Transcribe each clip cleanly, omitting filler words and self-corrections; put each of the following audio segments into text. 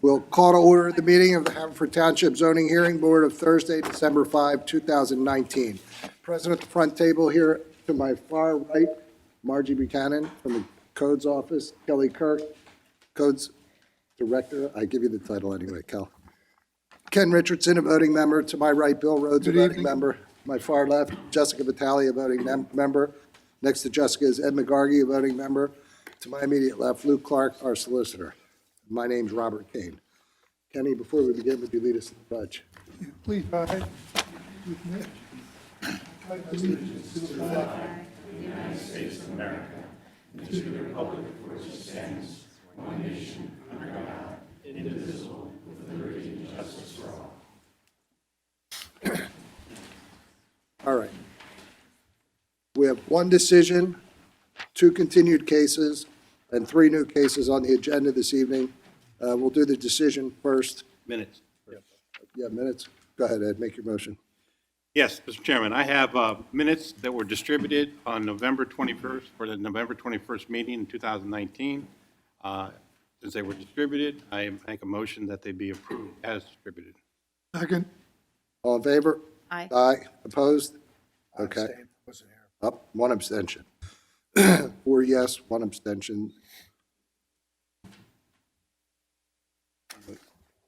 We'll call to order the meeting of the Haverford Township Zoning Hearing Board of Thursday, December 5, 2019. Present at the front table here to my far right, Margie Buchanan from the Codes Office, Kelly Kirk, Codes Director. I give you the title anyway, Kel. Ken Richardson, a voting member. To my right, Bill Rhodes, a voting member. My far left, Jessica Vitale, a voting member. Next to Jessica is Ed McGargy, a voting member. To my immediate left, Luke Clark, our solicitor. My name's Robert Kane. Kenny, before we begin, would you lead us in the pledge? Please rise with me. Allegiance to the flag of the United States of America and to the republic for which it stands, one nation, under God, indivisible, with liberty and justice for all. All right. We have one decision, two continued cases, and three new cases on the agenda this evening. We'll do the decision first. Minutes. Yeah, minutes. Go ahead, Ed, make your motion. Yes, Mr. Chairman, I have minutes that were distributed on November 21st, for the November 21st meeting in 2019. Since they were distributed, I make a motion that they be approved as distributed. Second. All in favor? Aye. Aye. Opposed? Okay. Up, one abstention. 4 yes, one abstention.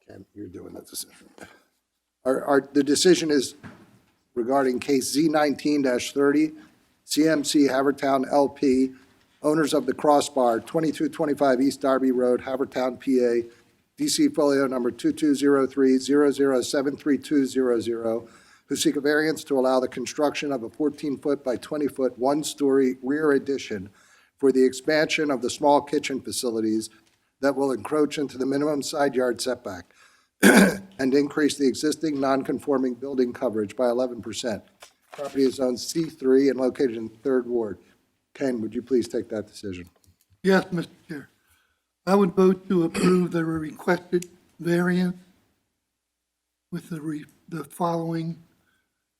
Ken, you're doing the decision. The decision is regarding case Z19-30, CMC Havertown LP, owners of the Crossbar, 2225 East Darby Road, Havertown, PA, DC folio number 2203-0073200, who seek a variance to allow the construction of a 14-foot by 20-foot, one-story rear addition for the expansion of the small kitchen facilities that will encroach into the minimum side yard setback and increase the existing non-conforming building coverage by 11%. Property is zoned C3 and located in the 3rd Ward. Ken, would you please take that decision? Yes, Mr. Chair. I would vote to approve the requested variance with the following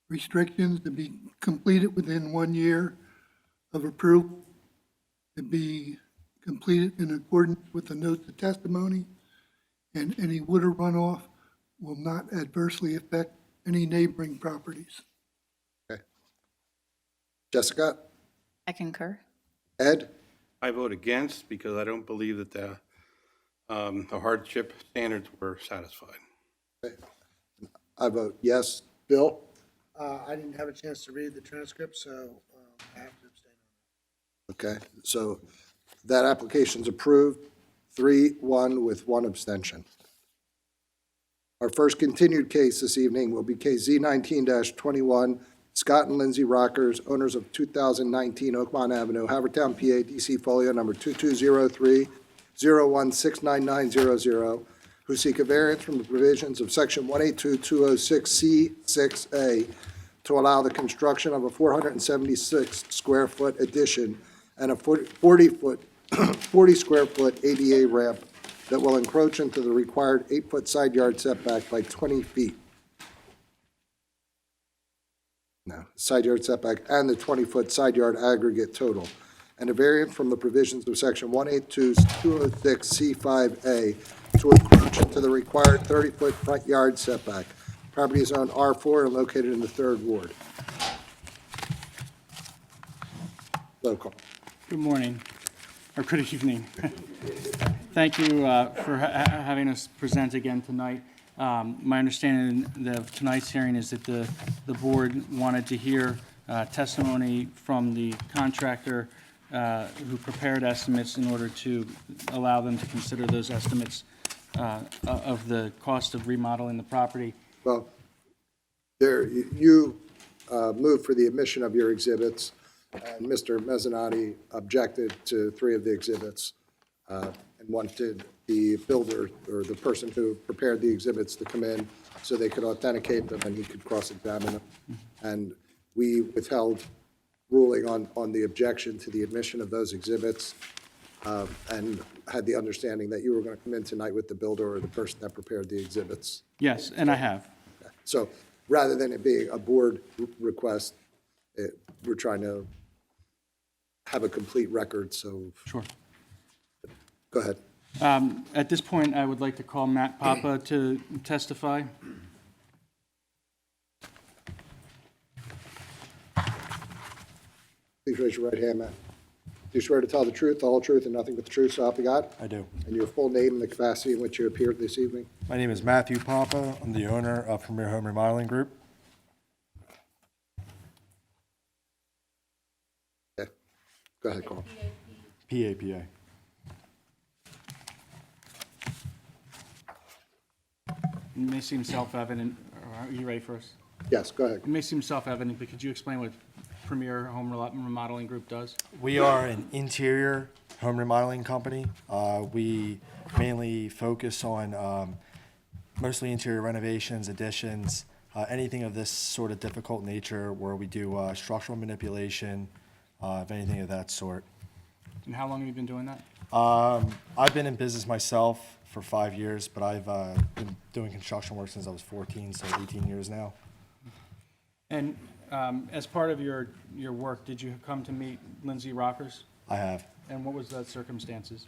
restrictions: to be completed within 1 year of approval, to be completed in accordance with the notes of testimony, and any water runoff will not adversely affect any neighboring properties. Okay. Jessica? I concur. Ed? I vote against because I don't believe that the hardship standards were satisfied. Okay. I vote yes. Bill? I didn't have a chance to read the transcript, so I have to abstain on Okay, so that application's approved, 3-1 with one abstention. Our first continued case this evening will be case Z19-21, Scott and Lindsay Rockers, owners of 2019 Oakmont Avenue, Havertown, PA, DC folio number 2203-0169900, who seek a variance from the provisions of section 182-206C6A to allow the construction of a 476 square foot addition and a 40 square foot ADA ramp that will encroach into the required 8-foot side yard setback by 20 feet. No, side yard setback and the 20-foot side yard aggregate total, and a variance from the provisions of section 182-206C5A to encroach into the required 30-foot front yard setback. Property is zoned R4 and located in the 3rd Ward. Roll call. Good morning, or good evening. Thank you for having us present again tonight. My understanding of tonight's hearing is that the board wanted to hear testimony from the contractor who prepared estimates in order to allow them to consider those estimates of the cost of remodeling the property. Well, you moved for the admission of your exhibits, and Mr. Mezzanotte objected to 3 of the exhibits and wanted the builder or the person who prepared the exhibits to come in so they could authenticate them and he could cross-examine them. And we withheld ruling on the objection to the admission of those exhibits and had the understanding that you were going to come in tonight with the builder or the person that prepared the exhibits. Yes, and I have. So rather than it being a board request, we're trying to have a complete record, so Sure. go ahead. At this point, I would like to call Matt Papa to testify. Please raise your right hand, Matt. Do you swear to tell the truth, the whole truth, and nothing but the truth, so help you God? I do. And your full name and the capacity in which you appeared this evening? My name is Matthew Papa. I'm the owner of Premier Home Remodeling Group. Okay. Go ahead, Carl. PAPA. It may seem self-evident. Are you ready for us? Yes, go ahead. It may seem self-evident, but could you explain what Premier Home Remodeling Group does? We are an interior home remodeling company. We mainly focus on mostly interior renovations, additions, anything of this sort of difficult nature where we do structural manipulation, of anything of that sort. And how long have you been doing that? I've been in business myself for 5 years, but I've been doing construction work since I was 14, so 18 years now. And as part of your work, did you come to meet Lindsay Rockers? I have. And what was the circumstances?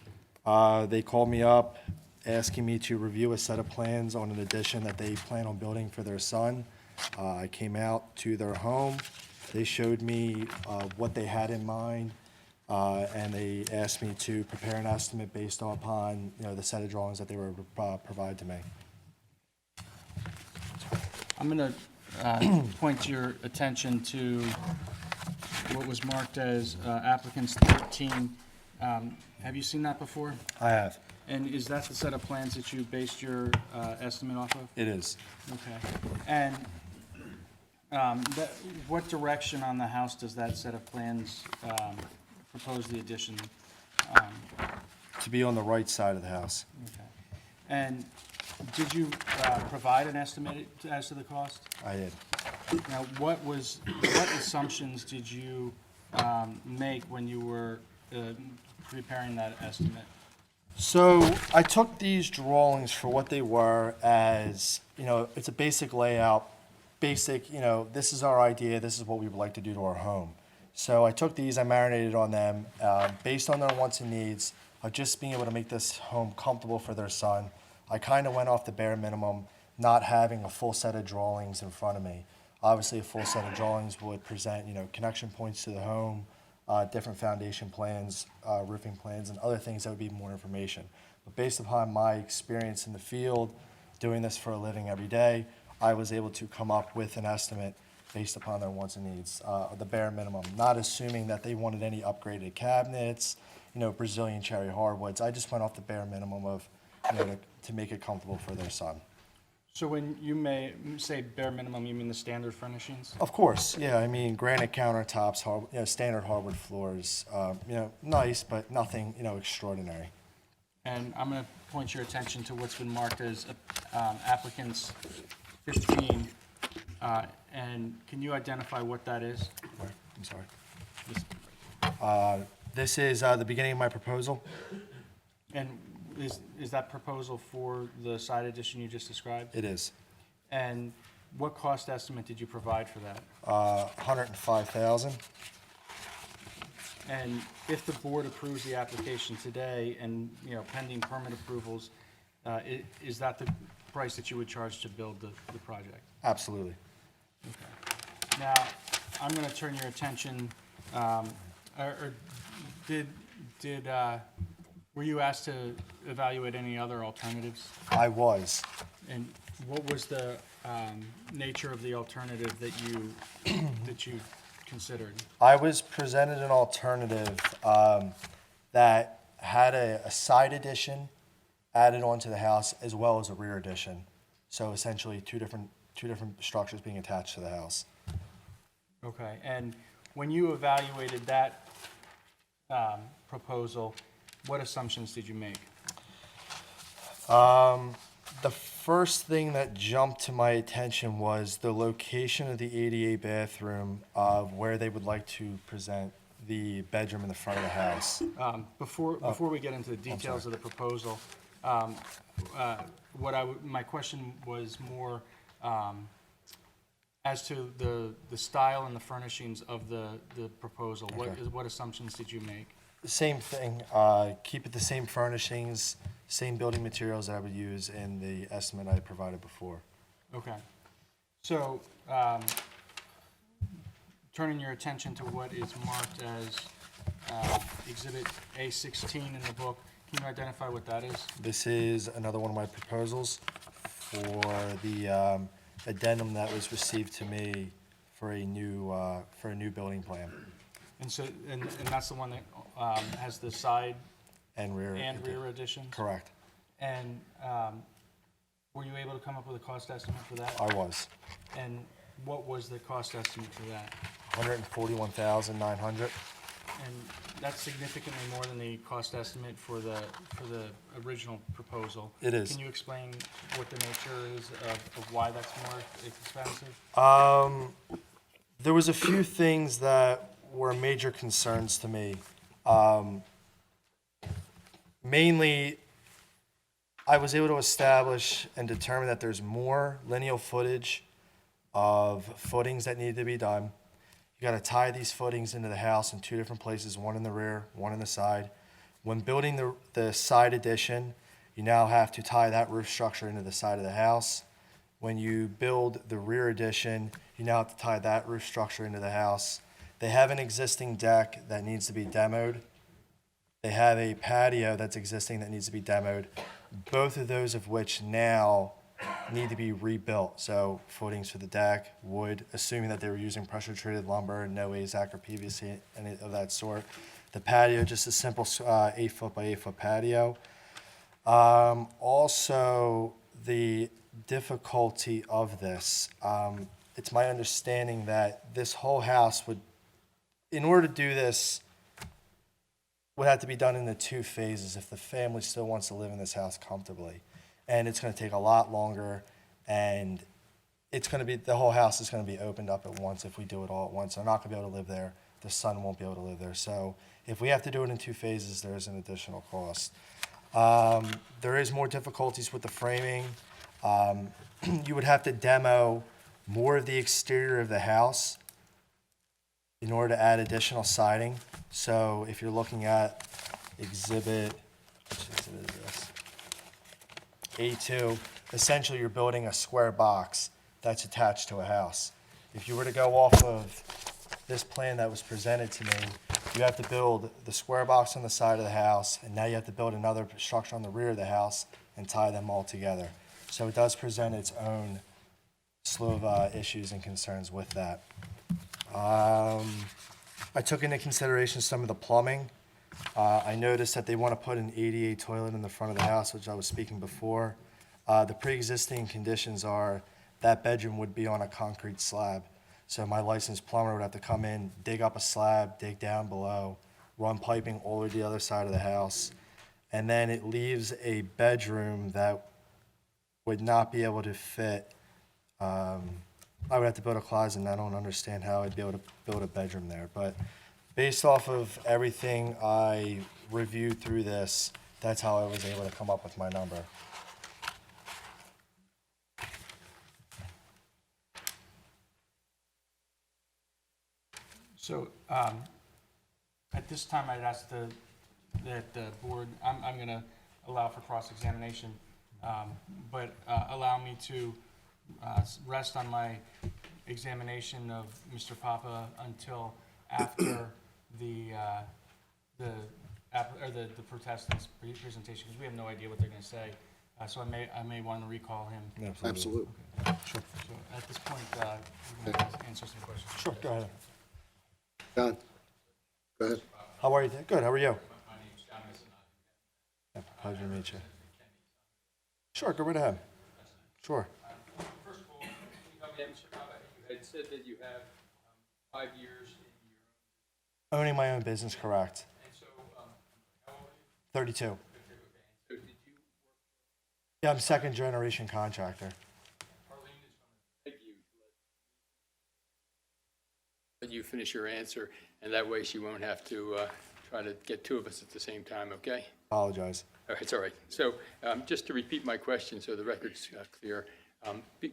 They called me up asking me to review a set of plans on an addition that they plan on building for their son. I came out to their home. They showed me what they had in mind, and they asked me to prepare an estimate based upon, the set of drawings that they were provide to me. I'm going to point your attention to what was marked as applicants 13. Have you seen that before? I have. And is that the set of plans that you based your estimate off of? It is. Okay. And what direction on the house does that set of plans propose the addition? To be on the right side of the house. Okay. And did you provide an estimate as to the cost? I did. Now, what assumptions did you make when you were preparing that estimate? So I took these drawings for what they were as, it's a basic layout, this is our idea, this is what we would like to do to our home. So I took these, I marinated on them, based on their wants and needs of just being able to make this home comfortable for their son. I kind of went off the bare minimum, not having a full set of drawings in front of me. Obviously, a full set of drawings would present, connection points to the home, different foundation plans, roofing plans, and other things that would be more information. But based upon my experience in the field, doing this for a living every day, I was able to come up with an estimate based upon their wants and needs, the bare minimum, not assuming that they wanted any upgraded cabinets, Brazilian cherry hardwoods. I just went off the bare minimum of, to make it comfortable for their son. So when you may say bare minimum, you mean the standard furnishings? Of course, yeah. I mean, granite countertops, standard hardwood floors. Nice, but nothing, extraordinary. And I'm going to point your attention to what's been marked as applicants 15. And can you identify what that is? Where? I'm sorry. This- This is the beginning of my proposal. And is that proposal for the side addition you just described? It is And what cost estimate did you provide for that? $105,000. And if the board approves the application today and, pending permit approvals, is that the price that you would charge to build the project? Absolutely. Now, I'm going to turn your attention, were you asked to evaluate any other alternatives? I was. And what was the nature of the alternative that you considered? I was presented an alternative that had a side addition added onto the house as well as a rear addition. So essentially two different structures being attached to the house. Okay, and when you evaluated that proposal, what assumptions did you make? The first thing that jumped to my attention was the location of the ADA bathroom of where they would like to present the bedroom in the front of the house. Before we get into the details of the proposal, my question was more as to the style and the furnishings of the proposal. Okay. What assumptions did you make? Same thing, keep it the same furnishings, same building materials that I would use in the estimate I provided before. Okay. So, turning your attention to what is marked as Exhibit A16 in the book, can you identify what that is? This is another one of my proposals for the addendum that was received to me for a new building plan And so, and that's the one that has the side and rear. and rear additions? Correct. And were you able to come up with a cost estimate for that? I was. And what was the cost estimate for that? $141,900. And that's significantly more than the cost estimate for the original proposal. It is. Can you explain what the nature is of why that's more expensive? There was a few things that were major concerns to me. Mainly, I was able to establish and determine that there's more lineal footage of footings that need to be done. You got to tie these footings into the house in two different places, one in the rear, one in the side. When building the side addition, you now have to tie that roof structure into the side of the house. When you build the rear addition, you now have to tie that roof structure into the house. They have an existing deck that needs to be demoed. They have a patio that's existing that needs to be demoed, both of those of which now need to be rebuilt. So footings for the deck, wood, assuming that they were using pressure-treated lumber, no AZAC or PVC, any of that sort. The patio, just a simple 8-foot by 8-foot patio. Also, the difficulty of this, it's my understanding that this whole house would, in order to do this, would have to be done in the 2 phases if the family still wants to live in this house comfortably. And it's going to take a lot longer, and it's going to be, the whole house is going to be opened up at once if we do it all at once. They're not going to be able to live there. The son won't be able to live there. So if we have to do it in 2 phases, there is an additional cost. There is more difficulties with the framing. You would have to demo more of the exterior of the house in order to add additional siding. So if you're looking at exhibit, which exhibit is this? A2, essentially you're building a square box that's attached to a house. If you were to go off of this plan that was presented to me, you have to build the square box on the side of the house, and now you have to build another structure on the rear of the house and tie them all together. So it does present its own slew of issues and concerns with that. I took into consideration some of the plumbing. I noticed that they want to put an ADA toilet in the front of the house, which I was speaking before. The pre-existing conditions are that bedroom would be on a concrete slab. So my licensed plumber would have to come in, dig up a slab, dig down below, run piping all over the other side of the house. And then it leaves a bedroom that would not be able to fit. I would have to build a closet, and I don't understand how I'd be able to build a bedroom there. But based off of everything I reviewed through this, that's how I was able to come up with my number. So, at this time, I'd ask that the board, I'm going to allow for cross-examination, but allow me to rest on my examination of Mr. Papa until after the protestant's presentation, because we have no idea what they're going to say. So I may want to recall him. Absolutely. So at this point, we're going to answer some questions. Sure, go ahead. John, go ahead. How are you? Good, how are you? My name's John. Yeah, pleasure to meet you. Sure, go right ahead. Sure. First of all, can you help me out, Mr. Papa? You had said that you have 5 years in your own, Owning my own business, correct. and so, how old are you? 32. Okay, so did you work, Yeah, I'm second generation contractor. Arlene is going to beg you to let you finish your answer, and that way she won't have to try to get 2 of us at the same time, okay? Apologize. All right, it's all right. So just to repeat my question so the record's clear,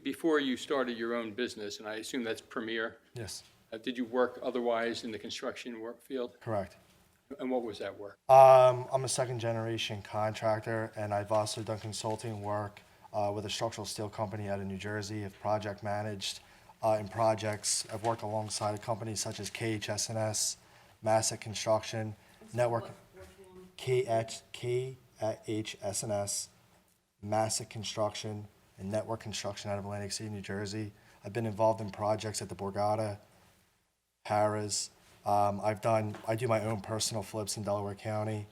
before you started your own business, and I assume that's Premier, Yes, did you work otherwise in the construction work field? correct. And what was that work? I'm a second generation contractor, and I've also done consulting work with a structural steel company out of New Jersey. I've project managed in projects. I've worked alongside companies such as KHS&S, Massic Construction, Network, KHS&S, Massic Construction, and Network Construction out of Atlantic City, New Jersey. I've been involved in projects at the Borgata, Harrah's. I do my own personal flips in Delaware County.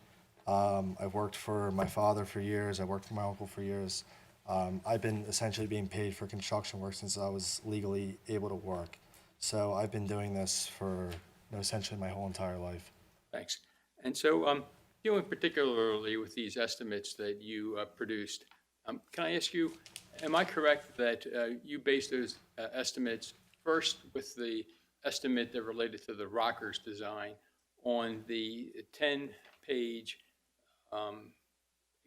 I've worked for my father for years. I've worked for my uncle for years. I've been essentially being paid for construction work since I was legally able to work. So I've been doing this for essentially my whole entire life. Thanks. And so, dealing particularly with these estimates that you produced, can I ask you, am I correct that you based those estimates first with the estimate that related to the rockers design on the 10-page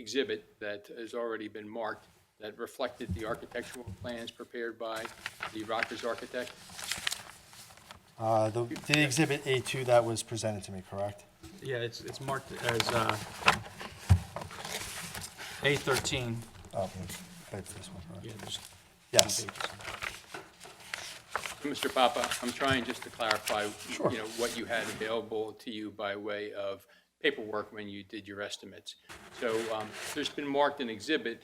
exhibit that has already been marked that reflected the architectural plans prepared by the rockers architect? The exhibit A2 that was presented to me, correct? Yeah, it's marked as A13. Oh, it's this one, correct? Yeah, there's Yes. Mr. Papa, I'm trying just to clarify, what you had available to you by way of paperwork when you did your estimates. So there's been marked an exhibit,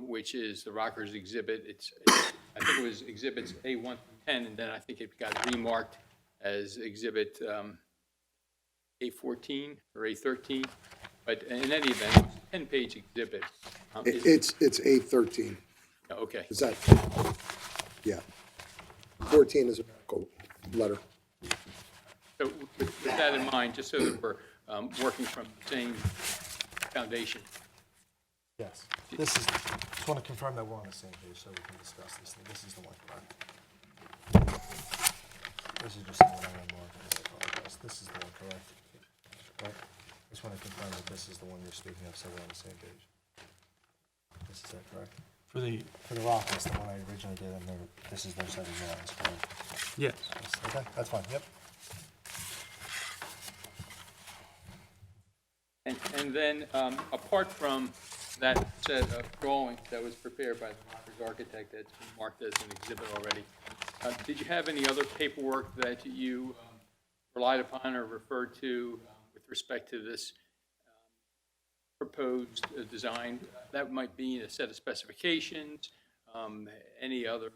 which is the Rockers exhibit. I think it was exhibits A1 through 10, and then I think it got remarked as exhibit A14 or A13. But in any event, it was a 10-page exhibit. It's A13. Okay. Is that, yeah. 14 is a medical letter. So with that in mind, just so that we're working from the same foundation, Yes. Just want to confirm that we're on the same page so we can discuss this thing. This is the one, correct? This is just the one I marked. I apologize. This is the one, correct? Right? I just want to confirm that this is the one you're speaking of, so we're on the same page. This is it, correct? For the, For the rock, that's the one I originally did, and this is their set of drawings, correct? yes. Yes. Okay, that's fine, yep. and then apart from that set of drawings that was prepared by the Rockers architect that's been marked as an exhibit already, did you have any other paperwork that you relied upon or referred to with respect to this proposed design? That might be a set of specifications, any other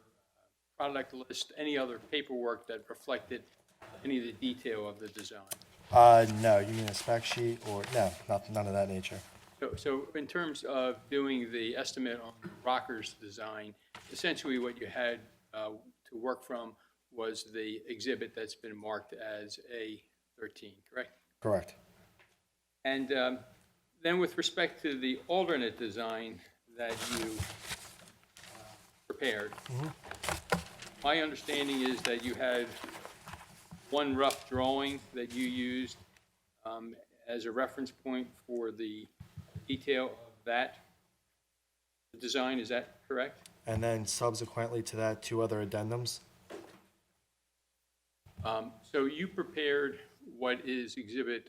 product list, any other paperwork that reflected any of the detail of the design. No, you mean a spec sheet or, no, none of that nature. So in terms of doing the estimate on the Rockers design, essentially what you had to work from was the exhibit that's been marked as A13, correct? Correct. And then with respect to the alternate design that you prepared, my understanding is that you had one rough drawing that you used as a reference point for the detail of that design. Is that correct? And then subsequently to that, 2 other addendums? So you prepared what is Exhibit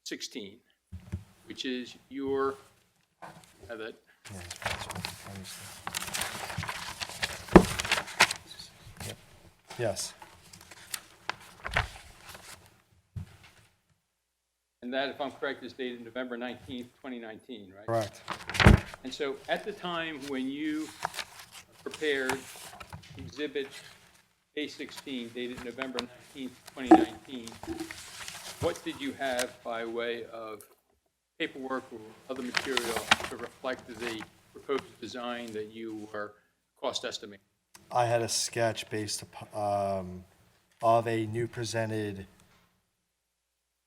16, which is your, have that, Yep. Yes, and that, if I'm correct, is dated November 19th, 2019, right? correct. And so at the time when you prepared Exhibit A16 dated November 19th, 2019, what did you have by way of paperwork or other material to reflect the proposed design that you were cost estimating? I had a sketch based upon, of a new presented,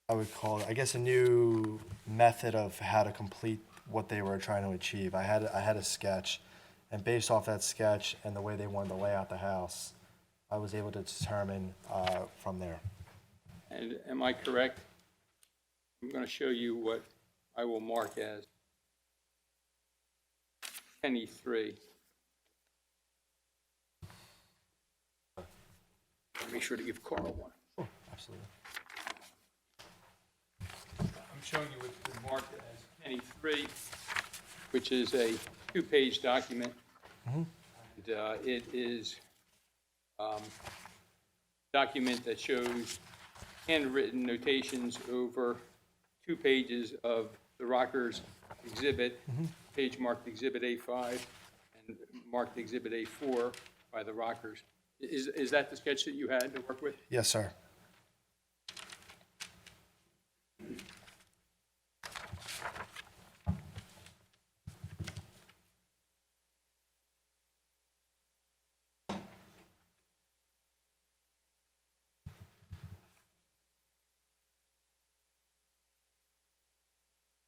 I would call it, I guess, a new method of how to complete what they were trying to achieve. I had a sketch, and based off that sketch and the way they wanted to lay out the house, I was able to determine from there. And am I correct? I'm going to show you what I will mark as Penny 3. Make sure to give Carl one. Absolutely. showing you what's been marked as Kenny 3, which is a 2-page document. And, it is document that shows handwritten notations over 2 pages of the Rockers exhibit, page marked Exhibit A5 and marked Exhibit A4 by the Rockers. Is that the sketch that you had to work with? Yes, sir.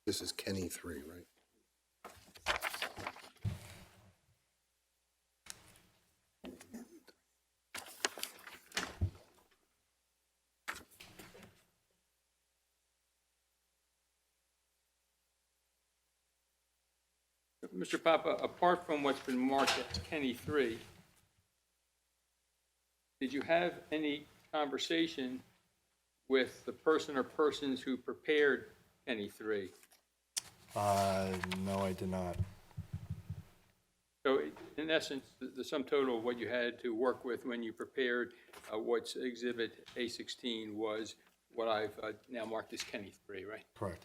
This is Kenny 3, right? Mr. Papa, apart from what's been marked as Kenny 3, did you have any conversation with the person or persons who prepared Kenny 3? No, I did not. So in essence, the sum total of what you had to work with when you prepared what's Exhibit A16 was what I've now marked as Kenny 3, right? Correct.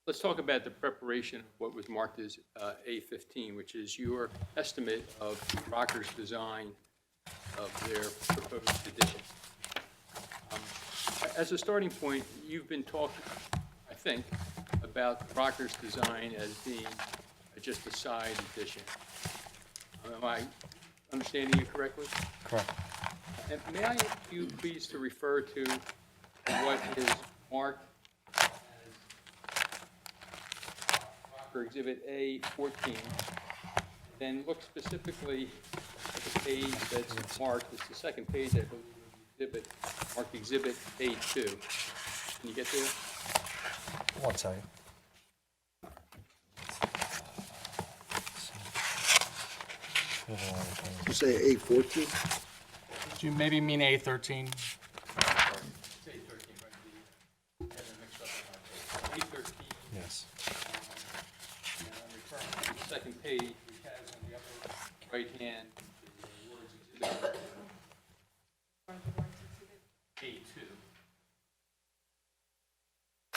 Let's talk about the preparation of what was marked as A15, which is your estimate of Rocker's design of their proposed addition. As a starting point, you've been talking, I think, about Rocker's design as being just a side addition. Am I understanding you correctly? Correct. And may I ask you please to refer to what is marked for Exhibit A14, then look specifically at the page that's marked, it's the second page, I believe, of the exhibit, marked Exhibit A2. Can you get there? One second. You say A14? Do you maybe mean A13? It's A13, right? A13, Yes. and I'm referring to the second page, which has on the upper right hand, the words Exhibit A2. I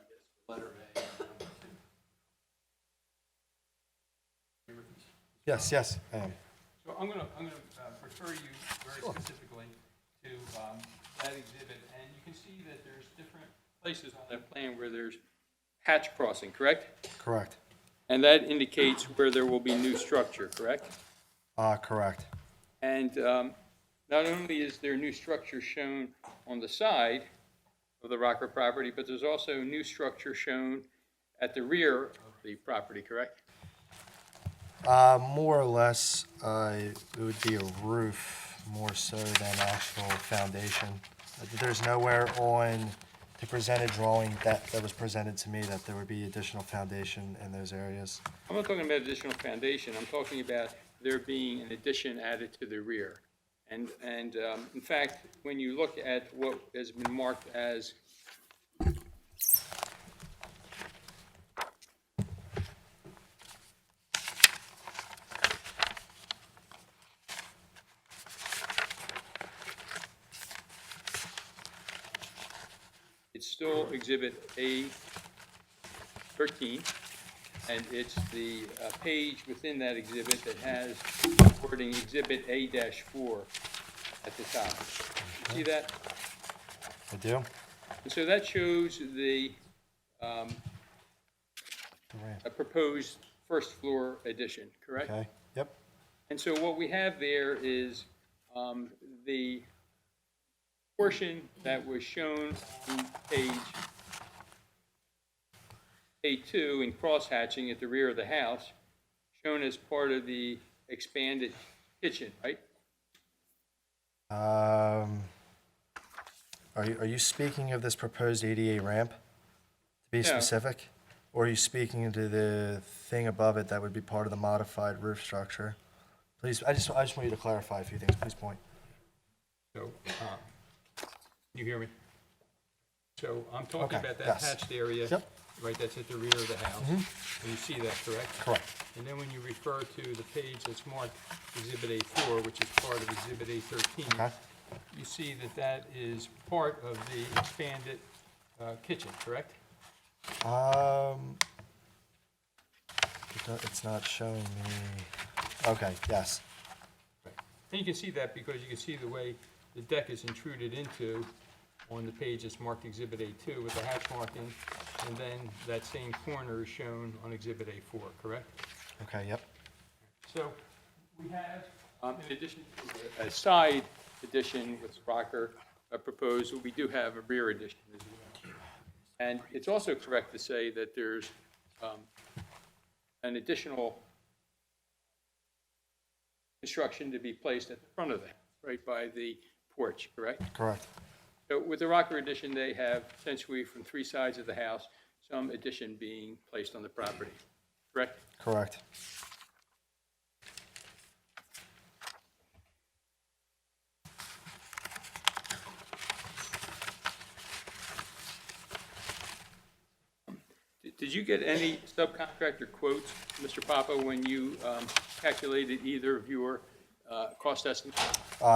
guess the letter A. Yes, yes, I am. So I'm gonna refer you very specifically to that exhibit, and you can see that there's different places on that plan where there's hatch crossing, correct? Correct. And that indicates where there will be new structure, correct? Correct. And not only is there new structure shown on the side of the Rocker property, but there's also new structure shown at the rear of the property, correct? More or less, it would be a roof more so than actual foundation. There's nowhere on the presented drawing that was presented to me that there would be additional foundation in those areas. I'm not talking about additional foundation, I'm talking about there being an addition added to the rear. And in fact, when you look at what has been marked as it's still Exhibit A13, and it's the page within that exhibit that has wording Exhibit A-4 at the top. You see that? I do? And so that shows the The ramp. a proposed first floor addition, correct? Okay, yep. And so what we have there is the portion that was shown on page A2 in cross-hatching at the rear of the house, shown as part of the expanded kitchen, right? Are you speaking of this proposed ADA ramp, to be No. specific? Or are you speaking to the thing above it that would be part of the modified roof structure? Please, I just want you to clarify a few things. Please point. So, you hear me? So I'm talking Okay, about that yes. hatched area. Yep. Right, that's at the rear of the house. And you see that, correct? Correct. And then when you refer to the page that's marked Exhibit A4, which is part of Exhibit A13, Okay. you see that that is part of the expanded kitchen, correct? It's not showing me. Okay, yes. And you can see that because you can see the way the deck is intruded into on the page that's marked Exhibit A2 with the hatch marking, and then that same corner is shown on Exhibit A4, correct? Okay, yep. So we have, in addition to a side addition with rocker proposed, we do have a rear addition as well. And it's also correct to say that there's an additional construction to be placed at the front of the house, right by the porch, correct? Correct. So with the rocker addition, they have essentially from three sides of the house, some addition being placed on the property, correct? Correct. Did you get any subcontractor quotes, Mr. Papa, when you calculated either of your cost estimates?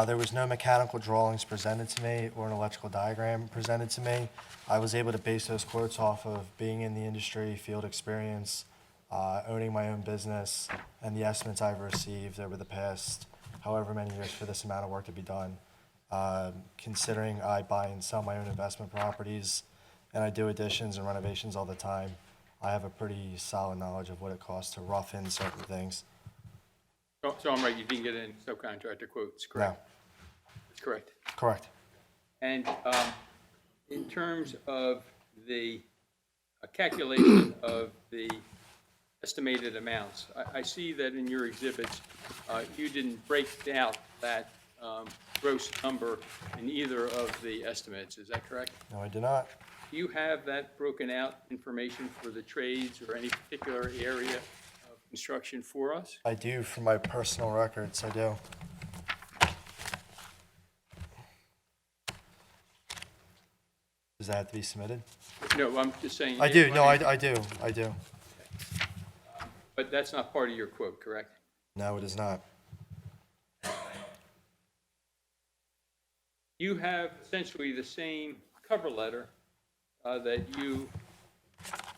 There was no mechanical drawings presented to me or an electrical diagram presented to me. I was able to base those quotes off of being in the industry, field experience, owning my own business, and the estimates I've received over the past however many years for this amount of work to be done. Considering I buy and sell my own investment properties, and I do additions and renovations all the time, I have a pretty solid knowledge of what it costs to rough in certain things. So I'm right, you didn't get any subcontractor quotes, No, correct? That's correct. correct. And in terms of the calculation of the estimated amounts, I see that in your exhibits, you didn't break out that gross number in either of the estimates, is that correct? No, I do not. Do you have that broken out information for the trades or any particular area of construction for us? I do for my personal records, I do. Does that have to be submitted? No, I'm just saying. I do, no, I do. But that's not part of your quote, correct? No, it is not. You have essentially the same cover letter that you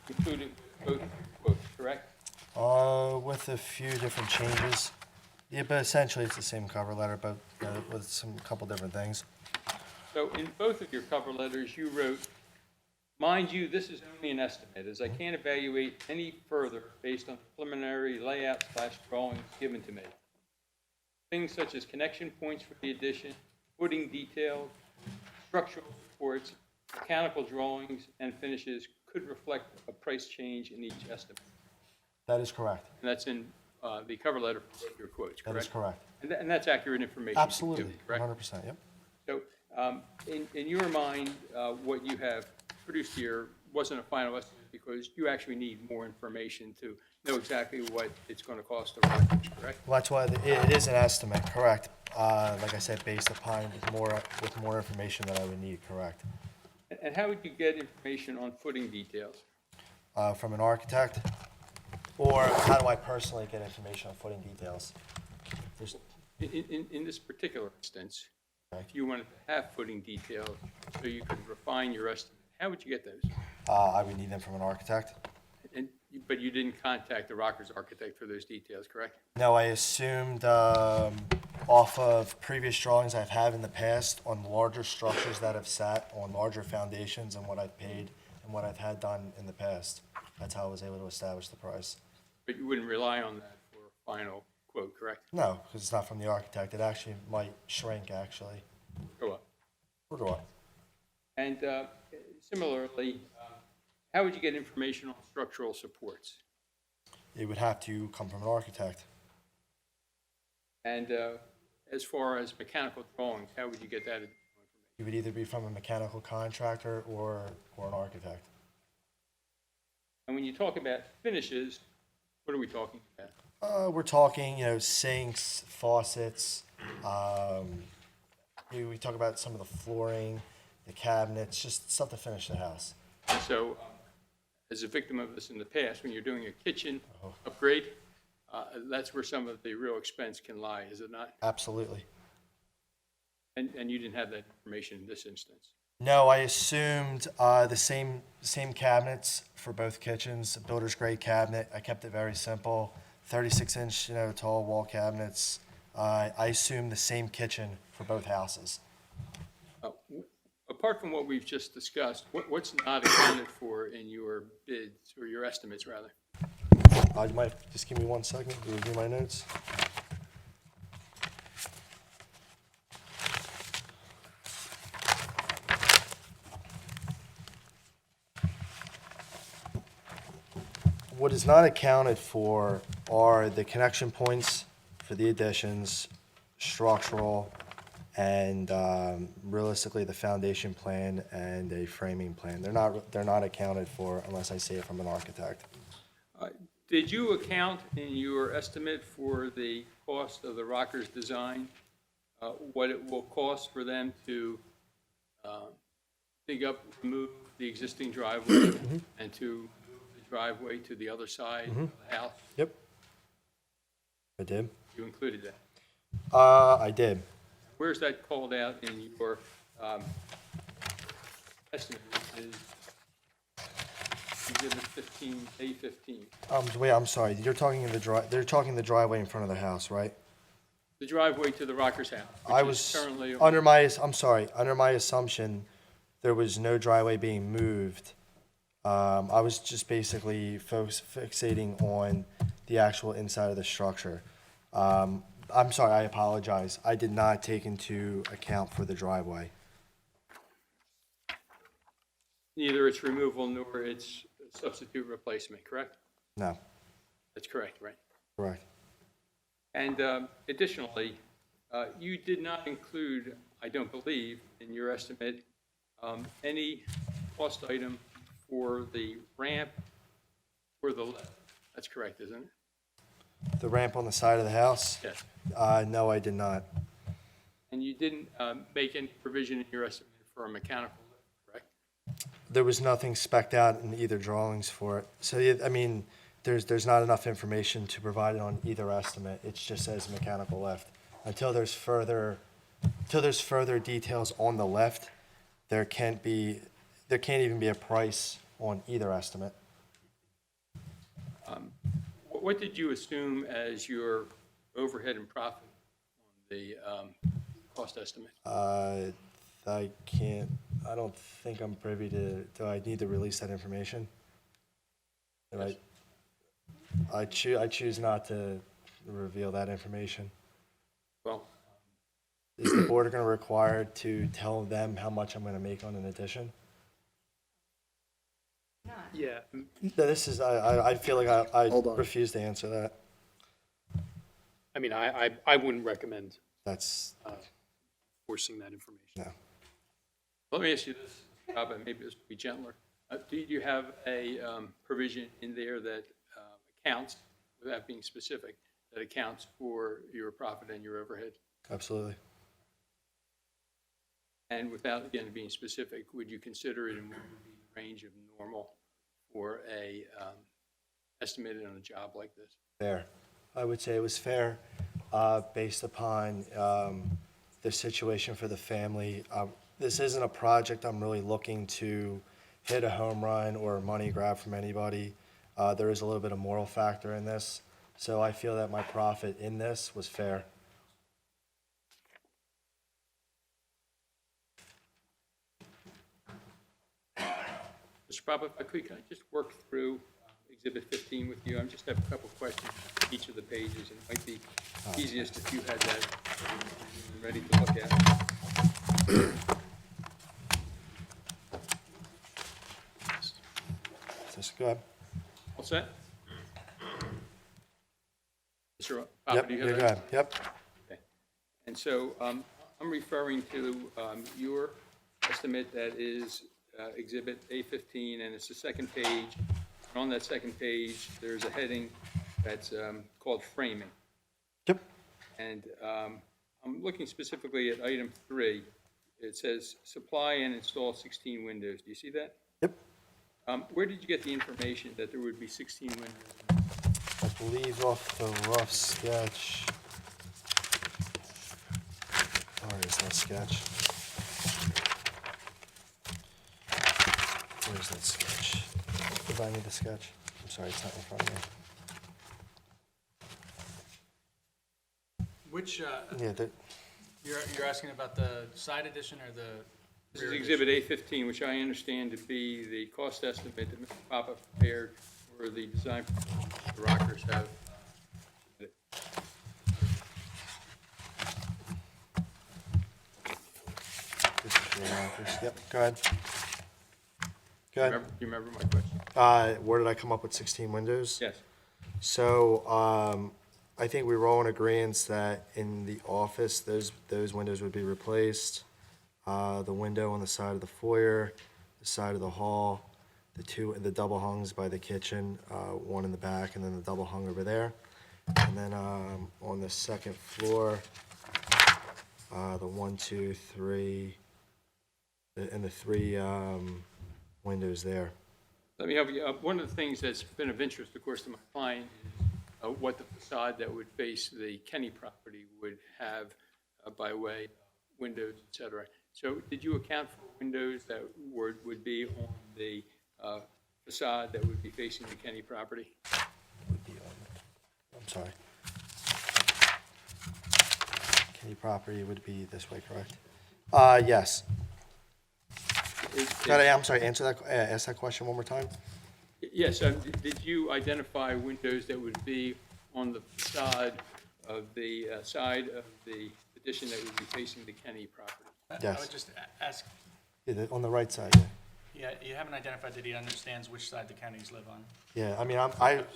included with both quotes, correct? With a few different changes. Yeah, but essentially it's the same cover letter, but with couple different things. So in both of your cover letters, you wrote, mind you, this is only an estimate, as I can't evaluate any further based on preliminary layout/drawings given to me. Things such as connection points for the addition, footing details, structural supports, mechanical drawings, and finishes could reflect a price change in each estimate. That is correct. And that's in the cover letter for both your quotes, That correct? is correct. And that's accurate information? Absolutely, too, correct? 100%, yep. So, in your mind, what you have produced here wasn't a final estimate because you actually need more information to know exactly what it's going to cost to run, correct? Well, that's why it is an estimate, correct. Like I said, based upon with more information that I would need, correct. And how would you get information on footing details? From an architect, or how do I personally get information on footing details? There's, In this particular instance, Okay. if you wanted to have footing details so you could refine your estimate, how would you get those? I would need them from an architect. But you didn't contact the Rockers architect for those details, correct? No, I assumed off of previous drawings I've had in the past on larger structures that have sat on larger foundations and what I've paid and what I've had done in the past. That's how I was able to establish the price. But you wouldn't rely on that for a final quote, correct? No, because it's not from the architect. It actually might shrink, actually. Go up. Or do I? And similarly, how would you get information on structural supports? It would have to come from an architect. And as far as mechanical drawings, how would you get that additional information? It would either be from a mechanical contractor or an architect. And when you talk about finishes, what are we talking about? We're talking, sinks, faucets. We talk about some of the flooring, the cabinets, just stuff to finish the house. So, as a victim of this in the past, when you're doing a kitchen upgrade, that's where some of the real expense can lie, is it not? Absolutely. And you didn't have that information in this instance. No, I assumed the same cabinets for both kitchens, a builder's grade cabinet. I kept it very simple, 36-inch, tall wall cabinets. I assumed the same kitchen for both houses. Apart from what we've just discussed, what's not accounted for in your bids, or your estimates, rather? You might just give me 1 second to review my notes. What is not accounted for are the connection points for the additions, structural, and realistically, the foundation plan and a framing plan. They're not accounted for unless I see it from an architect. Did you account in your estimate for the cost of the Rockers design, what it will cost for them to dig up, remove the existing driveway and to move the driveway to the other side of the house? Yep. I did. You included that. I did. Where's that called out in your estimate? Is Exhibit 15, A15. Wait, I'm sorry. They're talking the driveway in front of the house, right? The driveway to the Rockers house, I which is was currently, under my assumption, there was no driveway being moved. I was just basically fixating on the actual inside of the structure. I'm sorry, I apologize. I did not take into account for the driveway. neither its removal nor its substitute replacement, correct? No, That's correct, right? correct. And additionally, you did not include, I don't believe, in your estimate, any cost item for the ramp or the lift. That's correct, isn't it? The ramp on the side of the house? Yes. No, I did not. And you didn't make any provision in your estimate for a mechanical lift, correct? There was nothing spec'd out in either drawings for it. So, yeah, I mean, there's not enough information to provide it on either estimate. It just says mechanical lift. Until there's further details on the lift, there can't even be a price on either estimate. What did you assume as your overhead and profit on the cost estimate? I don't think I'm privy to, do I need to release that information? And I choose not to reveal that information. Well, Is the board going to require to tell them how much I'm going to make on an addition? Yeah, No, this is, I feel like I Hold on. refuse to answer that. I mean, I wouldn't recommend That's, forcing that information. no. let me ask you this, Rob, and maybe this will be gentler. Do you have a provision in there that accounts, without being specific, that accounts for your profit and your overhead? Absolutely. And without, again, being specific, would you consider it in what would be the range of normal for a estimated on a job like this? Fair. I would say it was fair, based upon the situation for the family. This isn't a project I'm really looking to hit a home run or a money grab from anybody. There is a little bit of moral factor in this, so I feel that my profit in this was fair. Mr. Papa, if I could, can I just work through Exhibit 15 with you? I just have a couple of questions on each of the pages, and it might be easiest if you had that ready to look at. Just go ahead. All set? Mr. Yep, Papa, do you you're have good. that? Yep. Okay. And so I'm referring to your estimate that is Exhibit A15, and it's the second page. And on that second page, there's a heading that's called framing. Yep. And I'm looking specifically at item 3. It says, supply and install 16 windows. Do you see that? Yep. Where did you get the information that there would be 16 windows? I believe off the rough sketch. Where is that sketch? Where's that sketch? Provide me the sketch. I'm sorry, it's not in front of me. Which, Yeah, you're asking about the side edition or the This is rear Exhibit A15, which I understand to be the cost estimate that Mr. Papa prepared for the design the rockers have. this is for the rockers. Yep, go ahead. Go ahead. Do you remember my question? Where did I come up with 16 windows? Yes. So, I think we were all in agreement that in the office, those windows would be replaced. The window on the side of the foyer, the side of the hall, the double hungs by the kitchen, one in the back, and then the double hung over there. And then, on the second floor, the 1, 2, 3, and the 3, windows there. Let me help you. One of the things that's been of interest, of course, to my client is what the facade that would face the Kenny property would have by way of windows, et cetera. So did you account for windows that would be on the facade that would be facing the Kenny property? I'm sorry. Kenny property would be this way, correct? Yes. I'm sorry, ask that question one more time? Yes, did you identify windows that would be on the facade of the side of the addition that would be facing the Kenny property? I Yes. would just ask, Yeah, on the right side, yeah. yeah, you haven't identified that he understands which side the Kennedys live on. Yeah, I mean,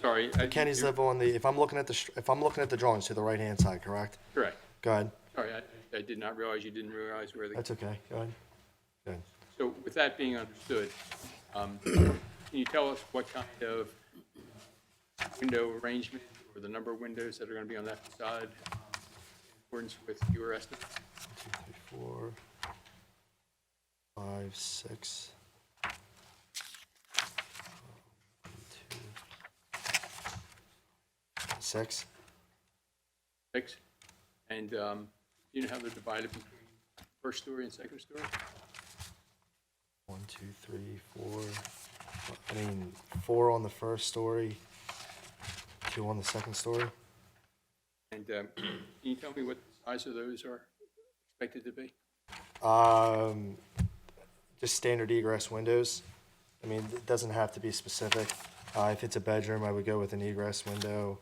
Sorry. the Kennys live on the, if I'm looking at the drawings to the right-hand side, correct? Correct. Go ahead. Sorry, I did not realize you didn't realize where the. That's okay, go ahead. Go ahead. So with that being understood, can you tell us what kind of window arrangement or the number of windows that are going to be on that facade in accordance with your estimate? 2, 3, 4, 5, 6. 2, 6. 6? And you know how they're divided between first story and second story? 1, 2, 3, 4. I mean, 4 on the first story, 2 on the second story. And can you tell me what the size of those are expected to be? Just standard egress windows. I mean, it doesn't have to be specific. If it's a bedroom, I would go with an egress window.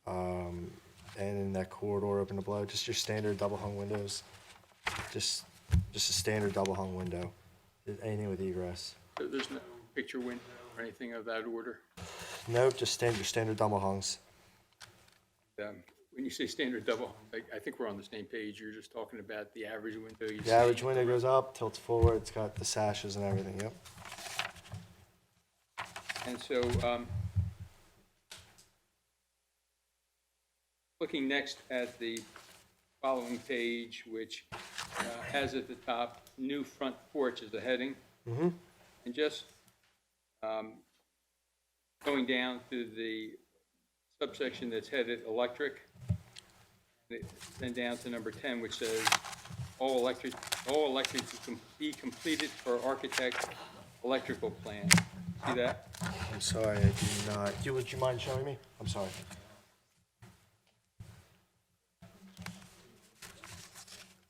And in that corridor open to blow, just your standard double hung windows. Just a standard double hung window. Anything with egress. There's no picture window or anything of that order? Nope, just your standard double hungs. When you say standard double, I think we're on the same page. You're just talking about the average window you see. The average window goes up, tilts forward, it's got the sashes and everything, yep. And so, looking next at the following page, which has at the top, new front porch as a heading. And just going down to the subsection that's headed electric, then down to number 10, which says, all electric to be completed per architect electrical plan. See that? I'm sorry, I do not. Would you mind showing me? I'm sorry.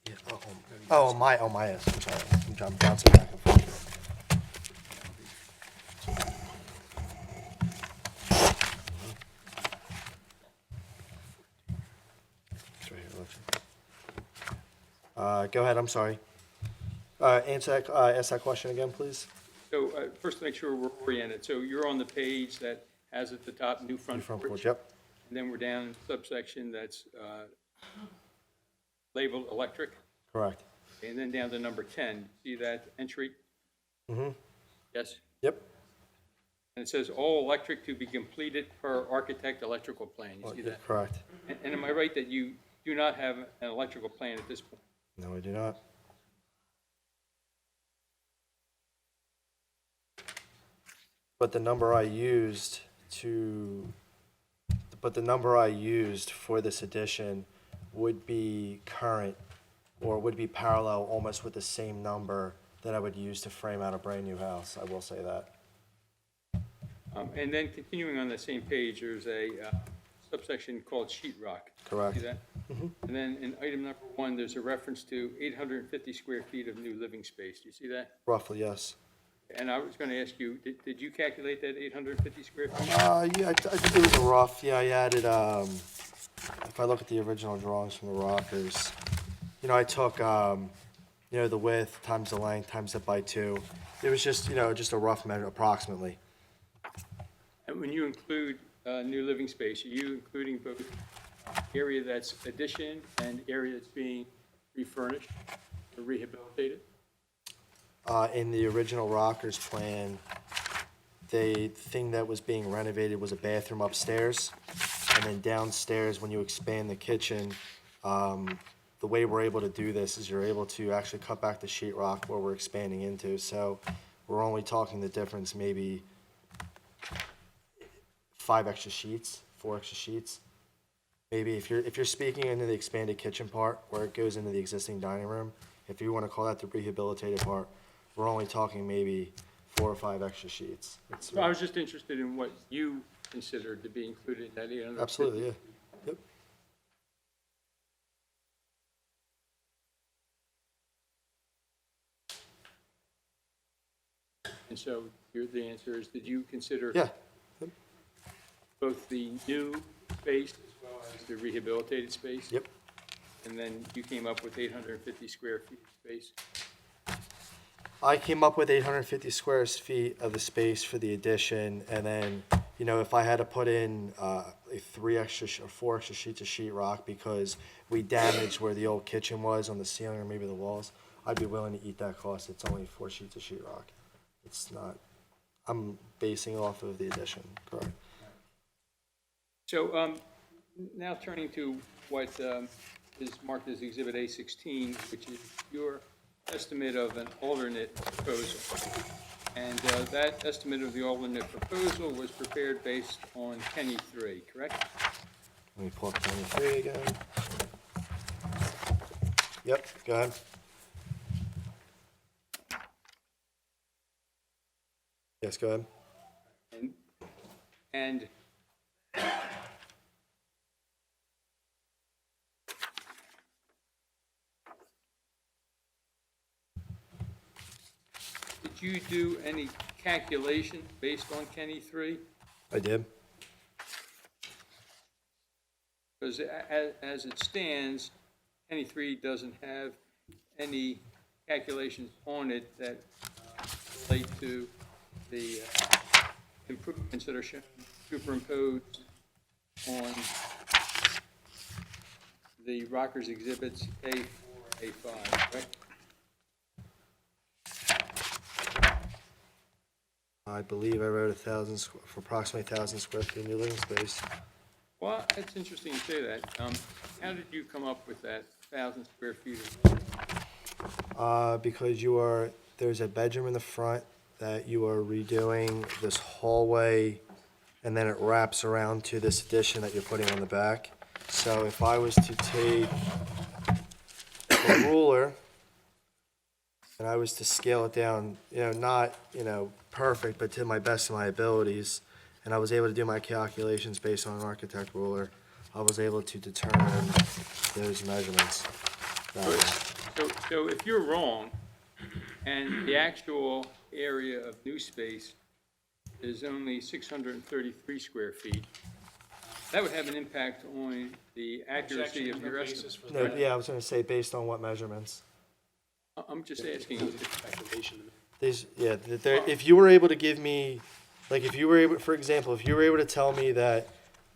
Yeah, my, I'm sorry. I'm bouncing back and forth. It's right here, look. Go ahead, I'm sorry. Ask that question again, please. So first, to make sure we're oriented. So you're on the page that has at the top, new front Front porch. porch, yep. And then we're down in subsection that's labeled electric. Correct. And then down to number 10, see that entry? Mm-hmm. Yes? Yep. And it says all electric to be completed per architect electrical plan. You see that? Correct. And am I right that you do not have an electrical plan at this point? No, I do not. But the number I used for this addition would be current, or would be parallel almost with the same number that I would use to frame out a brand-new house, I will say that. And then continuing on the same page, there's a subsection called sheetrock. Correct. See that? And then in item number 1, there's a reference to 850 square feet of new living space. Do you see that? Roughly, yes. And I was going to ask you, did you calculate that 850 square feet? Yeah, I think it was a rough, yeah, I added, if I look at the original drawings from the Rockers, I took, the width times the length times it by 2. It was just, just a rough measure approximately. And when you include new living space, are you including both area that's addition and area that's being refurnished or rehabilitated? In the original Rockers plan, the thing that was being renovated was a bathroom upstairs. And then downstairs, when you expand the kitchen, the way we're able to do this is you're able to actually cut back the sheetrock where we're expanding into. So we're only talking the difference maybe 5 extra sheets, 4 extra sheets. Maybe if you're speaking into the expanded kitchen part where it goes into the existing dining room, if you want to call that the rehabilitated part, we're only talking maybe 4 or 5 extra sheets. So I was just interested in what you considered to be included in that 850. Absolutely, yeah. Yep. And so the answer is, did you consider Yeah. both the new space as well as the rehabilitated space? Yep. And then you came up with 850 square feet of space? I came up with 850 square feet of the space for the addition, and then, if I had to put in 4 extra sheets of sheetrock because we damaged where the old kitchen was on the ceiling or maybe the walls, I'd be willing to eat that cost. It's only 4 sheets of sheetrock. It's not, I'm basing off of the addition, correct? So now turning to what is marked as Exhibit A16, which is your estimate of an alternate proposal. And that estimate of the alternate proposal was prepared based on Kenny 3, correct? Let me pull up 23 again. Yep, go ahead. Yes, go ahead. And did you do any calculation based on Kenny 3? I did. Because as it stands, Kenny 3 doesn't have any calculations on it that relate to the improvements that are shown superimposed on the Rockers exhibits A4, A5, right? I believe I wrote for approximately 1,000 square feet of new living space. Well, it's interesting you say that. How did you come up with that 1,000 square feet of? Because there's a bedroom in the front that you are redoing this hallway, and then it wraps around to this addition that you're putting on the back. So if I was to take a ruler and I was to scale it down, not, perfect, but to my best of my abilities, and I was able to do my calculations based on an architect ruler, I was able to determine those measurements. So if you're wrong, and the actual area of new space is only 633 square feet, that would have an impact on the accuracy of your estimate. No, yeah, I was gonna say, based on what measurements? I'm just asking, If you were able to give me, for example, if you were able to tell me that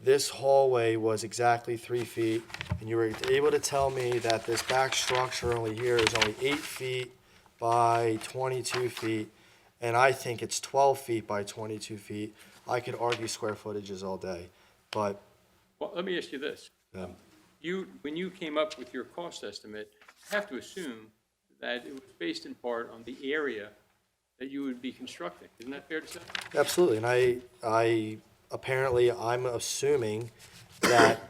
this hallway was exactly 3 feet, and you were able to tell me that this back structure only here is only 8 feet by 22 feet, and I think it's 12 feet by 22 feet. I could argue square footages all day, but Well, let me ask you this. When you came up with your cost estimate, I have to assume that it was based in part on the area that you would be constructing. Isn't that fair to say? absolutely, and I'm assuming that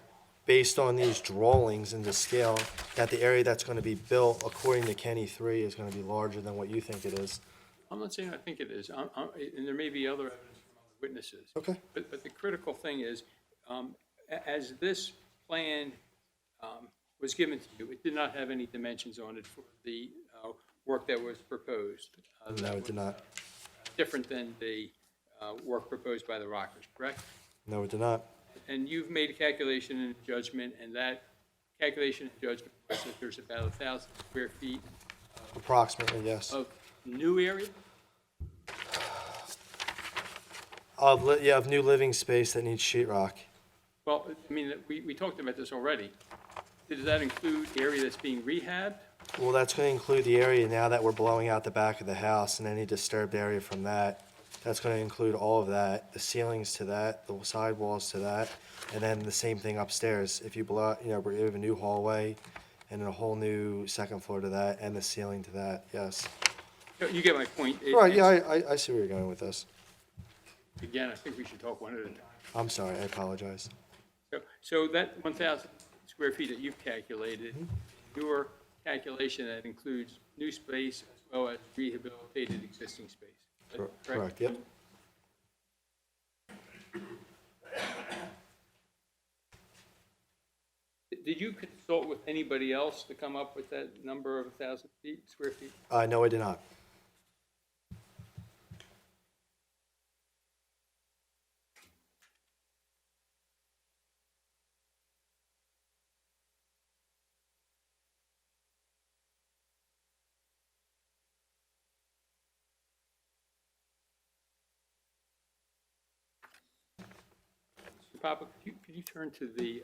based on these drawings and the scale, that the area that's going to be built according to Kenny 3 is going to be larger than what you think it is. I'm not saying I think it is, and there may be other evidence from other witnesses. Okay. But the critical thing is, as this plan was given to you, it did not have any dimensions on it for the work that was proposed. No, it did not. Different than the work proposed by the Rockers, correct? No, it did not. And you've made a calculation and judgment, and that calculation and judgment was that there's about 1,000 square feet Approximately, yes. of new area? Of new living space that needs sheetrock. Well, I mean, we talked about this already. Does that include area that's being rehabbed? Well, that's going to include the area now that we're blowing out the back of the house and any disturbed area from that. That's going to include all of that, the ceilings to that, the sidewalls to that, and then the same thing upstairs. If you blow out, we have a new hallway and a whole new second floor to that and the ceiling to that, yes. You get my point. Right, yeah, I see where you're going with this. Again, I think we should talk one at a time. I'm sorry, I apologize. So that 1,000 square feet that you've calculated, your calculation, that includes new space as well as rehabilitated existing space. Is that Correct, yep. Did you consult with anybody else to come up with that number of 1,000 square feet? No, I did not. Mr. Papa, could you turn to the,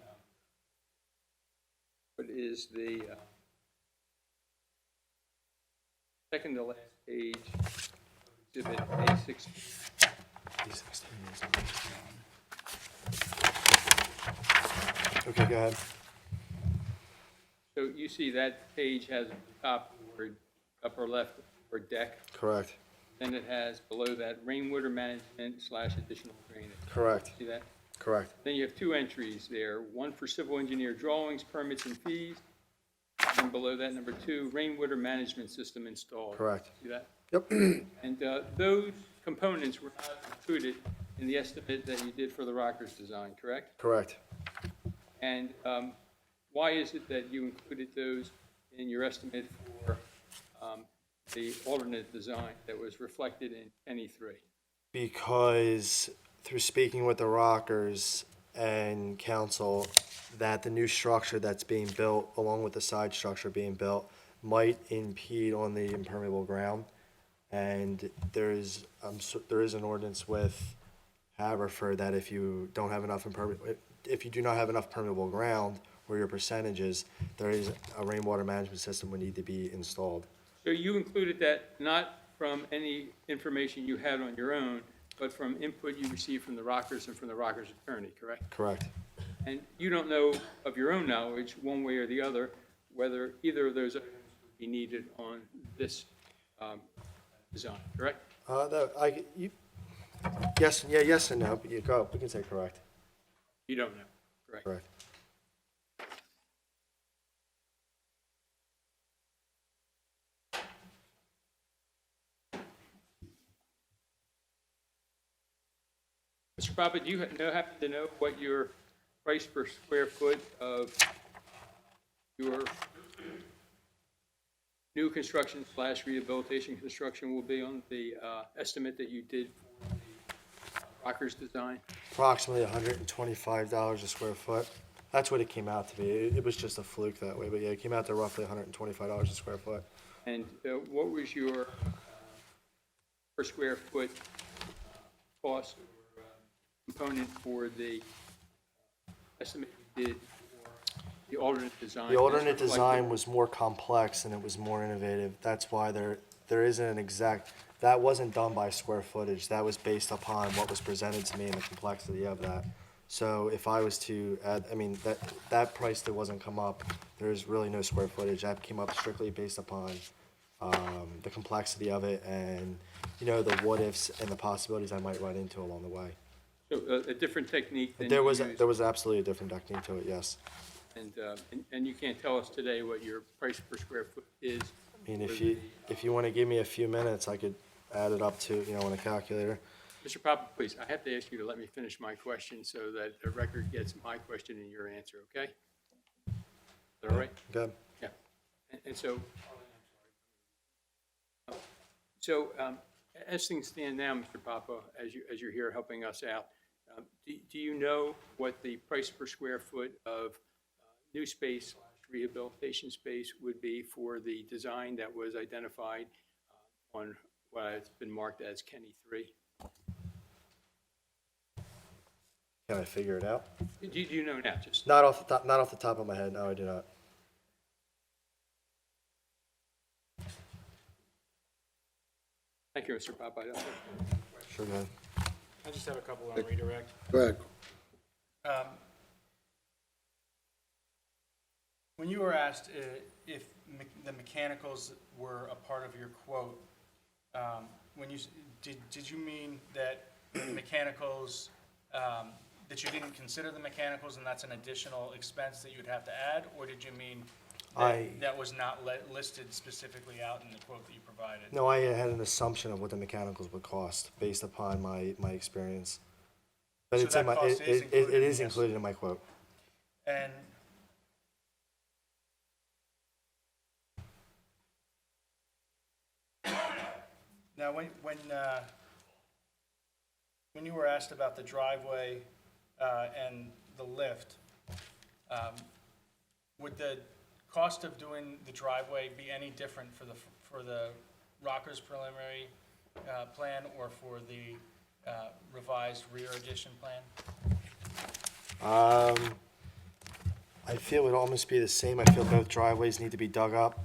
what is the second to last page of exhibit A6? Okay, go ahead. So you see that page has at the top word, upper left, word deck. Correct, Then it has below that rainwater management / additional drainage. correct, See that? correct, Then you have two entries there, one for civil engineer drawings, permits, and fees. And below that, number 2, rainwater management system installed. correct. See that? Yep. And those components were not included in the estimate that you did for the Rockers design, correct? Correct. And why is it that you included those in your estimate for the alternate design that was reflected in Kenny 3? Because through speaking with the Rockers and council, that the new structure that's being built, along with the side structure being built, might impede on the impermeable ground. And there is an ordinance with Haverford that if you do not have enough permeable ground, or your percentages, there is a rainwater management system would need to be installed. So you included that not from any information you had on your own, but from input you received from the Rockers and from the Rockers attorney, correct? Correct. And you don't know of your own knowledge, one way or the other, whether either of those items would be needed on this design, correct? Yes and no, but you go, we can say correct. You don't know, correct? Correct. Mr. Papa, do you happen to know what your price per square foot of your new construction / rehabilitation construction will be on the estimate that you did for the Rockers design? Approximately $125 a square foot. That's what it came out to be. It was just a fluke that way, but yeah, it came out to roughly $125 a square foot. And what was your per square foot cost or component for the estimate you did for the alternate design? The alternate design was more complex and it was more innovative. That's why there isn't an exact, that wasn't done by square footage. That was based upon what was presented to me and the complexity of that. So if I was to add, I mean, that price that wasn't come up, there's really no square footage. That came up strictly based upon the complexity of it and, you know, the what-ifs and the possibilities I might run into along the way. So a different technique than There you was, used. there was absolutely a different technique to it, yes. And you can't tell us today what your price per square foot is? I mean, if you want to give me a few minutes, I could add it up to, you know, on a calculator. Mr. Papa, please, I have to ask you to let me finish my question so that the record gets my question and your answer, okay? Is that all right? Good. Yeah. And so, so as things stand now, Mr. Papa, as you're here helping us out, do you know what the price per square foot of new space / rehabilitation space would be for the design that was identified on what has been marked as Kenny 3? Can I figure it out? Do you know now? Just Not off the top of my head. No, I do not. thank you, Mr. Papa. Sure, go ahead. I just have a couple on redirect. Go ahead. When you were asked if the mechanicals were a part of your quote, did you mean that the mechanicals, that you didn't consider the mechanicals and that's an additional expense that you'd have to add? Or did you mean that was not listed specifically out in the quote that you provided? No, I had an assumption of what the mechanicals would cost based upon my experience. But So it's in that my, cost is it included is in this? included in my quote. And now, when you were asked about the driveway and the lift, would the cost of doing the driveway be any different for the Rockers preliminary plan or for the revised rear addition plan? I feel it would almost be the same. I feel both driveways need to be dug up.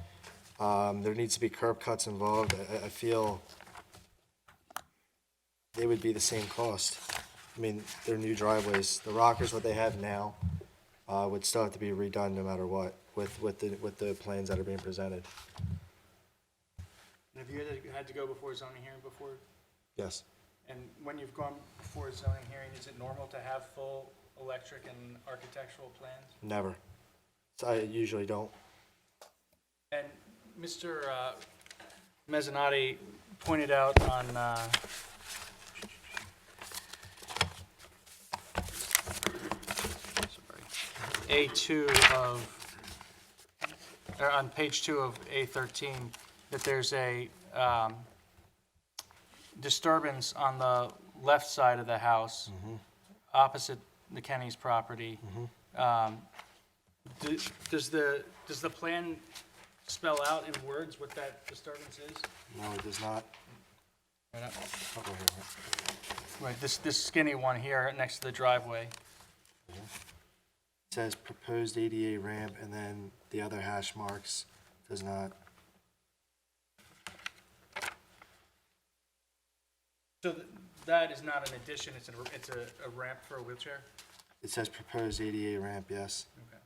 There needs to be curb cuts involved. I feel they would be the same cost. I mean, they're new driveways. The Rockers, what they have now, would still have to be redone no matter what with the plans that are being presented. And have you had to go before a zoning hearing before? Yes. And when you've gone before a zoning hearing, is it normal to have full electric and architectural plans? Never. So I usually don't. And Mr. Mezzanotte pointed out on A2 of, or on page 2 of A13, that there's a disturbance on the left side of the house, opposite the Kenny's property. Does the plan spell out in words what that disturbance is? No, it does not. Right up. I'll go here. Right, this skinny one here next to the driveway. It says proposed ADA ramp, and then the other hash marks does not. So that is not an addition, it's a ramp for a wheelchair? It says proposed ADA ramp, yes. Okay.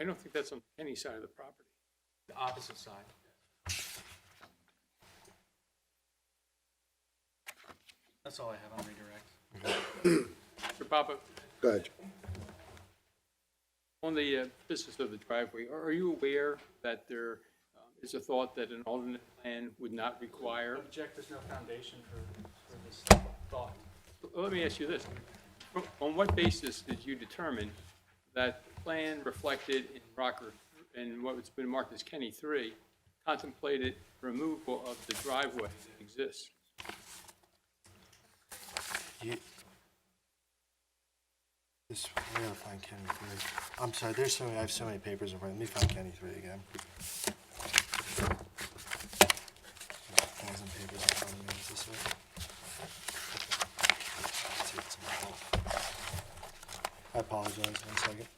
I don't think that's on any side of the property. The opposite side. That's all I have on redirect. Mr. Papa, Go ahead. on the business of the driveway, are you aware that there is a thought that an alternate plan would not require? Object, there's no foundation for this thought. Let me ask you this. On what basis did you determine that the plan reflected in Rocker, in what's been marked as Kenny 3, contemplated removal of the driveway that exists? This, we gotta find Kenny 3. I'm sorry, there's so many, I have so many papers in front. Let me find Kenny 3 again. 1,000 papers in front of me, is this it? Let's see what's in my book. I apologize, one second.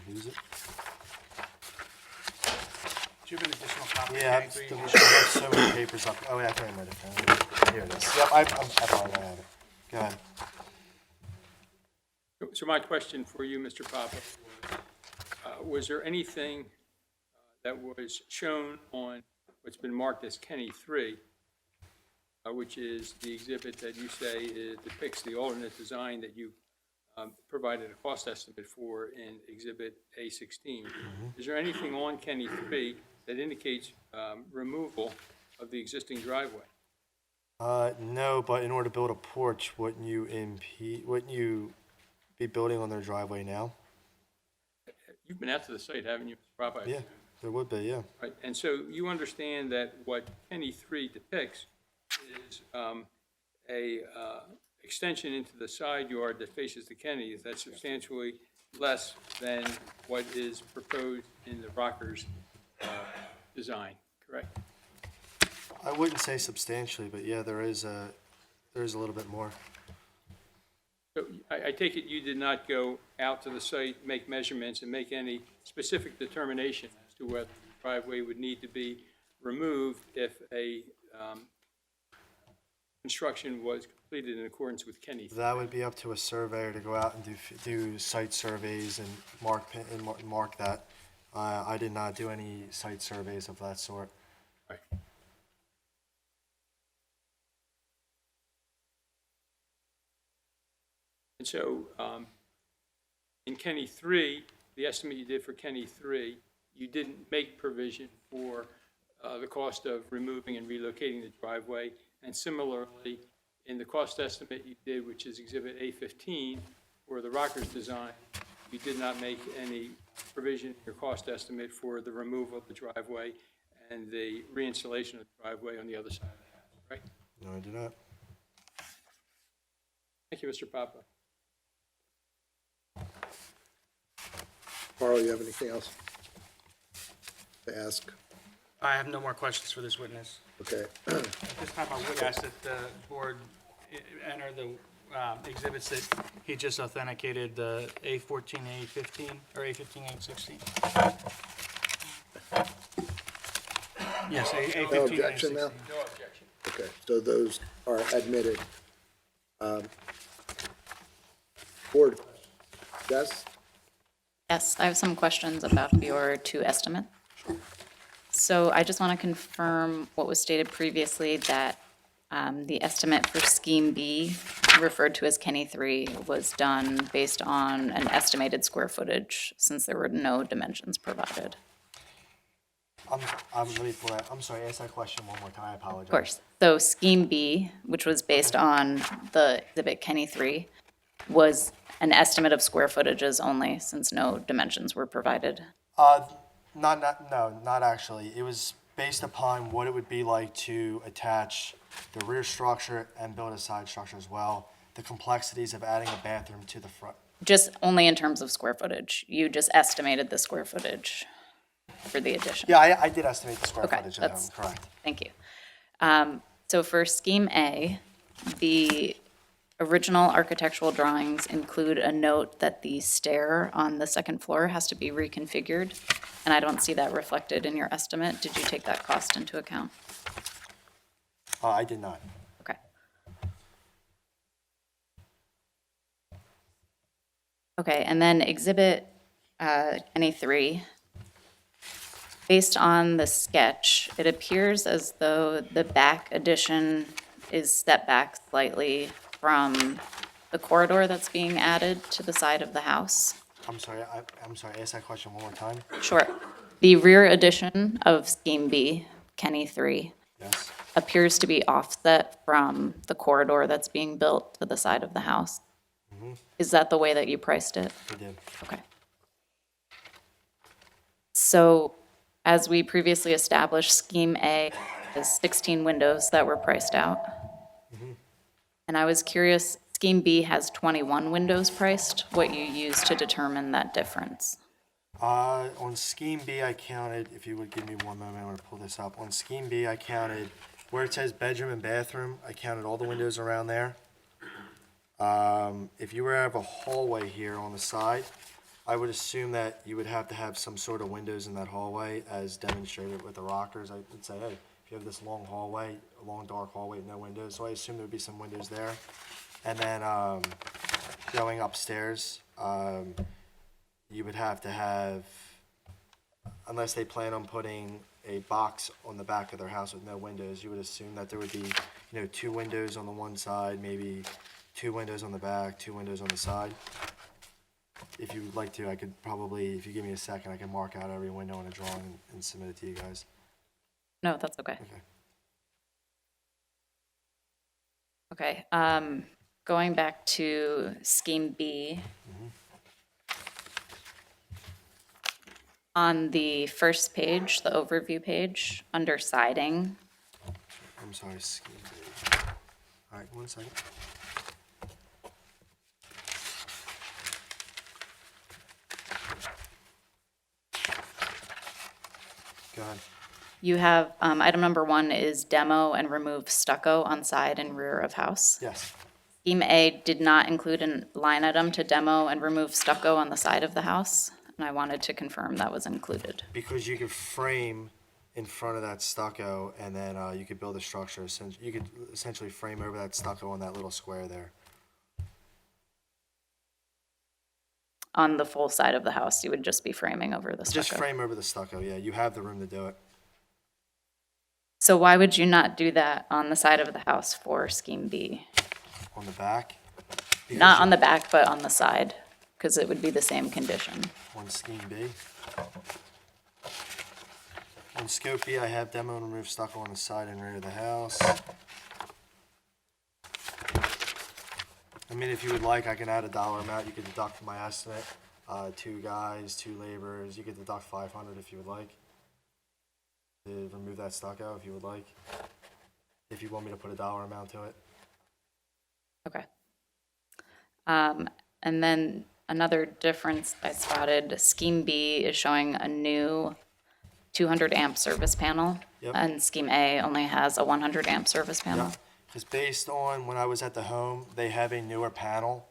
lose it? Do you have an additional copy? Yeah, I have so many papers up. Oh, yeah, I think I might have found it. Here it is. Yep, I probably have it. Go ahead. So my question for you, Mr. Papa, was there anything that was shown on what's been marked as Kenny 3, which is the exhibit that you say depicts the alternate design that you provided a cost estimate for in Exhibit A16? Is there anything on Kenny 3 that indicates removal of the existing driveway? No, but in order to build a porch, wouldn't you be building on their driveway now? You've been out to the site, haven't you, Mr. Papa? Yeah, there would be, yeah. Right, and so you understand that what Kenny 3 depicts is a extension into the side yard that faces the Kennys that's substantially less than what is proposed in the Rockers design, correct? I wouldn't say substantially, but yeah, there is a little bit more. So I take it you did not go out to the site, make measurements, and make any specific determination as to whether the driveway would need to be removed if a construction was completed in accordance with Kenny 3? That would be up to a surveyor to go out and do site surveys and mark that. I did not do any site surveys of that sort. Right. And so, in Kenny 3, the estimate you did for Kenny 3, you didn't make provision for the cost of removing and relocating the driveway. And similarly, in the cost estimate you did, which is Exhibit A15, for the Rockers design, you did not make any provision in your cost estimate for the removal of the driveway and the reinstallation of the driveway on the other side of the house, right? No, I did not. Thank you, Mr. Papa. Carl, you have anything else to ask? I have no more questions for this witness. Okay. At this time, I would ask that the board enter the exhibits that he just authenticated, the A14, A15, or A15, A16. Yes, A15, No A16. objection now? Okay, so those are admitted. Board, yes? Yes, I have some questions about your two estimates. So I just want to confirm what was stated previously, that the estimate for Scheme B, referred to as Kenny 3, was done based on an estimated square footage, since there were no dimensions provided. Let me pull that. I'm sorry, ask that question one more time. I apologize. Of course. So Scheme B, which was based on the exhibit Kenny 3, was an estimate of square footages only, since no dimensions were provided. Not actually. It was based upon what it would be like to attach the rear structure and build a side structure as well. The complexities of adding a bathroom to the front. Just only in terms of square footage. You just estimated the square footage for the addition. Yeah, I did estimate the square Okay, footage of the home, that's- correct. Thank you. So for Scheme A, the original architectural drawings include a note that the stair on the second floor has to be reconfigured, and I don't see that reflected in your estimate. Did you take that cost into account? I did not. Okay. Okay, and then Exhibit Kenny 3, based on the sketch, it appears as though the back addition is set back slightly from the corridor that's being added to the side of the house. I'm sorry, ask that question one more time. Sure. The rear addition of Scheme B, Kenny 3, Yes. appears to be offset from the corridor that's being built to the side of the house. Is that the way that you priced it? I did. Okay. So, as we previously established, Scheme A has 16 windows that were priced out. And I was curious, Scheme B has 21 windows priced, what you used to determine that difference? On Scheme B, I counted, if you would give me one moment, I want to pull this up. On Scheme B, I counted, where it says bedroom and bathroom, I counted all the windows around there. If you were to have a hallway here on the side, I would assume that you would have to have some sort of windows in that hallway as demonstrated with the rockers. I would say, hey, if you have this long hallway, a long dark hallway with no windows, so I assume there would be some windows there. And then going upstairs, you would have to have, unless they plan on putting a box on the back of their house with no windows, you would assume that there would be, 2 windows on the one side, maybe 2 windows on the back, 2 windows on the side. If you would like to, I could probably, if you give me a second, I can mark out every window in a drawing and submit it to you guys. No, that's okay. Okay. Okay, going back to scheme B. On the first page, the overview page, under siding, I'm sorry, scheme B. All right, 1 second. Go ahead. you have, item number 1 is demo and remove stucco on side and rear of house. Yes. Scheme A did not include a line item to demo and remove stucco on the side of the house, and I wanted to confirm that was included. Because you could frame in front of that stucco, and then you could build a structure. You could essentially frame over that stucco on that little square there. On the full side of the house, you would just be framing over the Just stucco. frame over the stucco, yeah. You have the room to do it. So why would you not do that on the side of the house for scheme B? On the back. Not on the back, but on the side, because it would be the same condition. On scheme B. On scope B, I have demo and remove stucco on the side and rear of the house. I mean, if you would like, I can add a dollar amount. You could deduct from my estimate. 2 guys, 2 laborers. You could deduct 500 if you would like. To remove that stucco if you would like. If you want me to put a dollar amount to it. Okay. And then another difference I spotted, scheme B is showing a new 200 amp service panel. Yep. And scheme A only has a 100 amp service panel. Because based on when I was at the home, they have a newer panel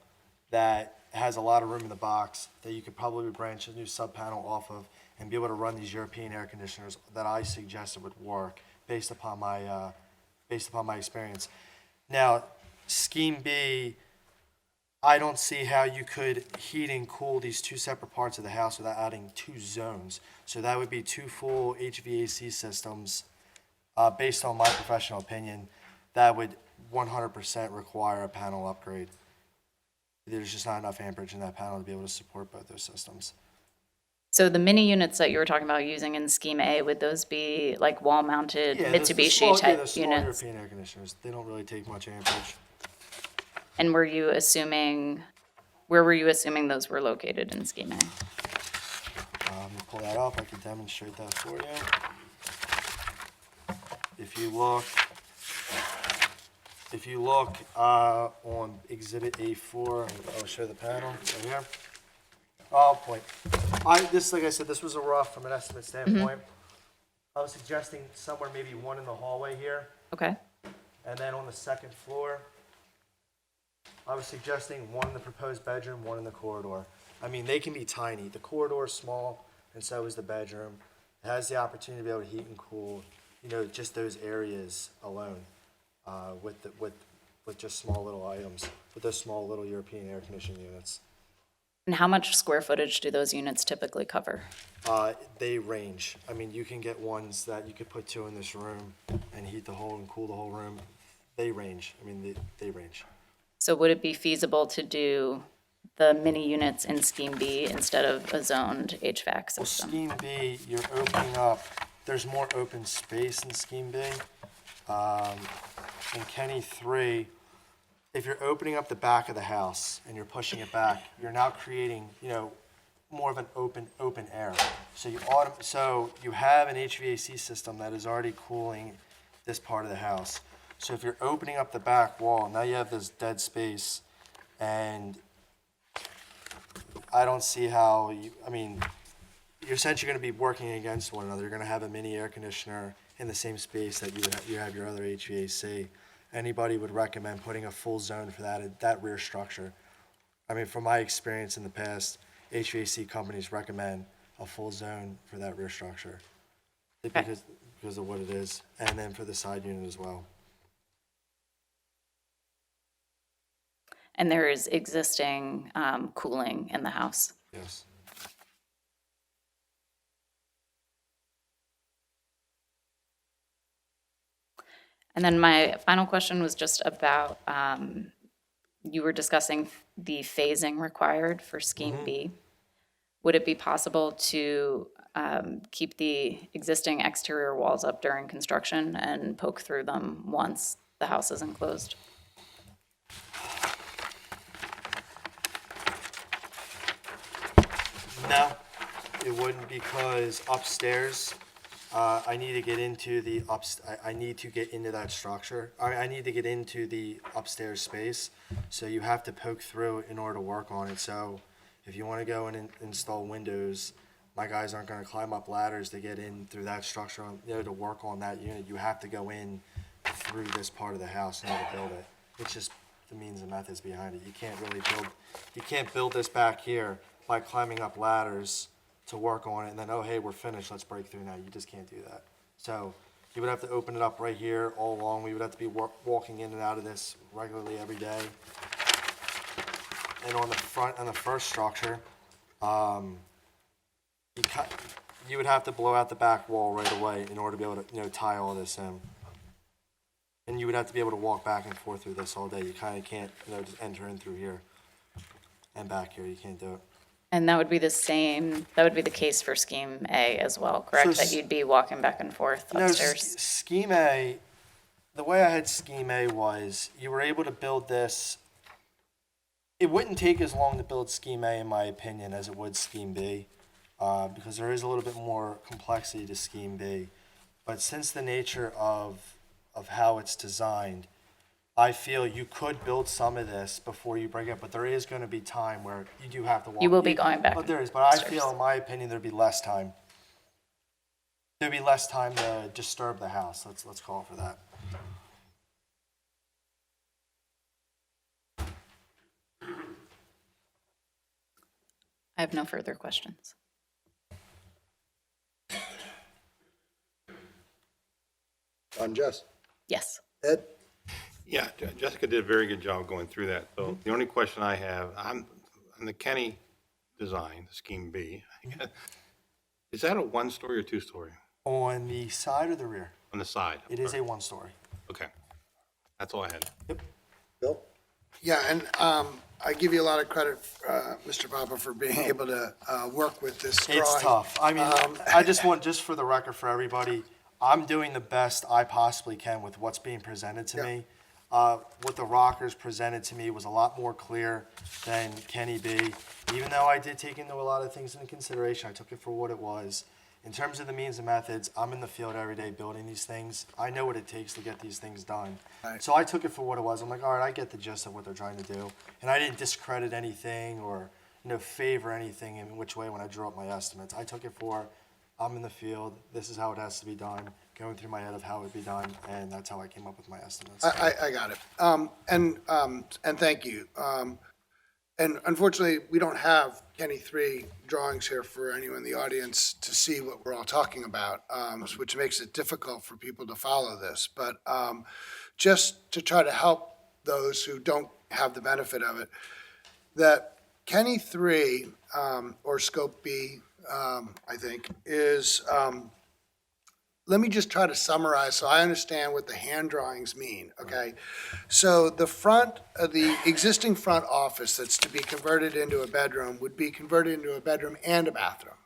that has a lot of room in the box that you could probably branch a new sub panel off of and be able to run these European air conditioners that I suggested would work based upon my experience. Now, scheme B, I don't see how you could heat and cool these 2 separate parts of the house without adding 2 zones. So that would be 2 full HVAC systems. Based on my professional opinion, that would 100% require a panel upgrade. There's just not enough amperage in that panel to be able to support both those systems. So the mini units that you were talking about using in scheme A, would those be like wall-mounted Mitsubishi type small units? European air conditioners. They don't really take much amperage. And were you assuming, where were you assuming those were located in scheme A? Let me pull that up. I can demonstrate that for you. If you look on Exhibit A4, I'll show the panel right here. Oh, point. Like I said, this was a rough from an estimate standpoint. I was suggesting somewhere maybe 1 in the hallway here, Okay, and then on the 2nd floor, I was suggesting 1 in the proposed bedroom, 1 in the corridor. I mean, they can be tiny. The corridor is small, and so is the bedroom. It has the opportunity to be able to heat and cool, just those areas alone, with just small little items, with those small little European air conditioning units. and how much square footage do those units typically cover? They range. I mean, you can get ones that you could put 2 in this room and heat the whole and cool the whole room. They range. I mean, they range. So would it be feasible to do the mini units in scheme B instead of a zoned HVAC Well, system? scheme B, you're opening up, there's more open space in scheme B. In Kenny 3, if you're opening up the back of the house and you're pushing it back, you're now creating, more of an open air. So you have an HVAC system that is already cooling this part of the house. So if you're opening up the back wall, now you have this dead space, and I don't see how you're essentially going to be working against one another. You're going to have a mini air conditioner in the same space that you have your other HVAC. Anybody would recommend putting a full zone for that rear structure. I mean, from my experience in the past, HVAC companies recommend a full zone for that rear structure. Okay. Because of what it is, and then for the side unit as well. And there is existing cooling in the house. Yes. And then my final question was just about, you were discussing the phasing required for Scheme B. Would it be possible to keep the existing exterior walls up during construction and poke through them once the house is enclosed? No, it wouldn't, because upstairs, I need to get into I need to get into that structure. I need to get into the upstairs space, so you have to poke through in order to work on it. So if you want to go and install windows, my guys aren't going to climb up ladders to get in through that structure, to work on that unit. You have to go in through this part of the house in order to build it. It's just the means and methods behind it. You can't build this back here by climbing up ladders to work on it, and then, oh, hey, we're finished, let's break through now. You just can't do that. So you would have to open it up right here all along. We would have to be walking in and out of this regularly every day. And on the first structure, you would have to blow out the back wall right away in order to be able to, tie all this in. And you would have to be able to walk back and forth through this all day. You kind of can't, just enter in through here and back here. You can't do it. And that would be the case for Scheme A as well, correct? So That you'd be walking back and forth upstairs? Scheme A, the way I had Scheme A was, you were able to build this. It wouldn't take as long to build Scheme A, in my opinion, as it would Scheme B, because there is a little bit more complexity to Scheme B. But since the nature of how it's designed, I feel you could build some of this before you break it, but there is going to be time where you do have to walk. You will be going back But there is, but I upstairs. feel, in my opinion, there'd be less time. There'd be less time to disturb the house. Let's call for that. I have no further questions. Jess? Yes. Ed? Yeah, Jessica did a very good job going through that. So the only question I have, on the Kenny design, Scheme B, is that a one-story or two-story? On the side or the rear? On the side? It is a one-story. Okay. That's all I had. Bill? Yeah, and I give you a lot of credit, Mr. Papa, for being able to work with this drawing. It's tough. I mean, I just want, just for the record for everybody, I'm doing the best I possibly can with what's being presented to me. What the Rockers presented to me was a lot more clear than Kenny B. Even though I did take into a lot of things into consideration, I took it for what it was. In terms of the means and methods, I'm in the field every day building these things. I know what it takes to get these things done. Right. So I took it for what it was. I'm like, all right, I get the gist of what they're trying to do. And I didn't discredit anything or, favor anything in which way when I drew up my estimates. I took it for, I'm in the field, this is how it has to be done, going through my head of how it would be done, and that's how I came up with my estimates. I got it. And thank you. And unfortunately, we don't have Kenny 3 drawings here for anyone in the audience to see what we're all talking about, which makes it difficult for people to follow this. But just to try to help those who don't have the benefit of it, that Kenny 3, or Scope B, I think, is, let me just try to summarize so I understand what the hand drawings mean, okay? So the existing front office that's to be converted into a bedroom would be converted into a bedroom and a bathroom,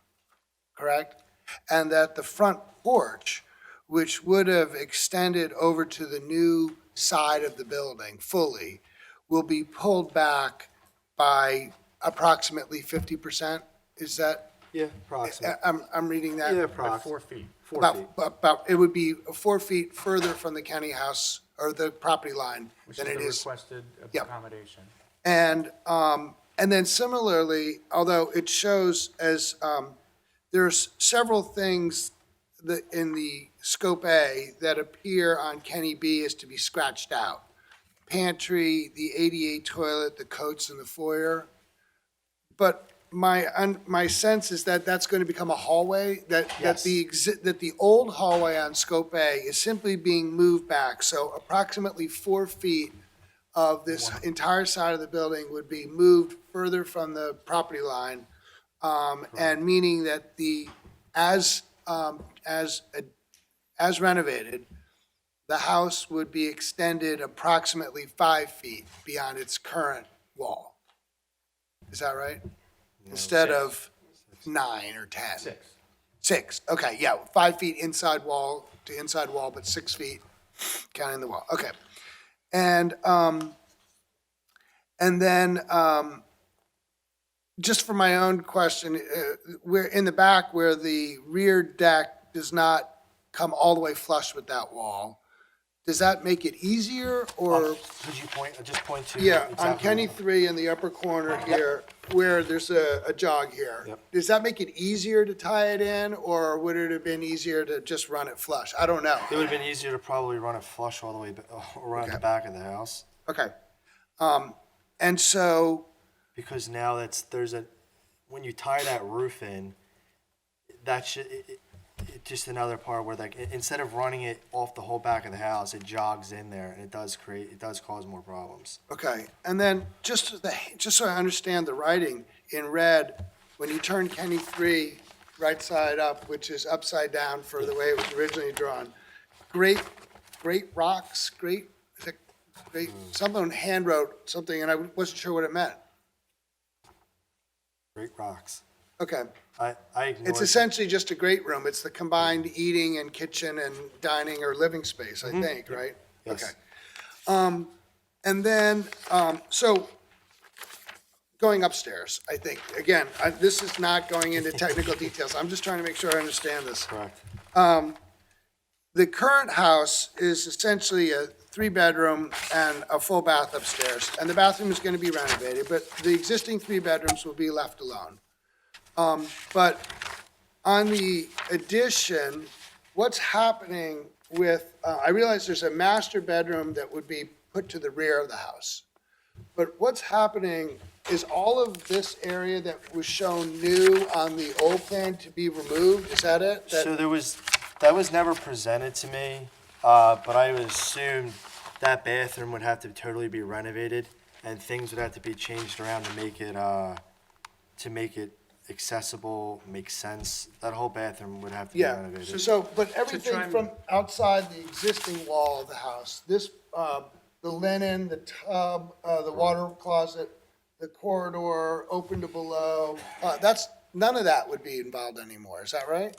correct? And that the front porch, which would have extended over to the new side of the building fully, will be pulled back by approximately 50%? Is that, Yeah, approximately. I'm reading that? Yeah, approximately. 4 feet. 4 feet. About, it would be 4 feet further from the Kenny house, or the property line, Which than is it the is. requested Yep. accommodation. And then similarly, although it shows as, there's several things that in the Scope A that appear on Kenny B as to be scratched out. Pantry, the ADA toilet, the coats in the foyer. But my sense is that that's going to become a hallway, that Yes. the old hallway on Scope A is simply being moved back. So approximately 4 feet of this entire side of the building would be moved further from the property line. And meaning that as renovated, the house would be extended approximately 5 feet beyond its current wall. Is that right? Instead of 9 or 10? 6, okay, yeah, 5 feet inside wall to inside wall, but 6 feet counting the wall, okay. And then, just for my own question, where, in the back where the rear deck does not come all the way flush with that wall, does that make it easier, or? Could you just point to? Yeah, on exactly Kenny what- 3 in the upper corner here, where there's a jog here. Yep. Does that make it easier to tie it in, or would it have been easier to just run it flush? I don't know. It would have been easier to probably run it flush all the way around the Okay. back of the house, Okay. And so, because now when you tie that roof in, that should, it's just another part where like, instead of running it off the whole back of the house, it jogs in there and it does cause more problems. okay, and then just so I understand the writing, in red, when you turn Kenny 3 right side up, which is upside down for the way it was originally drawn, great rocks, someone hand wrote something and I wasn't sure what it meant. Great rocks. Okay, I ignored. it's essentially just a great room, it's the combined eating and kitchen and dining or living space, I think, right? Yes. Okay. And then, so, going upstairs, I think, again, this is not going into technical details, I'm just trying to make sure I understand this. Correct. The current house is essentially a 3-bedroom and a full bath upstairs, and the bathroom is going to be renovated, but the existing 3 bedrooms will be left alone. But on the addition, what's happening with, I realize there's a master bedroom that would be put to the rear of the house. But what's happening is all of this area that was shown new on the old plan to be removed, is that it? So that was never presented to me, but I would assume that bathroom would have to totally be renovated and things would have to be changed around to make it accessible, make sense. That whole bathroom would have to be Yeah, renovated. so, but everything try and- from outside the existing wall of the house, this, the linen, the tub, the water closet, the corridor, open to below, none of that would be involved anymore, is that right?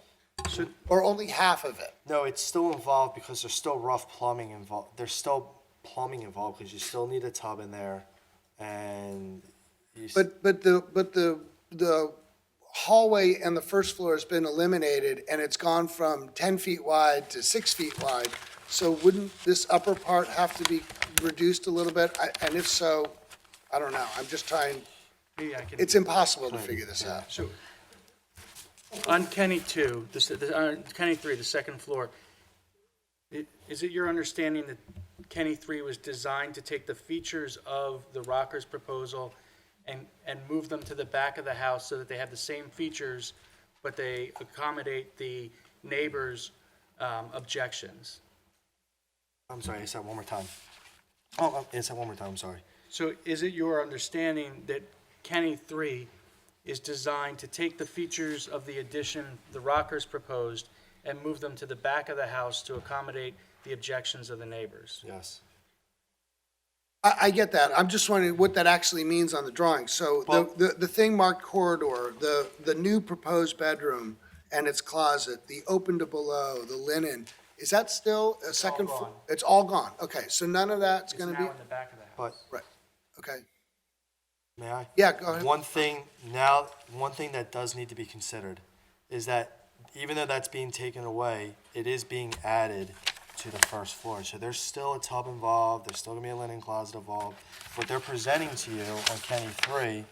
Or only half of it? No, it's still involved because there's still rough plumbing involved. There's still plumbing involved because you still need a tub in there and But the hallway and the first floor has been eliminated, and it's gone from 10 feet wide to 6 feet wide. So wouldn't this upper part have to be reduced a little bit? And if so, I don't know, I'm just trying, Maybe I can. it's impossible to figure this out. So, on Kenny 2, Kenny 3, the second floor, is it your understanding that Kenny 3 was designed to take the features of the Rockers proposal and move them to the back of the house so that they have the same features, but they accommodate the neighbors' objections? I'm sorry, I said it one more time. Oh, I said one more time, I'm sorry. So is it your understanding that Kenny 3 is designed to take the features of the addition the Rockers proposed and move them to the back of the house to accommodate the objections of the neighbors? Yes. I get that, I'm just wondering what that actually means on the drawing. So the thing marked corridor, the new proposed bedroom and its closet, the open to below, the linen, is that still a second? gone. It's all gone, okay, so none of that's It's gonna now be, in the back of the house. But right, okay. may I? Yeah, go ahead. One thing that does need to be considered is that even though that's being taken away, it is being added to the first floor. So there's still a tub involved, there's still gonna be a linen closet involved. What they're presenting to you on Kenny 3,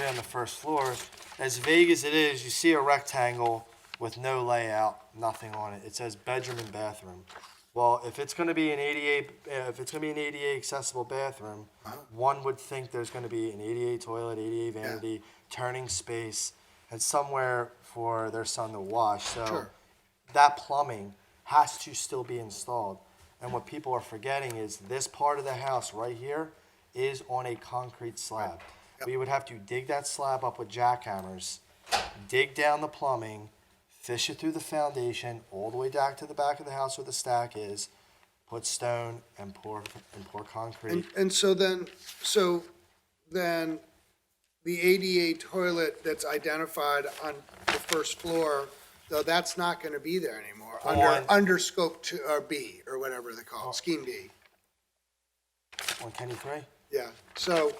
on the first floor, as vague as it is, you see a rectangle with no layout, nothing on it. It says bedroom and bathroom. Well, if it's gonna be an ADA accessible bathroom, one would think there's gonna be an ADA toilet, ADA vanity, turning space, and somewhere for their son to wash, so Sure. that plumbing has to still be installed. And what people are forgetting is this part of the house right here is on a concrete slab. Yep. We would have to dig that slab up with jackhammers, dig down the plumbing, fish it through the foundation, all the way back to the back of the house where the stack is, put stone and pour concrete. And so then the ADA toilet that's identified on the first floor, though that's not gonna be there anymore, under scope 2, or B, or whatever they call it, scheme B. On Kenny 3? Yeah, so,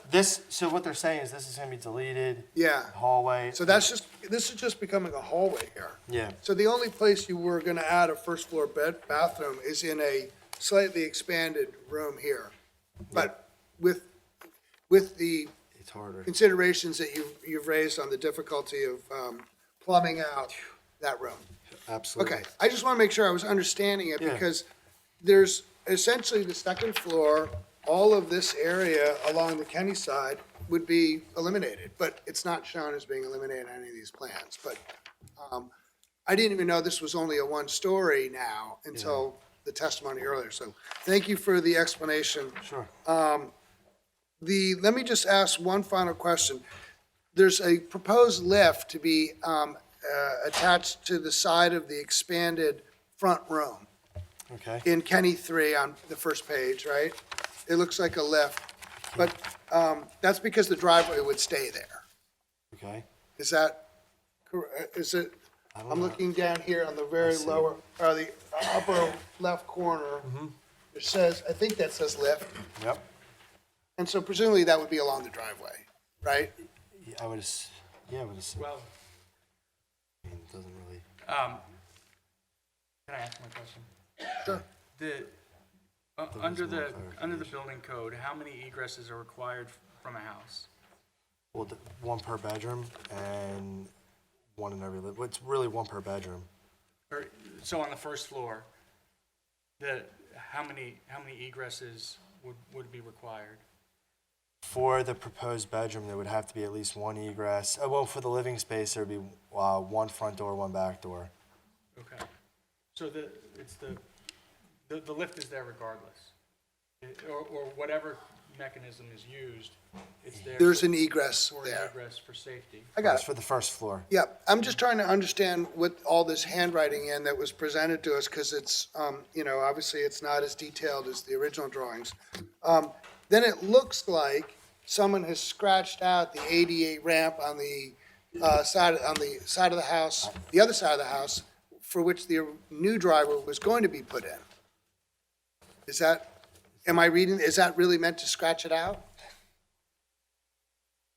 So what they're saying is this is gonna be deleted, yeah, hallway. so this is just becoming a hallway here. Yeah, So the only place you were gonna add a first floor bathroom is in a slightly expanded room here. But with the it's harder. considerations that you've raised on the difficulty of plumbing out that room. Absolutely. Okay, I just want to make sure I was understanding it, Yeah. because there's essentially the second floor, all of this area along the Kenny side would be eliminated, but it's not shown as being eliminated on any of these plans. But I didn't even know this was only a one-story now until the testimony earlier, so thank you for the explanation. Sure. Let me just ask one final question. There's a proposed lift to be attached to the side of the expanded front room Okay. in Kenny 3 on the first page, right? It looks like a lift, but that's because the driveway would stay there. Okay. Is that, is it? I don't I'm know. looking down here on the very see. lower, or the upper left corner. It says, I think that says lift, Yep. and so presumably that would be along the driveway, right? Yeah, I would assume. Well, I mean, it doesn't really. can I ask my question? Sure. Under the clarification. building code, how many egresses are required from a house? Well, one per bedroom and one in every well, it's really one per bedroom. Or, so on the first floor, how many egresses would be required? For the proposed bedroom, there would have to be at least one egress. Well, for the living space, there would be one front door, one back door. Okay. So the lift is there regardless? Or whatever mechanism is used, it's there. There's an egress for there. egress for safety. I got That's it. for the first floor. Yeah, I'm just trying to understand what all this handwriting in that was presented to us, because it's, obviously it's not as detailed as the original drawings. Then it looks like someone has scratched out the ADA ramp on the side of the house, the other side of the house, for which the new driveway was going to be put in. Is that really meant to scratch it out?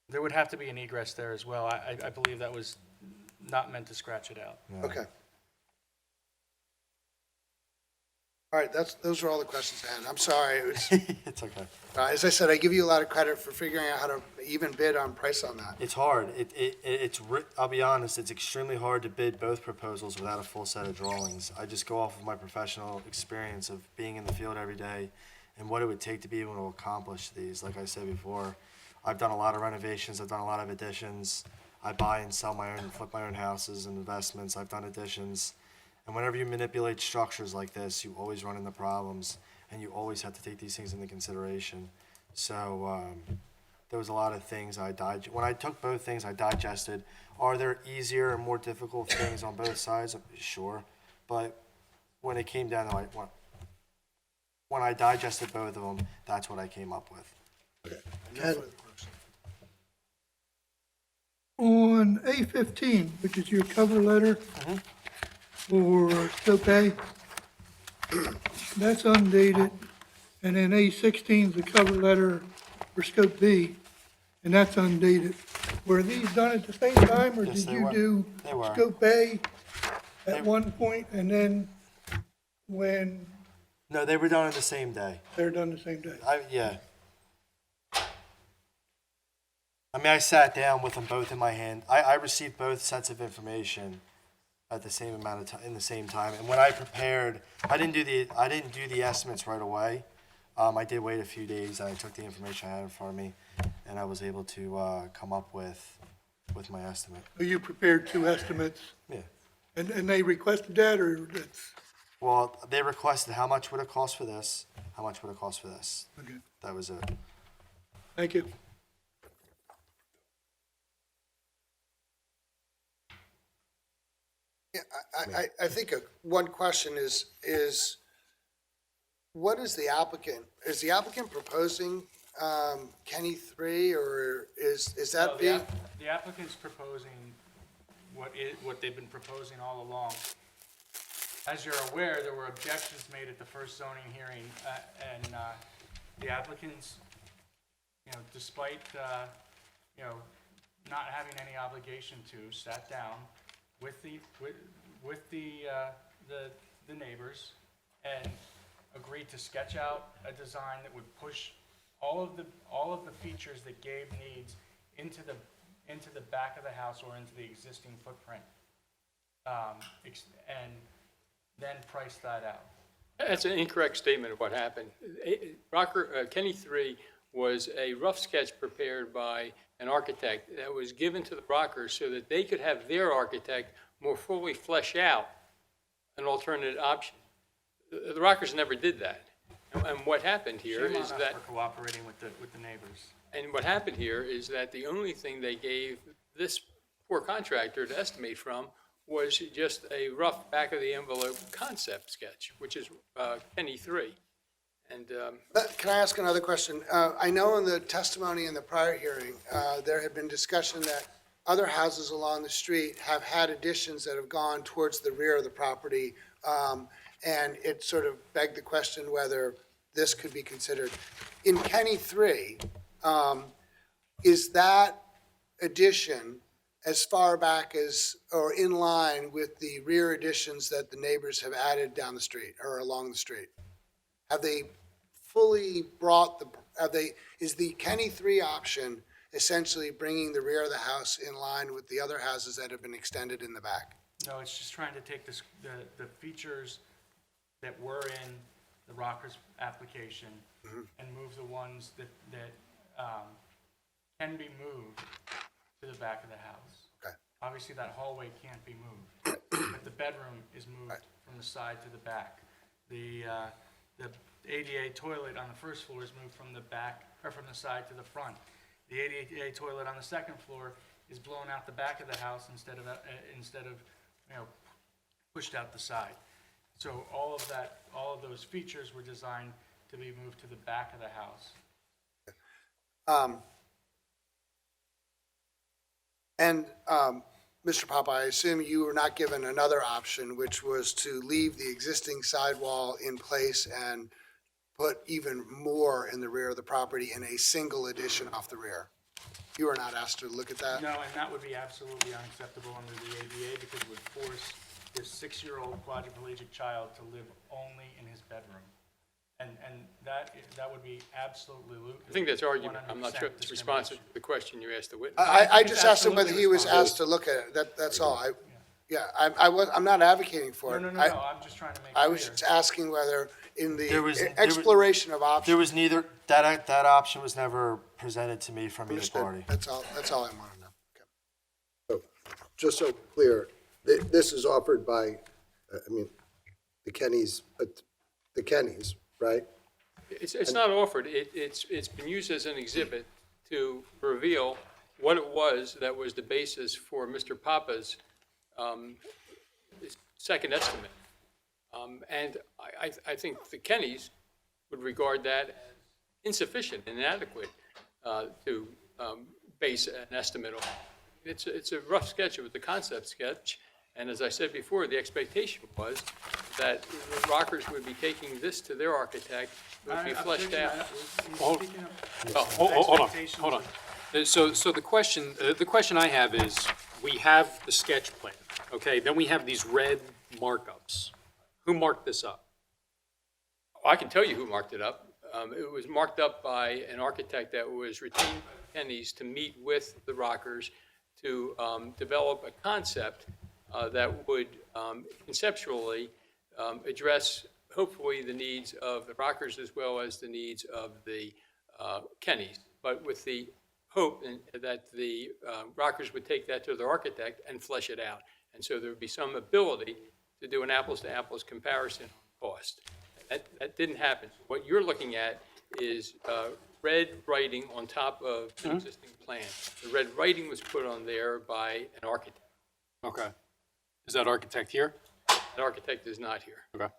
There would have to be an egress there as well. I believe that was not meant to scratch it out. Okay. All right, those are all the questions I had. I'm sorry. It was, It's okay. as I said, I give you a lot of credit for figuring out how to even bid on price on that. It's hard. I'll be honest, it's extremely hard to bid both proposals without a full set of drawings. I just go off of my professional experience of being in the field every day and what it would take to be able to accomplish these. Like I said before, I've done a lot of renovations, I've done a lot of additions. I buy and sell my own, flip my own houses and investments. I've done additions. And whenever you manipulate structures like this, you always run into problems, and you always have to take these things into consideration. So there was a lot of things when I took both things, I digested. Are there easier and more difficult things on both sides? Sure. But when it came down to when I digested both of them, that's what I came up with. On A15, which is your cover letter for scope A, that's undated, and then A16 is the cover letter for scope B, and that's undated. Were these done at the same time, or Yes, did they you were. do They were. scope A They- at one point, and then when No, they were done on the same day. they're done the same day? Yeah. I mean, I sat down with them both in my hand. I received both sets of information at the same amount of time, in the same time. And when I prepared, I didn't do the estimates right away. I did wait a few days, and I took the information I had in front of me, and I was able to come up with my estimate. So you prepared two estimates, Yeah. and they requested that, or that's, Well, they requested how much would it cost for this, how much would it cost for this. okay, That was it. thank you. Yeah, I think one question is, what is the applicant proposing, Kenny 3, or is that being? The applicant's proposing what they've been proposing all along. As you're aware, there were objections made at the first zoning hearing, and the applicants, despite, not having any obligation to, sat down with the neighbors and agreed to sketch out a design that would push all of the features that Gabe needs into the back of the house or into the existing footprint, and then price that out. That's an incorrect statement of what happened. Kenny 3 was a rough sketch prepared by an architect that was given to the Rockers so that they could have their architect more fully flesh out an alternate option. The Rockers never did that. And what happened here Shame on is us that, for cooperating with the neighbors. and what happened here is that the only thing they gave this poor contractor to estimate from was just a rough back-of-the-envelope concept sketch, which is Kenny 3. And Can I ask another question? I know in the testimony in the prior hearing, there had been discussion that other houses along the street have had additions that have gone towards the rear of the property, and it sort of begged the question whether this could be considered. In Kenny 3, is that addition as far back as, or in line with the rear additions that the neighbors have added down the street or along the street? Have they fully brought is the Kenny 3 option essentially bringing the rear of the house in line with the other houses that have been extended in the back? No, it's just trying to take the features that were in the Rockers application and move the ones that can be moved to the back of the house. Okay. Obviously, that hallway can't be moved, but the bedroom is moved from the side to the back. The ADA toilet on the first floor is moved from the back, or from the side to the front. The ADA toilet on the second floor is blown out the back of the house instead of pushed out the side. So all of those features were designed to be moved to the back of the house. Mr. Papa, I assume you were not given another option, which was to leave the existing sidewall in place and put even more in the rear of the property in a single addition off the rear. You were not asked to look at that? No, and that would be absolutely unacceptable under the ADA because it would force this 6-year-old quadriplegic child to live only in his bedroom. And that would be absolutely I think that's argument. I'm not sure 100% if it's responsive to the question you asked the witness. I just asked him whether he was asked to look at it. That's all. I'm not advocating for it. No, I'm just trying to make I clear. was just asking whether in There was- the exploration of options. There was neither, that option was never presented to me from either Understood. party. That's all I want to know. Okay. So, just so clear, this is offered by, the Kennys, right? It's not offered. It's been used as an exhibit to reveal what it was that was the basis for Mr. Papa's second estimate. And I think the Kennys would regard that as insufficient and inadequate to base an estimate on. It's a rough sketch. It was a concept sketch. And as I said before, the expectation was that the Rockers would be taking this to their architect, it would be fleshed out. Hold on. So the question I have is, we have the sketch plan, okay? Then we have these red markups. Who marked this up? I can tell you who marked it up. It was marked up by an architect that was retained by Kennys to meet with the Rockers to develop a concept that would conceptually address, hopefully, the needs of the Rockers as well as the needs of the Kennys, but with the hope that the Rockers would take that to their architect and flesh it out. And so there would be some ability to do an apples-to-apples comparison on cost. That didn't happen. What you're looking at is red writing on top of an existing plan. The red writing was put on there by an architect. Okay. Is that architect here? The architect is not here. Okay.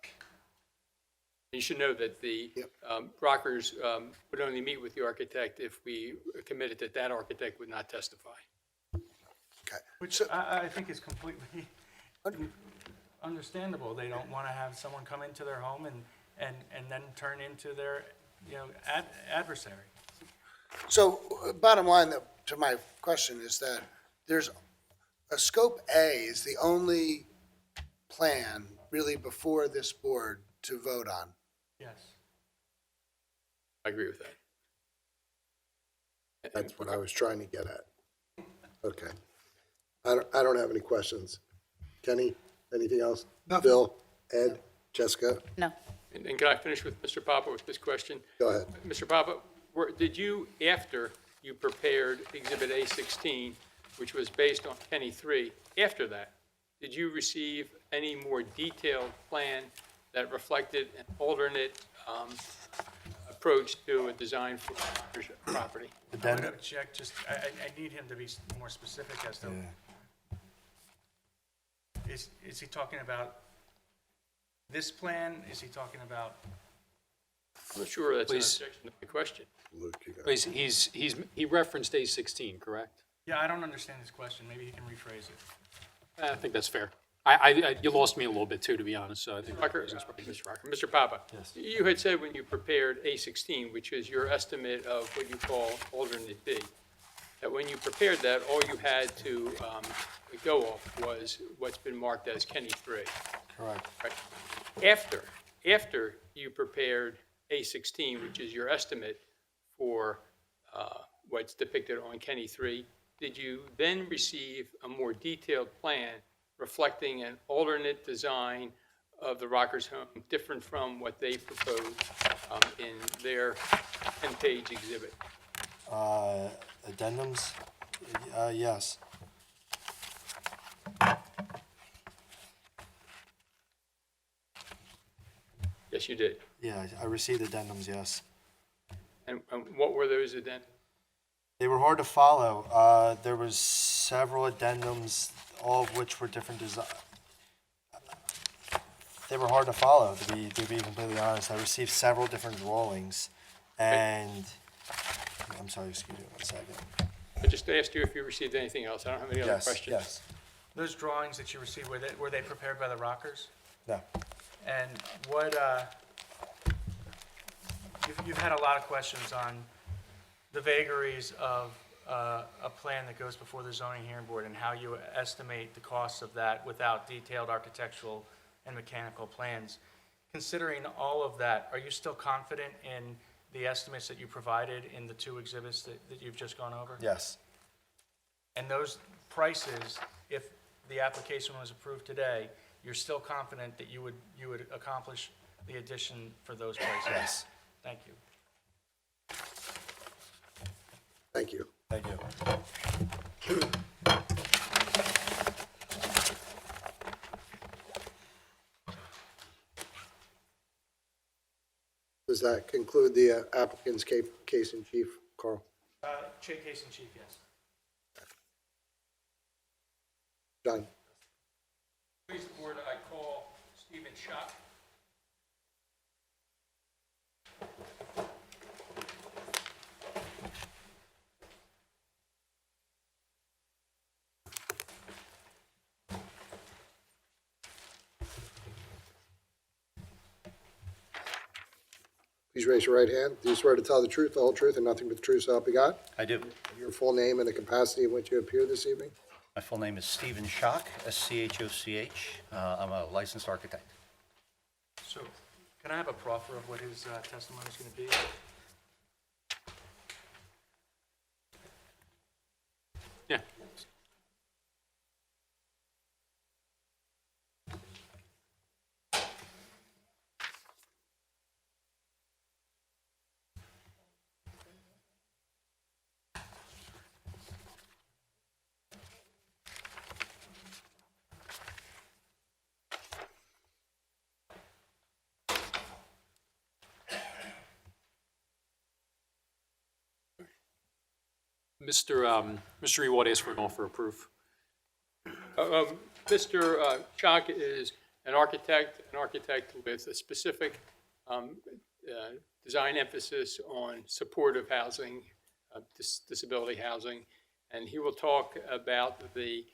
You should know that the Rockers would only meet with the architect if we committed that that architect would not testify. Which I think is completely understandable. They don't want to have someone come into their home and then turn into their, adversary. So bottom line to my question is that there's a scope A is the only plan really before this board to vote on. Yes. I agree with that. That's what I was trying to get at. Okay. I don't have any questions. Kenny, anything else? Nothing. Bill, Ed, Jessica, No. And can I finish with Mr. Papa with this question? go ahead. Mr. Papa, did you, after you prepared Exhibit A16, which was based on Kenny 3, after that, did you receive any more detailed plan that reflected an alternate approach to a design for property? I'm going to check, I need him to be more specific as to, is he talking about this plan? Is he talking about? I'm not sure that's an Please. objection to the question. Luke, you got it. He referenced A16, correct? Yeah, I don't understand his question. Maybe he can rephrase it. I think that's fair. You lost me a little bit too, to be honest, so I think. Mr. Papa, you had said when you prepared A16, which is your estimate of what you call alternate B, that when you prepared that, all you had to go off was what's been marked as Kenny 3. Correct. Right. After you prepared A16, which is your estimate for what's depicted on Kenny 3, did you then receive a more detailed plan reflecting an alternate design of the Rockers' home, different from what they proposed in their 10-page exhibit? Addendums? Yes. Yes, you did. Yeah, I received addendums, yes. And what were those addendums? They were hard to follow. There was several addendums, all of which were different design. They were hard to follow, to be completely honest. I received several different drawings, and I'm sorry, excuse me 1 second. I just asked you if you received anything else. I don't have any other Yes, questions. yes. Those drawings that you received, were they prepared by the Rockers? No. And what, you've had a lot of questions on the vagaries of a plan that goes before the zoning hearing board and how you estimate the costs of that without detailed architectural and mechanical plans. Considering all of that, are you still confident in the estimates that you provided in the 2 exhibits that you've just gone over? Yes. And those prices, if the application was approved today, you're still confident that you would accomplish the addition for those prices? Yes. Thank you. Thank you. Thank you. Does that conclude the applicant's case in chief, Carl? Case in chief, yes. John? Please, the board, I call Stephen Schock. Please raise your right hand. Do you swear to tell the truth, the whole truth, and nothing but the truth, so help you God? I do. Your full name and the capacity in which you appear this evening? My full name is Stephen Schoch, S-C-H-O-C-H. I'm a licensed architect. So, can I have a proffer of what his testimony is going to be? Yeah. Mr. Ewald asked for an offer of proof. Mr. Schock is an architect with a specific design emphasis on supportive housing, disability housing, and he will talk about the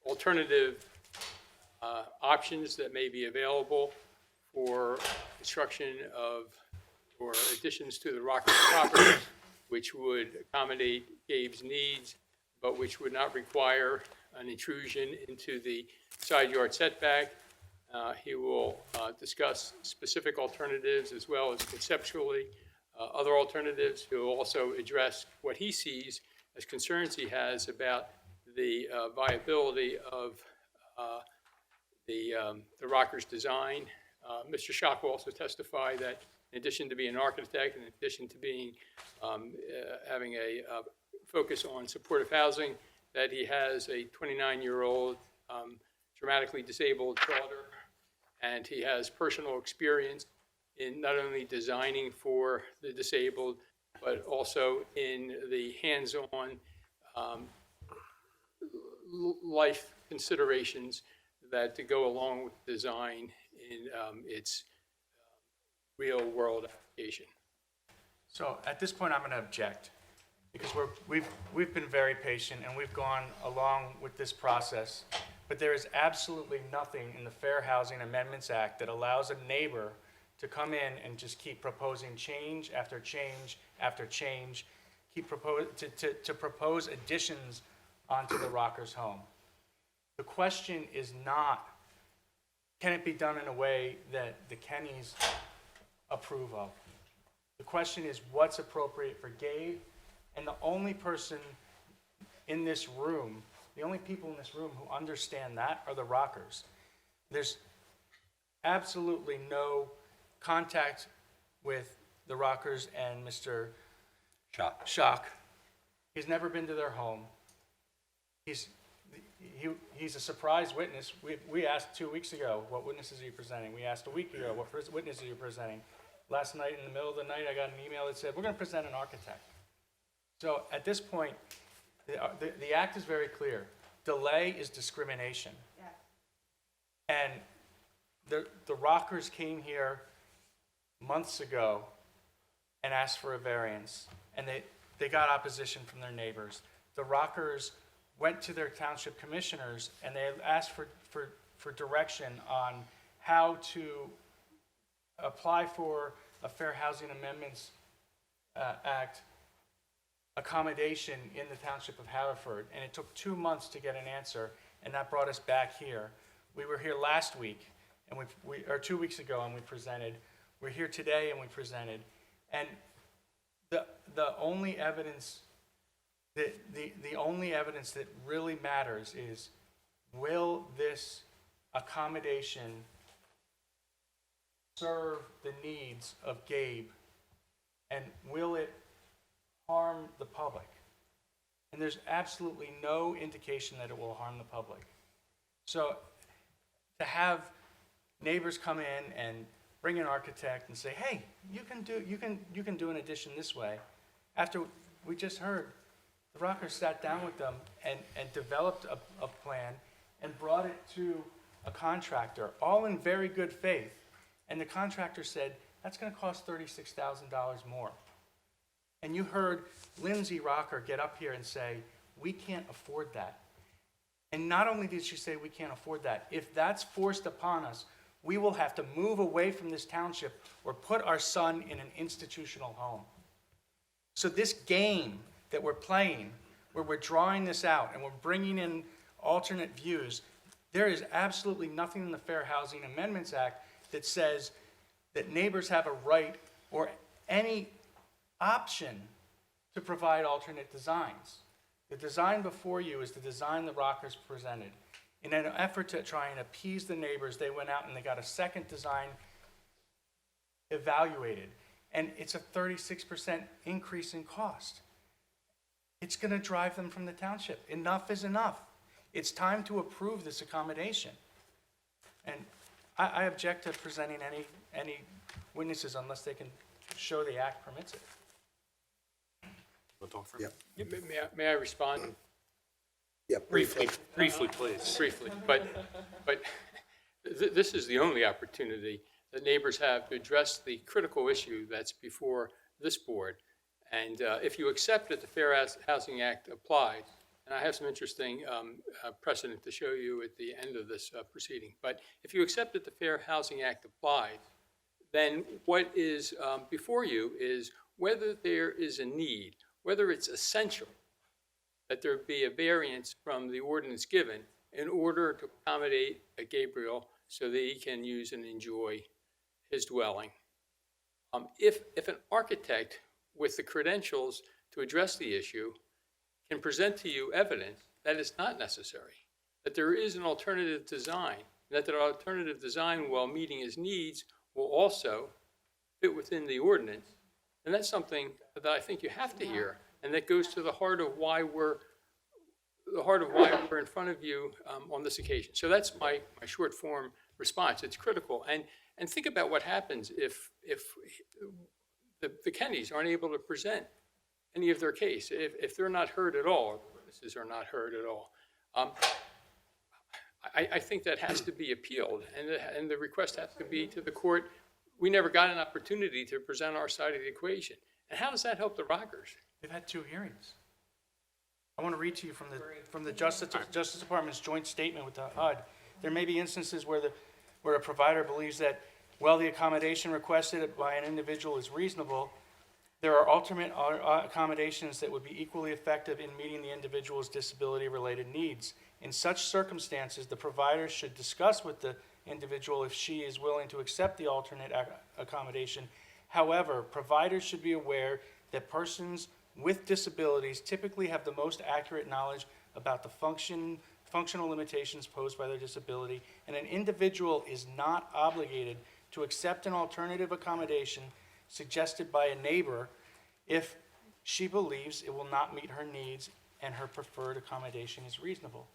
alternative options that may be available for construction of, or additions to the Rockers property, which would accommodate Gabe's needs, but which would not require an intrusion into the side yard setback. He will discuss specific alternatives as well as conceptually other alternatives. He will also address what he sees as concerns he has about the viability of the Rockers design. Mr. Schock will also testify that in addition to being an architect, in addition to being having a focus on supportive housing, that he has a 29-year-old dramatically disabled daughter, and he has personal experience in not only designing for the disabled, but also in the hands-on life considerations that to go along with design in its real-world application. So at this point, I'm going to object, because we've been very patient and we've gone along with this process, but there is absolutely nothing in the Fair Housing Amendments Act that allows a neighbor to come in and just keep proposing change after change after change, to propose additions onto the Rockers' home. The question is not, can it be done in a way that the Kennys approve of? The question is, what's appropriate for Gabe? And the only person in this room, the only people in this room who understand that are the Rockers. There's absolutely no contact with the Rockers and Mr. Schock. He's never been to their home. He's a surprise witness. We asked 2 weeks ago, what witnesses are you presenting? We asked a week ago, what witnesses are you presenting? Last night, in the middle of the night, I got an email that said, we're going to present an architect. So at this point, the act is very clear. Delay is discrimination. Yeah. And the Rockers came here months ago and asked for a variance, and they got opposition from their neighbors. The Rockers went to their township commissioners and they asked for direction on how to apply for a Fair Housing Amendments Act accommodation in the township of Haverford, and it took 2 months to get an answer, and that brought us back here. We were here last week, and or 2 weeks ago, and we presented. We're here today, and we presented. And the only evidence the only evidence that really matters is, will this accommodation serve the needs of Gabe, and will it harm the public? And there's absolutely no indication that it will harm the public. So to have neighbors come in and bring an architect and say, hey, you can do an addition this way, after we just heard the Rockers sat down with them and developed a plan and brought it to a contractor, all in very good faith. And the contractor said, that's going to cost $36,000 more. And you heard Lindsay Rocker get up here and say, we can't afford that. And not only did she say we can't afford that, if that's forced upon us, we will have to move away from this township or put our son in an institutional home. So this game that we're playing, where we're drawing this out and we're bringing in alternate views, there is absolutely nothing in the Fair Housing Amendments Act that says that neighbors have a right or any option to provide alternate designs. The design before you is the design the Rockers presented. In an effort to try and appease the neighbors, they went out and they got a second design evaluated, and it's a 36% increase in cost. It's going to drive them from the township. Enough is enough. It's time to approve this accommodation. And I object to presenting any witnesses unless they can show the act permits it. to talk for a Yep. minute? May I respond? Yeah, Briefly, please. Briefly, but this is the only opportunity that neighbors have to address the critical issue that's before this board. And if you accept that the Fair Housing Act applies, and I have some interesting precedent to show you at the end of this proceeding, but if you accept that the Fair Housing Act applies, then what is before you is whether there is a need, whether it's essential that there be a variance from the ordinance given in order to accommodate Gabriel so that he can use and enjoy his dwelling. If an architect with the credentials to address the issue can present to you evidence that it's not necessary, that there is an alternative design, that the alternative design, while meeting his needs, will also fit within the ordinance, and that's something that I think you have to hear, and that goes to the heart of why we're in front of you on this occasion. So that's my short form response. It's critical, and think about what happens if the Kennedys aren't able to present any of their case, if they're not heard at all, the witnesses are not heard at all. I think that has to be appealed, and the request has to be to the court. We never got an opportunity to present our side of the equation. And how does that help the Rockers? They've had 2 hearings. I want to read to you from the Justice Department's joint statement with the HUD. There may be instances where a provider believes that, while the accommodation requested by an individual is reasonable, there are alternate accommodations that would be equally effective in meeting the individual's disability-related needs. In such circumstances, the provider should discuss with the individual if she is willing to accept the alternate accommodation. However, providers should be aware that persons with disabilities typically have the most accurate knowledge about the functional limitations posed by their disability, and an individual is not obligated to accept an alternative accommodation suggested by a neighbor if she believes it will not meet her needs and her preferred accommodation is reasonable.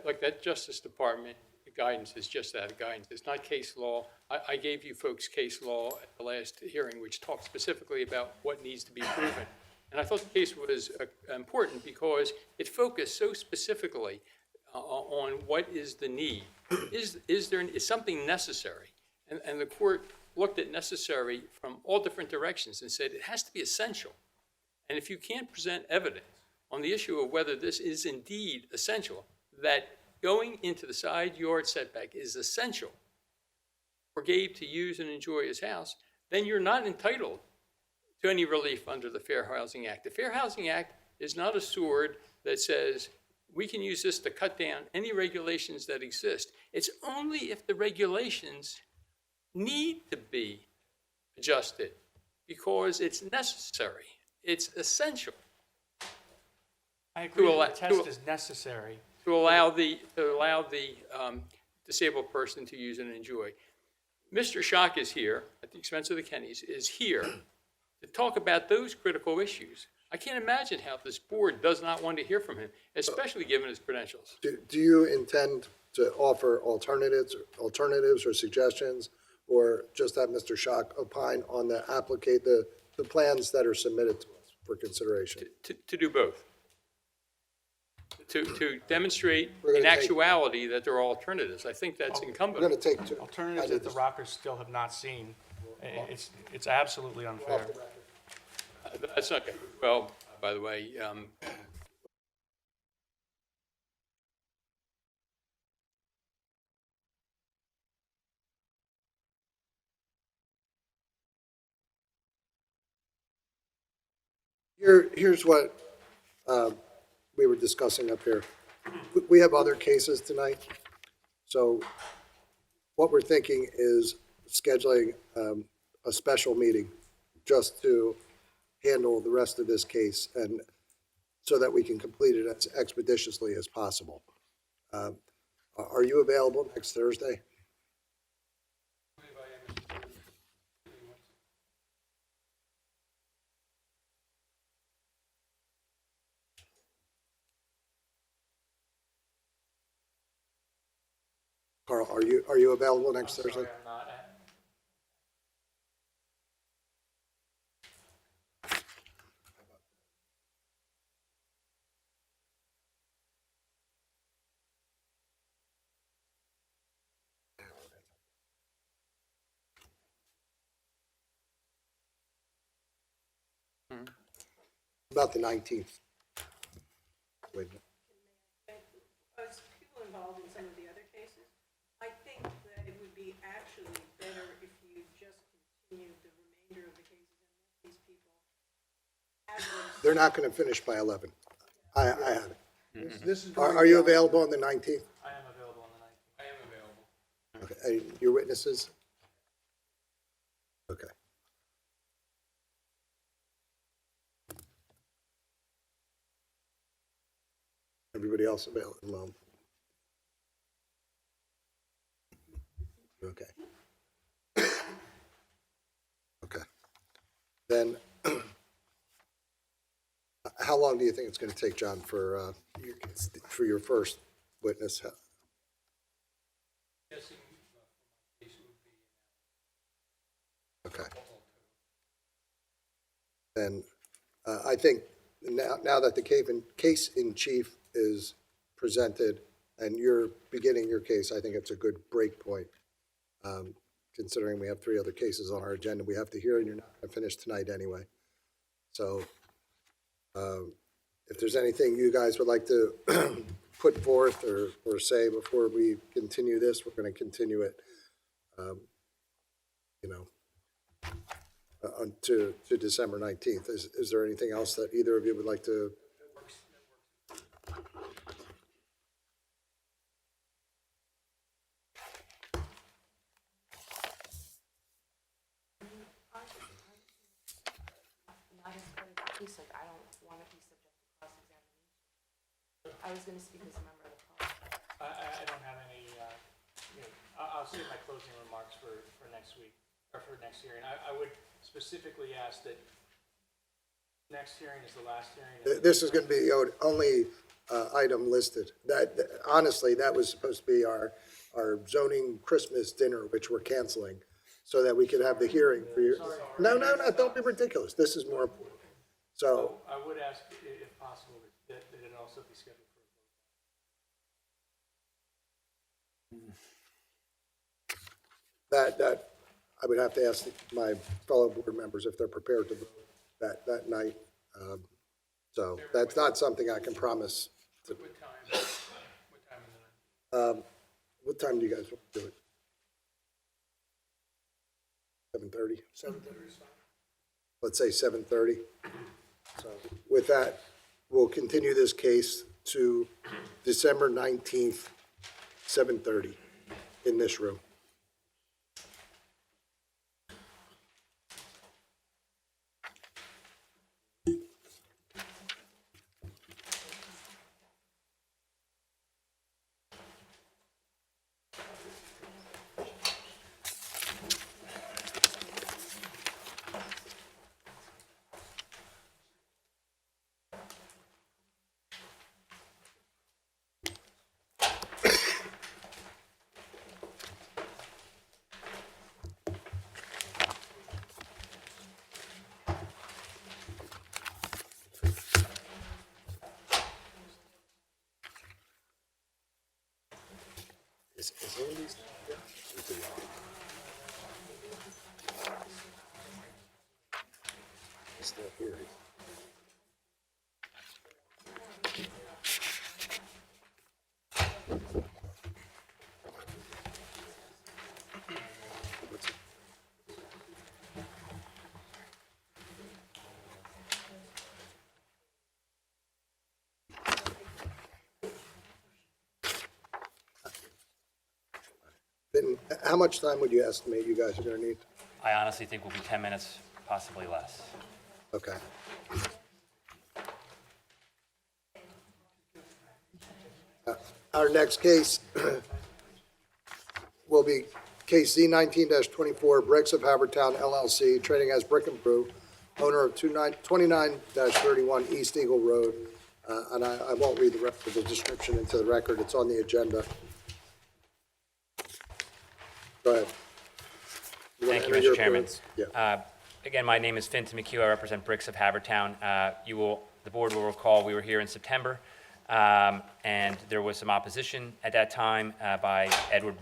Like that Justice Department guidance is just that, guidance. It's not case law. I gave you folks case law at the last hearing, which talked specifically about what needs to be proven. And I thought the case was important because it focused so specifically on what is the need. Is something necessary? And the court looked at necessary from all different directions and said it has to be essential. And if you can't present evidence on the issue of whether this is indeed essential, that going into the side yard setback is essential for Gabe to use and enjoy his house, then you're not entitled to any relief under the Fair Housing Act. The Fair Housing Act is not a sword that says we can use this to cut down any regulations that exist. It's only if the regulations need to be adjusted because it's necessary, it's essential. I agree that the test is necessary. To allow the disabled person to use and enjoy. Mr. Schock is here, at the expense of the Kennedys, is here to talk about those critical issues. I can't imagine how this board does not want to hear from him, especially given his credentials. Do you intend to offer alternatives or suggestions, or just have Mr. Schock opine on the plans that are submitted to us for consideration? To do both. To demonstrate We're in gonna take- actuality that there are alternatives. I think that's We're incumbent. going to take two. Alternatives that the Rockers still have not seen. It's absolutely unfair. That's not good. Well, by the way, Here's what we were discussing up here. We have other cases tonight, so what we're thinking is scheduling a special meeting just to handle the rest of this case, and so that we can complete it as expeditiously as possible. Are you available next Thursday? Carl, are you available next Thursday? about the 19th? Wait a minute. As people involved in some of the other cases, I think that it would be actually better if you just continued the remainder of the cases and let these people have those. They're not going to finish by 11. I have it. This is Are you available on the 19th? I am available on the 19th. I am available. Okay, and your witnesses? Okay. Everybody else available at the moment? Okay. Okay. Then, how long do you think it's going to take, John, for your first witness? Guessing my case would be Okay. Then, I think now that the case in chief is presented and you're beginning your case, I think it's a good break point. Considering we have 3 other cases on our agenda we have to hear, and you're not going to finish tonight anyway. So, if there's anything you guys would like to put forth or say before we continue this, we're going to continue it, to December 19th. Is there anything else that either of you would like to? Not as part of the case, like, I don't want to be subject to cross-examination. I was going to speak as a member of the public. I don't have any, I'll save my closing remarks for next week, or for next hearing. I would specifically ask that next hearing is the last hearing. This is going to be the only item listed. Honestly, that was supposed to be our zoning Christmas dinner, which we're canceling, so that we could have the hearing for you. No, don't be ridiculous. This is more important. So, I would ask, if possible, that it also be scheduled for a vote. that, I would have to ask my fellow board members if they're prepared to vote that night. So that's not something I can promise. What time? What time in the night? What time do you guys want to do it? 7:30? 7:30 is fine. Let's say 7:30. So with that, we'll continue this case to December 19th, 7:30 in this room. Is Andy's? Yeah. He's still here. Then how much time would you estimate you guys are going to need? I honestly think will be 10 minutes, possibly less. Okay. Our next case will be case Z19-24, Bricks of Haverford Town LLC, trading as Brick and Brew, owner of 29-31 East Eagle Road. And I won't read the rest of the description into the record. It's on the agenda. Go ahead. Thank you, enter your Mr. Chairman. appearance? Yeah. Again, my name is Fintan McHugh. I represent Bricks of Haverford Town. The board will recall we were here in September, and there was some opposition at that time by Edward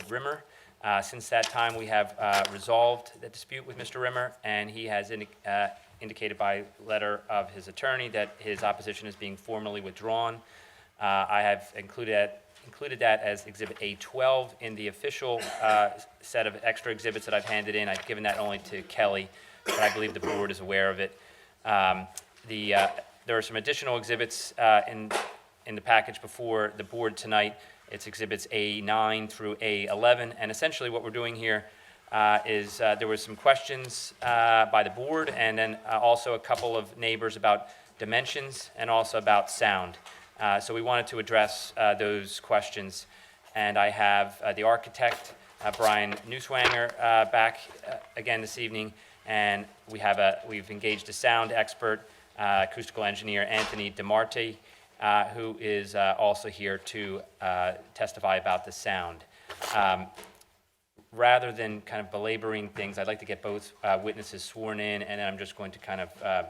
Rimmer, Since that time, we have resolved the dispute with Mr. Rimmer, and he has indicated by letter of his attorney that his opposition is being formally withdrawn. I have included that as Exhibit A12 in the official set of extra exhibits that I've handed in. I've given that only to Kelly, but I believe the board is aware of it. There are some additional exhibits in the package before the board tonight. It's Exhibits A9 through A11, and essentially what we're doing here is there were some questions by the board, and then also a couple of neighbors about dimensions and also about sound. So we wanted to address those questions, and I have the architect, Brian Newswanger, back again this evening, and we've engaged a sound expert, acoustical engineer Anthony DeMarte, who is also here to testify about the sound. Rather than kind of belaboring things, I'd like to get both witnesses sworn in, and then I'm just going to kind of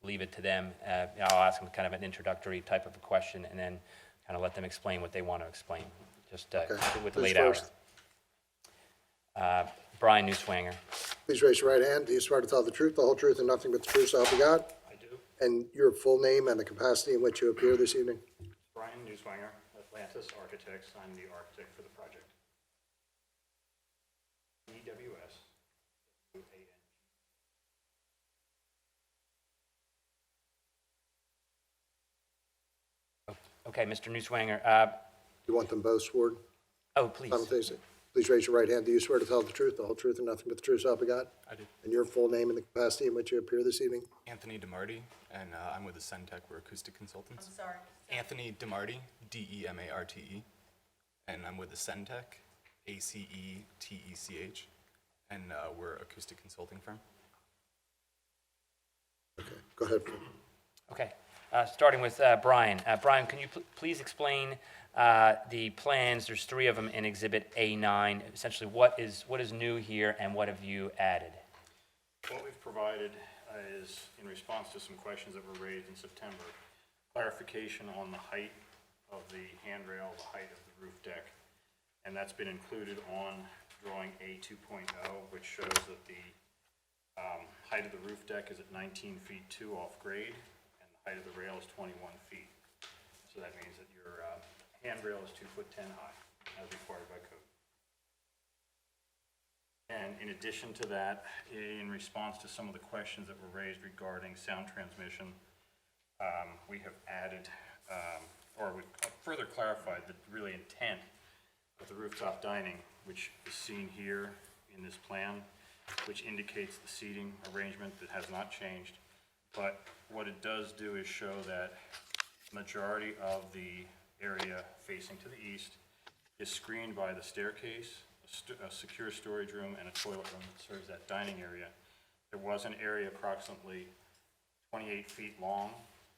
leave it to them. I'll ask them kind of an introductory type of a question, and then kind of let them explain what they want to explain, just with the Who's late hour. first? Brian Newswanger. Please raise your right hand. Do you swear to tell the truth, the whole truth, and nothing but the truth, so help you God? I do. And your full name and the capacity in which you appear this evening? Brian Newswanger, Atlantis Architects. I'm the architect for the project. EWS. Okay, Mr. Newswanger. You want them both sworn Please. simultaneously? Please raise your right hand. Do you swear to tell the truth, the whole truth, and nothing but the truth, so help you God? I do. And your full name and the capacity in which you appear this evening? Anthony DeMarte, and I'm with the Centec. We're acoustic consultants. I'm sorry. Anthony DeMarte, DeMarte, and I'm with the Centec, ACETECH, and we're an acoustic consulting firm. Okay, go ahead. Okay, starting with Brian. Brian, can you please explain the plans? There's three of them in Exhibit A9. Essentially, what is new here, and what have you added? What we've provided is, in response to some questions that were raised in September, clarification on the height of the handrail, the height of the roof deck, and that's been included on drawing A2.0, which shows that the height of the roof deck is at 19 feet 2 off grade, and the height of the rail is 21 feet. So that means that your handrail is 2 foot 10 high, as required by code. And in addition to that, in response to some of the questions that were raised regarding sound transmission, we have added, or we further clarified the really intent of the rooftop dining, which is seen here in this plan, which indicates the seating arrangement that has not changed. But what it does do is show that majority of the area facing to the east is screened by the staircase, a secure storage room, and a toilet room that serves that dining area. There was an area approximately 28 feet long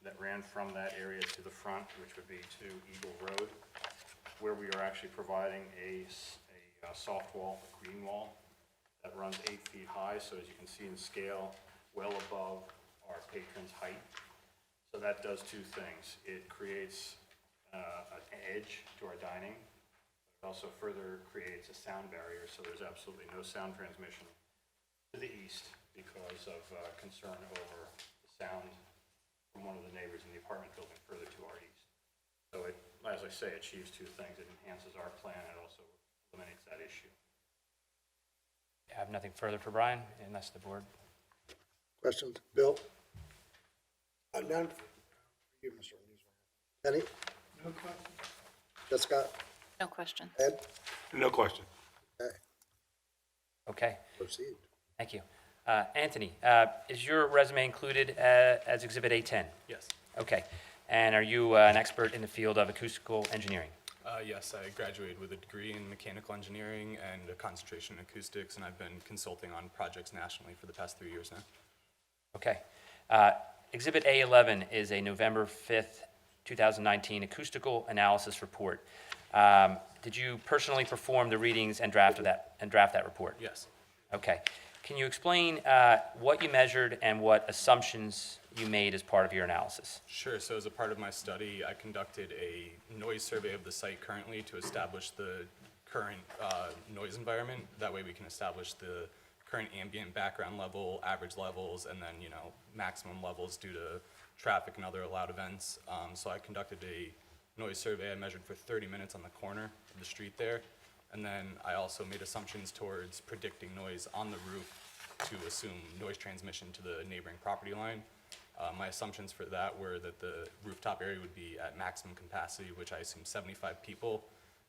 that ran from that area to the front, which would be to Eagle Road, where we are actually providing a soft wall, a green wall, that runs 8 feet high. So as you can see in scale, well above our patron's height. So that does two things. It creates an edge to our dining. It also further creates a sound barrier, so there's absolutely no sound transmission to the east because of concern over the sound from one of the neighbors in the apartment building further to our east. So it, as I say, achieves two things. It enhances our plan and also eliminates that issue. I have nothing further for Brian, unless the board. Questions? Bill? None? You, Mr. Newswanger. Penny? No question. Jessica? No questions. Ed? No question. Okay, Okay, proceed. thank you. Anthony, is your resume included as Exhibit A10? Yes. Okay, and are you an expert in the field of acoustical engineering? Yes, I graduated with a degree in mechanical engineering and a concentration in acoustics, and I've been consulting on projects nationally for the past 3 years now. Okay. Exhibit A11 is a November 5th, 2019 acoustical analysis report. Did you personally perform the readings and draft that report? Yes. Okay. Can you explain what you measured and what assumptions you made as part of your analysis? Sure. So as a part of my study, I conducted a noise survey of the site currently to establish the current noise environment. That way we can establish the current ambient background level, average levels, and then, maximum levels due to traffic and other allowed events. So I conducted a noise survey. I measured for 30 minutes on the corner of the street there. And then I also made assumptions towards predicting noise on the roof to assume noise transmission to the neighboring property line. My assumptions for that were that the rooftop area would be at maximum capacity, which I assume 75 people.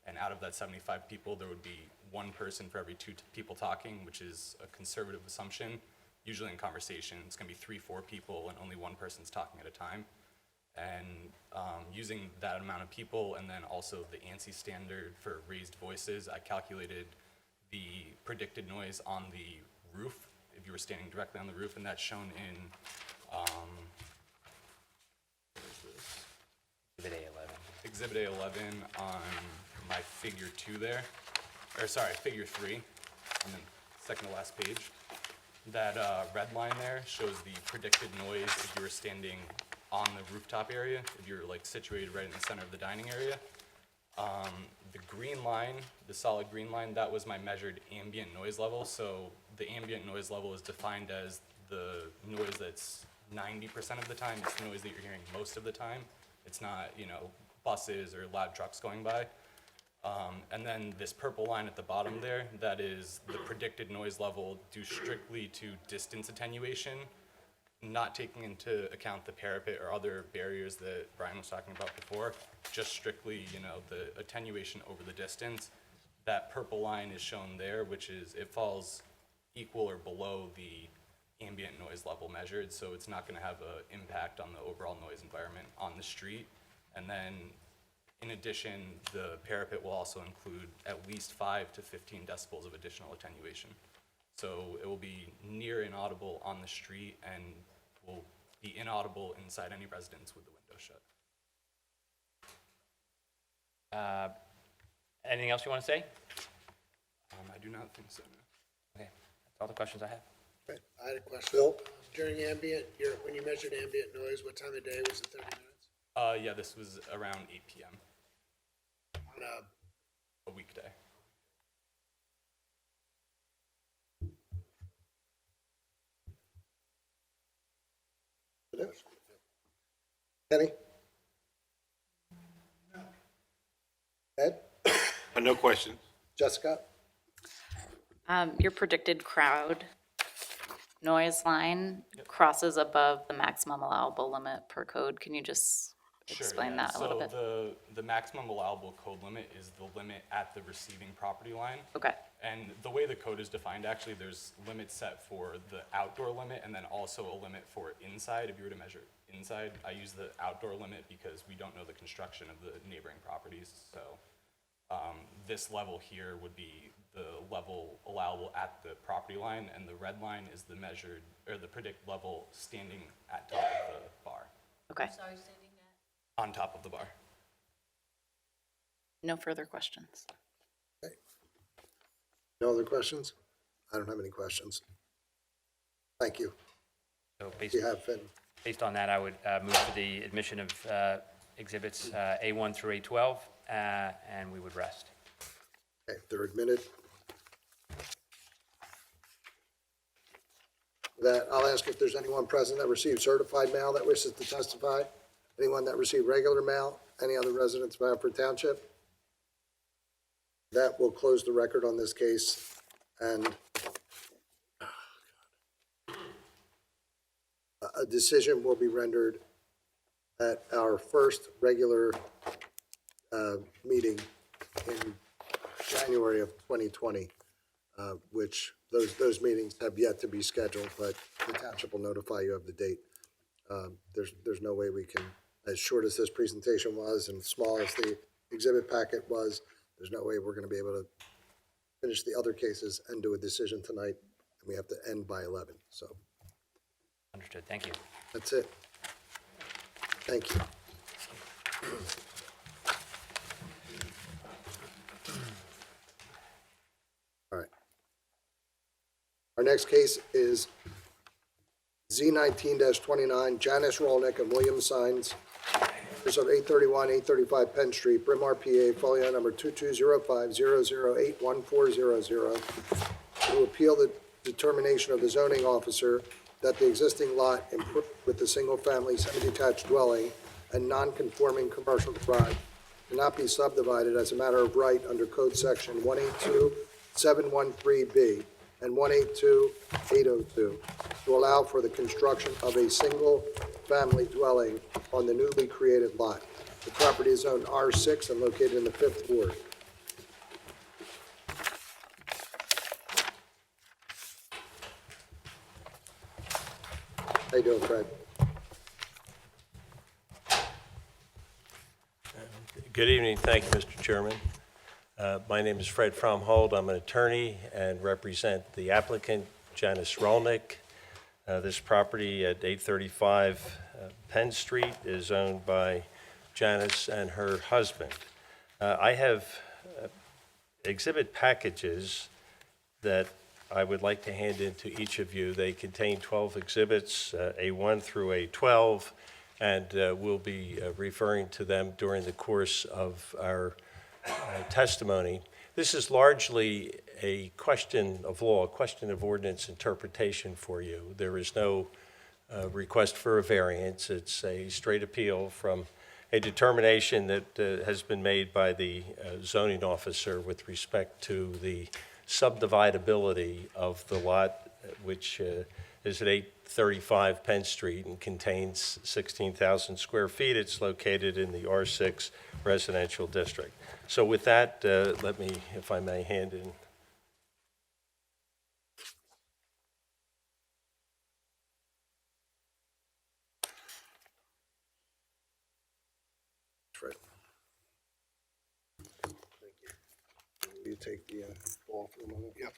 And out of that 75 people, there would be one person for every two people talking, which is a conservative assumption. Usually in conversation, it's going to be 3-4 people and only one person's talking at a time. And using that amount of people and then also the ANSI standard for raised voices, I calculated the predicted noise on the roof if you were standing directly on the roof, and that's shown in Exhibit A11. Exhibit A11 on my figure 2 there, or sorry, figure 3, on the second to last page. That red line there shows the predicted noise if you were standing on the rooftop area, if you're like situated right in the center of the dining area. The green line, the solid green line, that was my measured ambient noise level. So the ambient noise level is defined as the noise that's 90% of the time. It's the noise that you're hearing most of the time. It's not, buses or loud trucks going by. And then this purple line at the bottom there, that is the predicted noise level due strictly to distance attenuation, not taking into account the parapet or other barriers that Brian was talking about before, just strictly, the attenuation over the distance. That purple line is shown there, which is, it falls equal or below the ambient noise level measured, so it's not gonna have an impact on the overall noise environment on the street. And then, in addition, the parapet will also include at least 5 to 15 decibels of additional attenuation. So it will be near inaudible on the street and will be inaudible inside any residence with the window shut. Anything else you want to say? I do not think so, no. Okay, that's all the questions I have. Right, I had a question. Bill? During ambient, when you measured ambient noise, what time of day was it, 30 minutes? Yeah, this was around 8 p.m. On a weekday. Kenny? Ed? No questions. Jessica? Your predicted crowd noise line crosses above the maximum allowable limit per code. Can you just explain that a little bit? So the maximum allowable code limit is the limit at the receiving property line. Okay. And the way the code is defined, actually, there's limits set for the outdoor limit and then also a limit for inside. If you were to measure inside, I use the outdoor limit because we don't know the construction of the neighboring properties. So this level here would be the level allowable at the property line, and the red line is the measured, or the predict level standing at top of the bar. Okay. On top of the bar. No further questions. No other questions? I don't have any questions. Thank you. So Finn. based on that, I would move for the admission of exhibits A1 through A12, and we would rest. Okay, they're admitted. That, I'll ask if there's anyone present that received certified mail that wishes to testify. Anyone that received regular mail? Any other residents of Haverford Township? That will close the record on this case, and a decision will be rendered at our first regular meeting in January of 2020, which those meetings have yet to be scheduled, but the township will notify you of the date. There's no way we can, as short as this presentation was and small as the exhibit packet was, there's no way we're going to be able to finish the other cases and do a decision tonight, and we have to end by 11, so. Understood. Thank you. That's it. Thank you. All right. Our next case is Z19-29, Janice Rolnick and William Signs of 831, 835 Penn Street, Bryn Mawr, PA, folio number 2205-0081400, to appeal the determination of the zoning officer that the existing lot improved with the single-family semi-detached dwelling and non-conforming commercial garage cannot be subdivided as a matter of right under Code Section 182-713B and 182-802 to allow for the construction of a single-family dwelling on the newly created lot. The property is zoned R6 and located in the 5th Ward. How you doing, Fred? Good evening. Thank you, Mr. Chairman. My name is Fred Fromhold. I'm an attorney and represent the applicant, Janice Rolnick. This property at 835 Penn Street is owned by Janice and her husband. I have exhibit packages that I would like to hand in to each of you. They contain 12 exhibits, A1 through A12, and we'll be referring to them during the course of our testimony. This is largely a question of law, a question of ordinance interpretation for you. There is no request for a variance. It's a straight appeal from a determination that has been made by the zoning officer with respect to the subdividability of the lot, which is at 835 Penn Street and contains 16,000 square feet. It's located in the R6 residential district. So with that, let me, if I may, hand in. Fred. Thank you. Will you take the ball for a moment? Yep.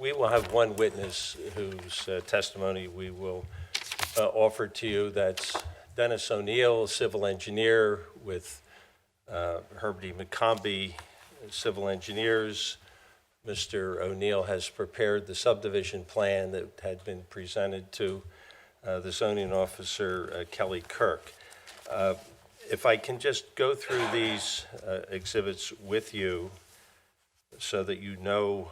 We will have one witness whose testimony we will offer to you. That's Dennis O'Neill, civil engineer with Herbert E. McCombie Civil Engineers. Mr. O'Neill has prepared the subdivision plan that had been presented to the zoning officer, Kelly Kirk. If I can just go through these exhibits with you so that you know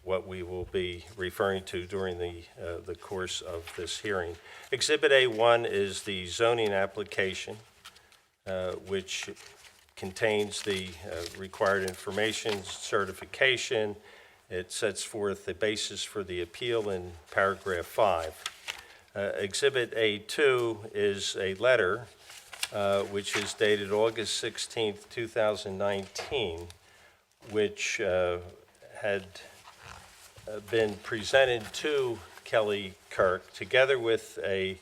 what we will be referring to during the course of this hearing. Exhibit A1 is the zoning application, which contains the required information, certification. It sets forth the basis for the appeal in paragraph 5. Exhibit A2 is a letter which is dated August 16th, 2019, which had been presented to Kelly Kirk together with a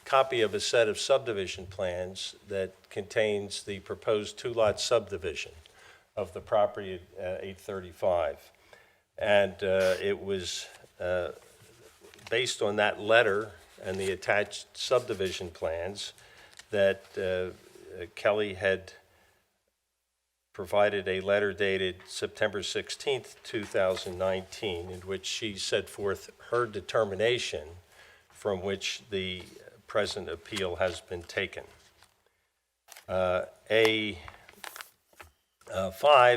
copy of a set of subdivision plans that contains the proposed two-lot subdivision of the property at 835. And it was based on that letter and the attached subdivision plans that Kelly had provided a letter dated September 16th, 2019, in which she set forth her determination from which the present appeal has been taken. A5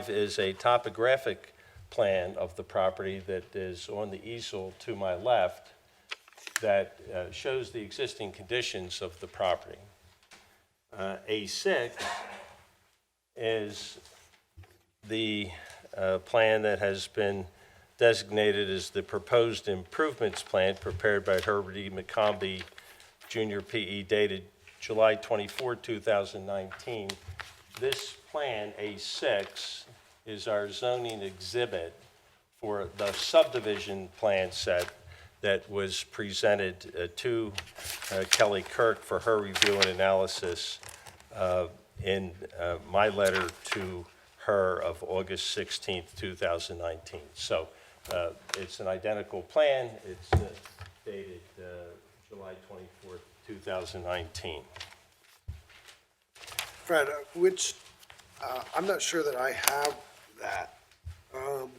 is a topographic plan of the property that is on the easel to my left that shows the existing conditions of the property. A6 is the plan that has been designated as the proposed improvements plan prepared by Herbert E. McCombie, Jr. P.E., dated July 24, 2019. This plan, A6, is our zoning exhibit for the subdivision plan set that was presented to Kelly Kirk for her review and analysis in my letter to her of August 16th, 2019. So it's an identical plan. It's dated July 24th, 2019. Fred, I'm not sure that I have that. Well,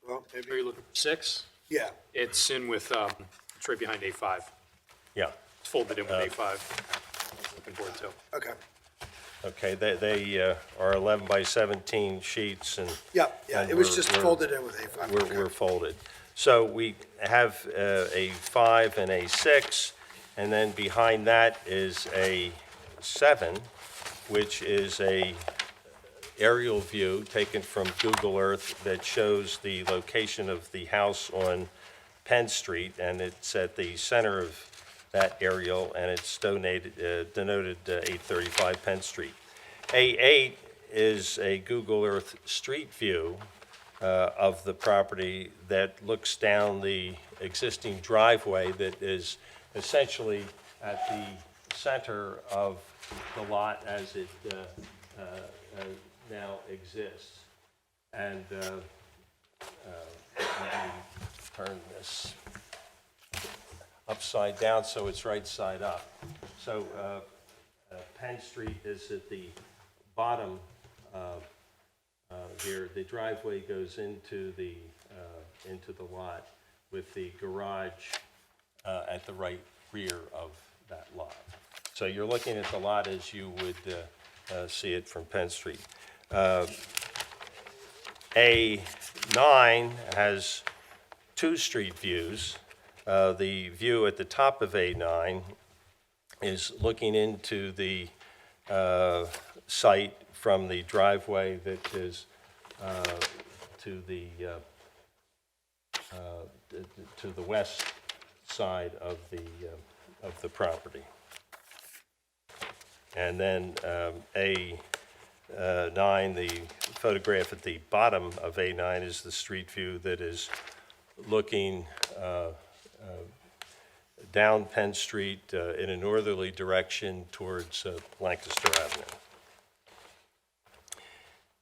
Are maybe, you looking for 6? yeah. It's in with, it's right behind A5. Yeah. It's folded in with A5. Looking for it too. Okay. Okay, they are 11 by 17 sheets, and Yeah, and it was we're- just we're- folded in with A5. Okay. We're folded. So we have a 5 and a 6, and then behind that is a 7, which is a aerial view taken from Google Earth that shows the location of the house on Penn Street, and it's at the center of that aerial, and it's denoted 835 Penn Street. A8 is a Google Earth street view of the property that looks down the existing driveway that is essentially at the center of the lot as it now exists. And let me turn this upside down so it's right side up. So Penn Street is at the bottom here. The driveway goes into the lot with the garage at the right rear of that lot. So you're looking at the lot as you would see it from Penn Street. A9 has two street views. The view at the top of A9 is looking into the site from the driveway that is to the west side of the property. And then A9, the photograph at the bottom of A9 is the street view that is looking down Penn Street in a northerly direction towards Lancaster Avenue.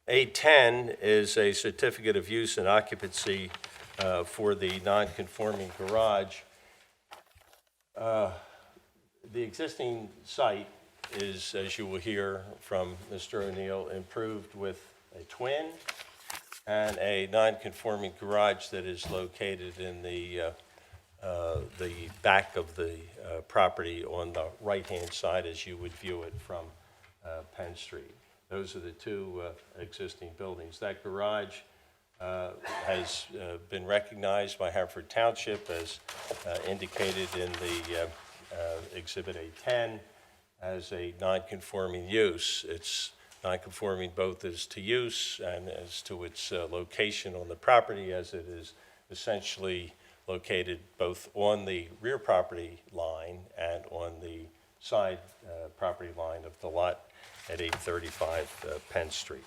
A10 is a certificate of use and occupancy for the non-conforming garage. The existing site is, as you will hear from Mr. O'Neill, improved with a twin and a non-conforming garage that is located in the back of the property on the right-hand side as you would view it from Penn Street. Those are the two existing buildings. That garage has been recognized by Haverford Township as indicated in the Exhibit A10 as a non-conforming use. It's non-conforming both as to use and as to its location on the property, as it is essentially located both on the rear property line and on the side property line of the lot at 835 Penn Street.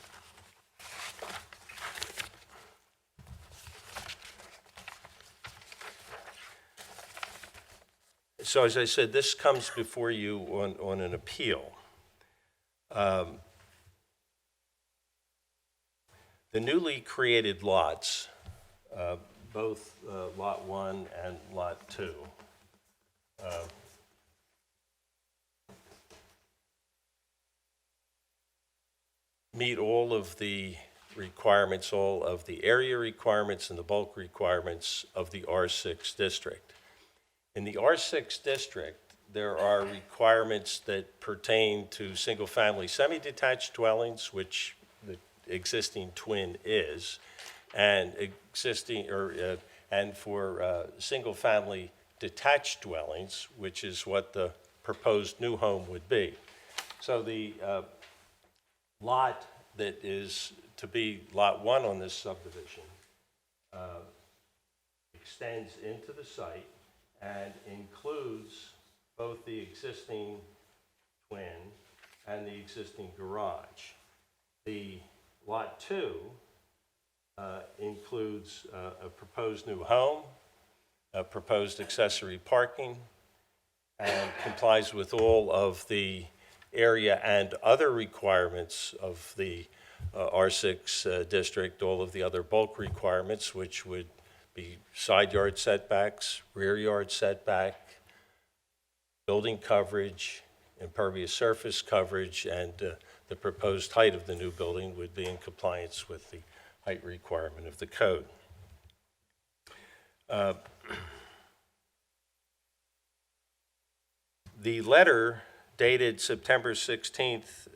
So as I said, this comes before you on an appeal. The newly created lots, both Lot 1 and Lot 2, meet all of the requirements, all of the area requirements and the bulk requirements of the R6 district. In the R6 district, there are requirements that pertain to single-family semi-detached dwellings, which the existing twin is, and for single-family detached dwellings, which is what the proposed new home would be. So the lot that is to be Lot 1 on this subdivision extends into the site and includes both the existing twin and the existing garage. The Lot 2 includes a proposed new home, proposed accessory parking and complies with all of the area and other requirements of the R6 district, all of the other bulk requirements, which would be side yard setbacks, rear yard setback, building coverage, impervious surface coverage, and the proposed height of the new building would be in compliance with the height requirement of the code. The letter dated September 16th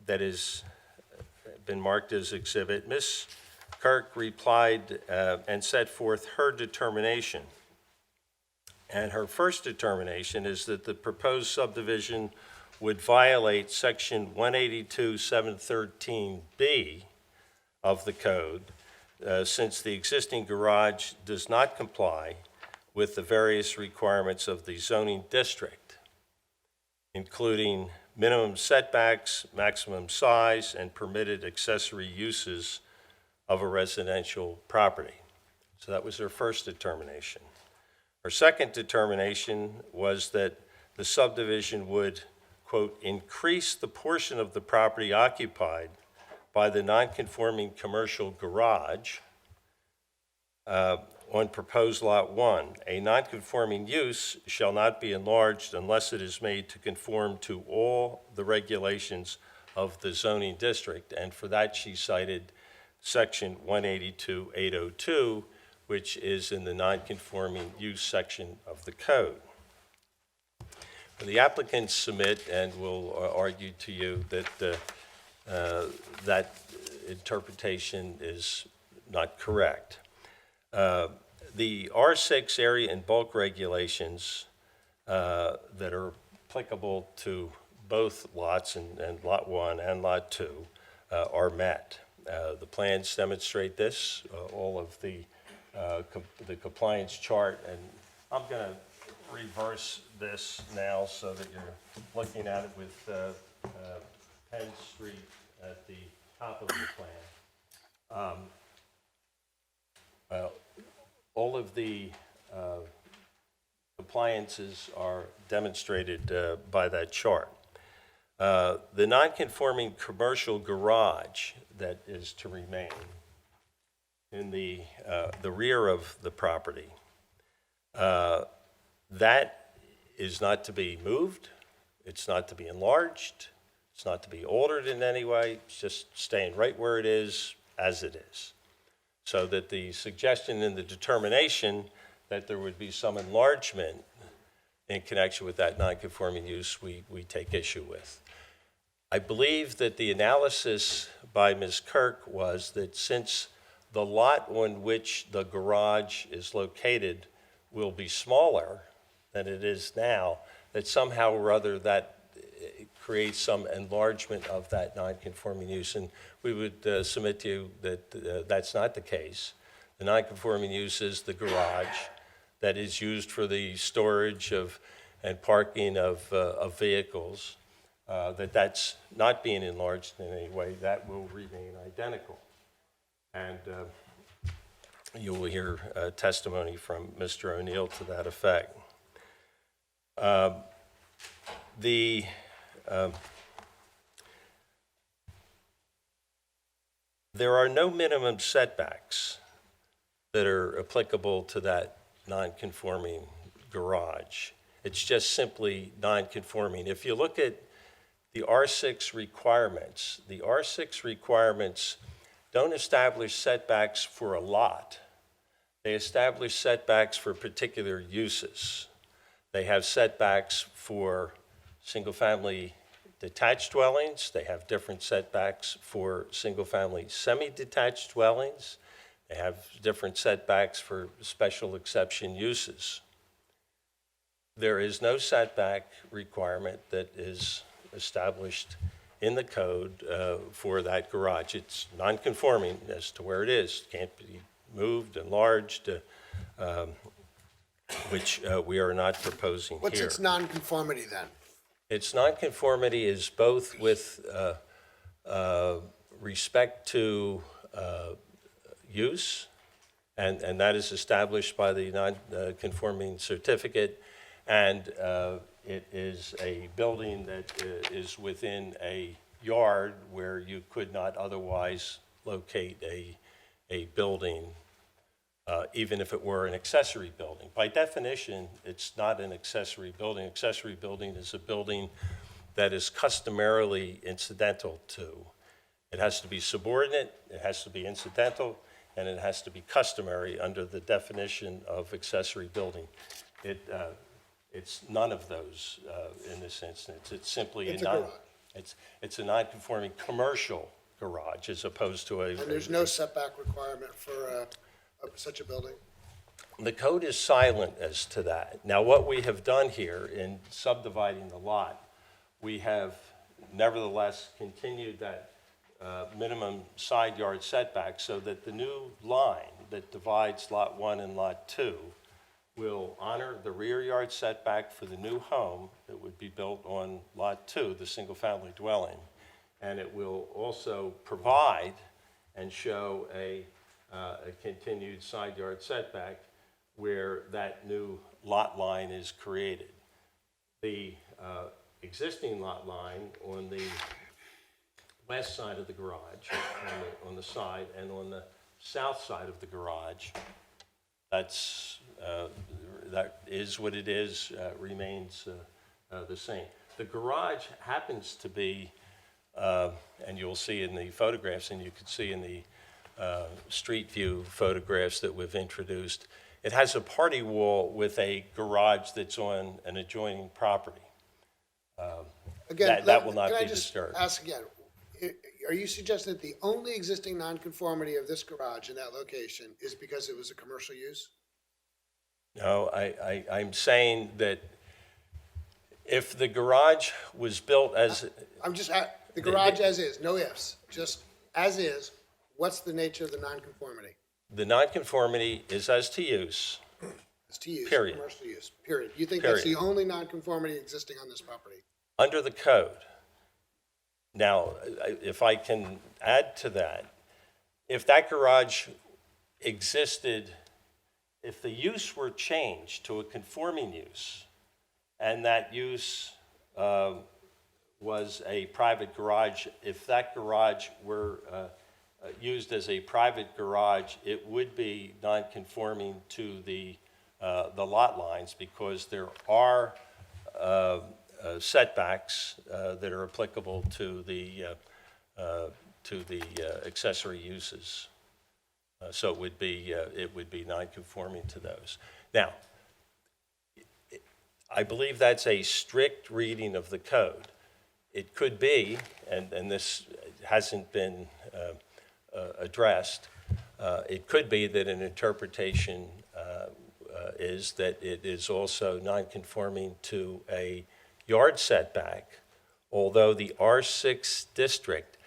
that has been marked as exhibit, Ms. Kirk replied and set forth her determination. And her first determination is that the proposed subdivision would violate section 182-713B of the code, since the existing garage does not comply with the various requirements of the zoning district, including minimum setbacks, maximum size, and permitted accessory uses of a residential property. So that was her first determination. Her second determination was that the subdivision would, quote, increase the portion of the property occupied by the nonconforming commercial garage on proposed Lot 1. A nonconforming use shall not be enlarged unless it is made to conform to all the regulations of the zoning district. And for that, she cited section 182-802, which is in the nonconforming use section of the code. The applicants submit and will argue to you that that interpretation is not correct. The R6 area and bulk regulations that are applicable to both lots and Lot 1 and Lot 2 are met. The plans demonstrate this, all of the compliance chart, and I'm going to reverse this now so that you're looking at it with Penn Street at the top of the plan. All of the compliances are demonstrated by that chart. The nonconforming commercial garage that is to remain in the rear of the property, that is not to be moved, it's not to be enlarged, it's not to be altered in any way, it's just staying right where it is as it is. So that the suggestion in the determination that there would be some enlargement in connection with that nonconforming use, we take issue with. I believe that the analysis by Ms. Kirk was that since the lot on which the garage is located will be smaller than it is now, that somehow or other that creates some enlargement of that nonconforming use. And we would submit to you that that's not the case. The nonconforming use is the garage that is used for the storage of and parking of vehicles, that's not being enlarged in any way. That will remain identical. And you will hear testimony from Mr. O'Neill to that effect. There are no minimum setbacks that are applicable to that non-conforming garage. It's just simply non-conforming. If you look at the R6 requirements, the R6 requirements don't establish setbacks for a lot. They establish setbacks for particular uses. They have setbacks for single-family detached dwellings. They have different setbacks for single-family semi-detached dwellings. They have different setbacks for special exception uses. There is no setback requirement that is established in the code for that garage. It's non-conforming as to where it is. It can't be moved, enlarged, which we are not proposing here. What's its nonconformity then? Its nonconformity is both with respect to use and that is established by the non-conforming certificate, and it is a building that is within a yard where you could not otherwise locate a building, even if it were an accessory building. By definition, it's not an accessory building. Accessory building is a building that is customarily incidental to. It has to be subordinate, it has to be incidental, and it has to be customary under the definition of accessory building. It's none of those in this instance. It's simply It's a garage. It's a non-conforming commercial garage as opposed to a. And there's no setback requirement for such a building? The code is silent as to that. Now, what we have done here in subdividing the lot, we have nevertheless continued that minimum side yard setback so that the new line that divides Lot 1 and Lot 2 will honor the rear yard setback for the new home that would be built on Lot 2, the single-family dwelling. And it will also provide and show a continued side yard setback where that new lot line is created. The existing lot line on the west side of the garage, on the side, and on the south side of the garage, that is what it is, remains the same. The garage happens to be, and you'll see in the photographs, and you can see in the street view photographs that we've introduced, it has a party wall with a garage that's on an adjoining property. Again, that will not can be I just disturbed. ask again, are you suggesting that the only existing nonconformity of this garage in that location is because it was a commercial use? No, I'm saying that if the garage was built as, I'm just, the garage as is, no ifs, just as is, what's the nature of the nonconformity? the nonconformity is as to use, It's to use, Period. commercial use, period. You think that's the Period. only nonconformity existing on this property? under the code. Now, if I can add to that, if that garage existed, if the use were changed to a conforming use, and that use was a private garage, if that garage were used as a private garage, it would be non-conforming to the lot lines because there are setbacks that are applicable to the accessory uses. So it would be non-conforming to those. Now, I believe that's a strict reading of the code. It could be, and this hasn't been addressed, it could be that an interpretation is that it is also non-conforming to a yard setback, although the R6 district,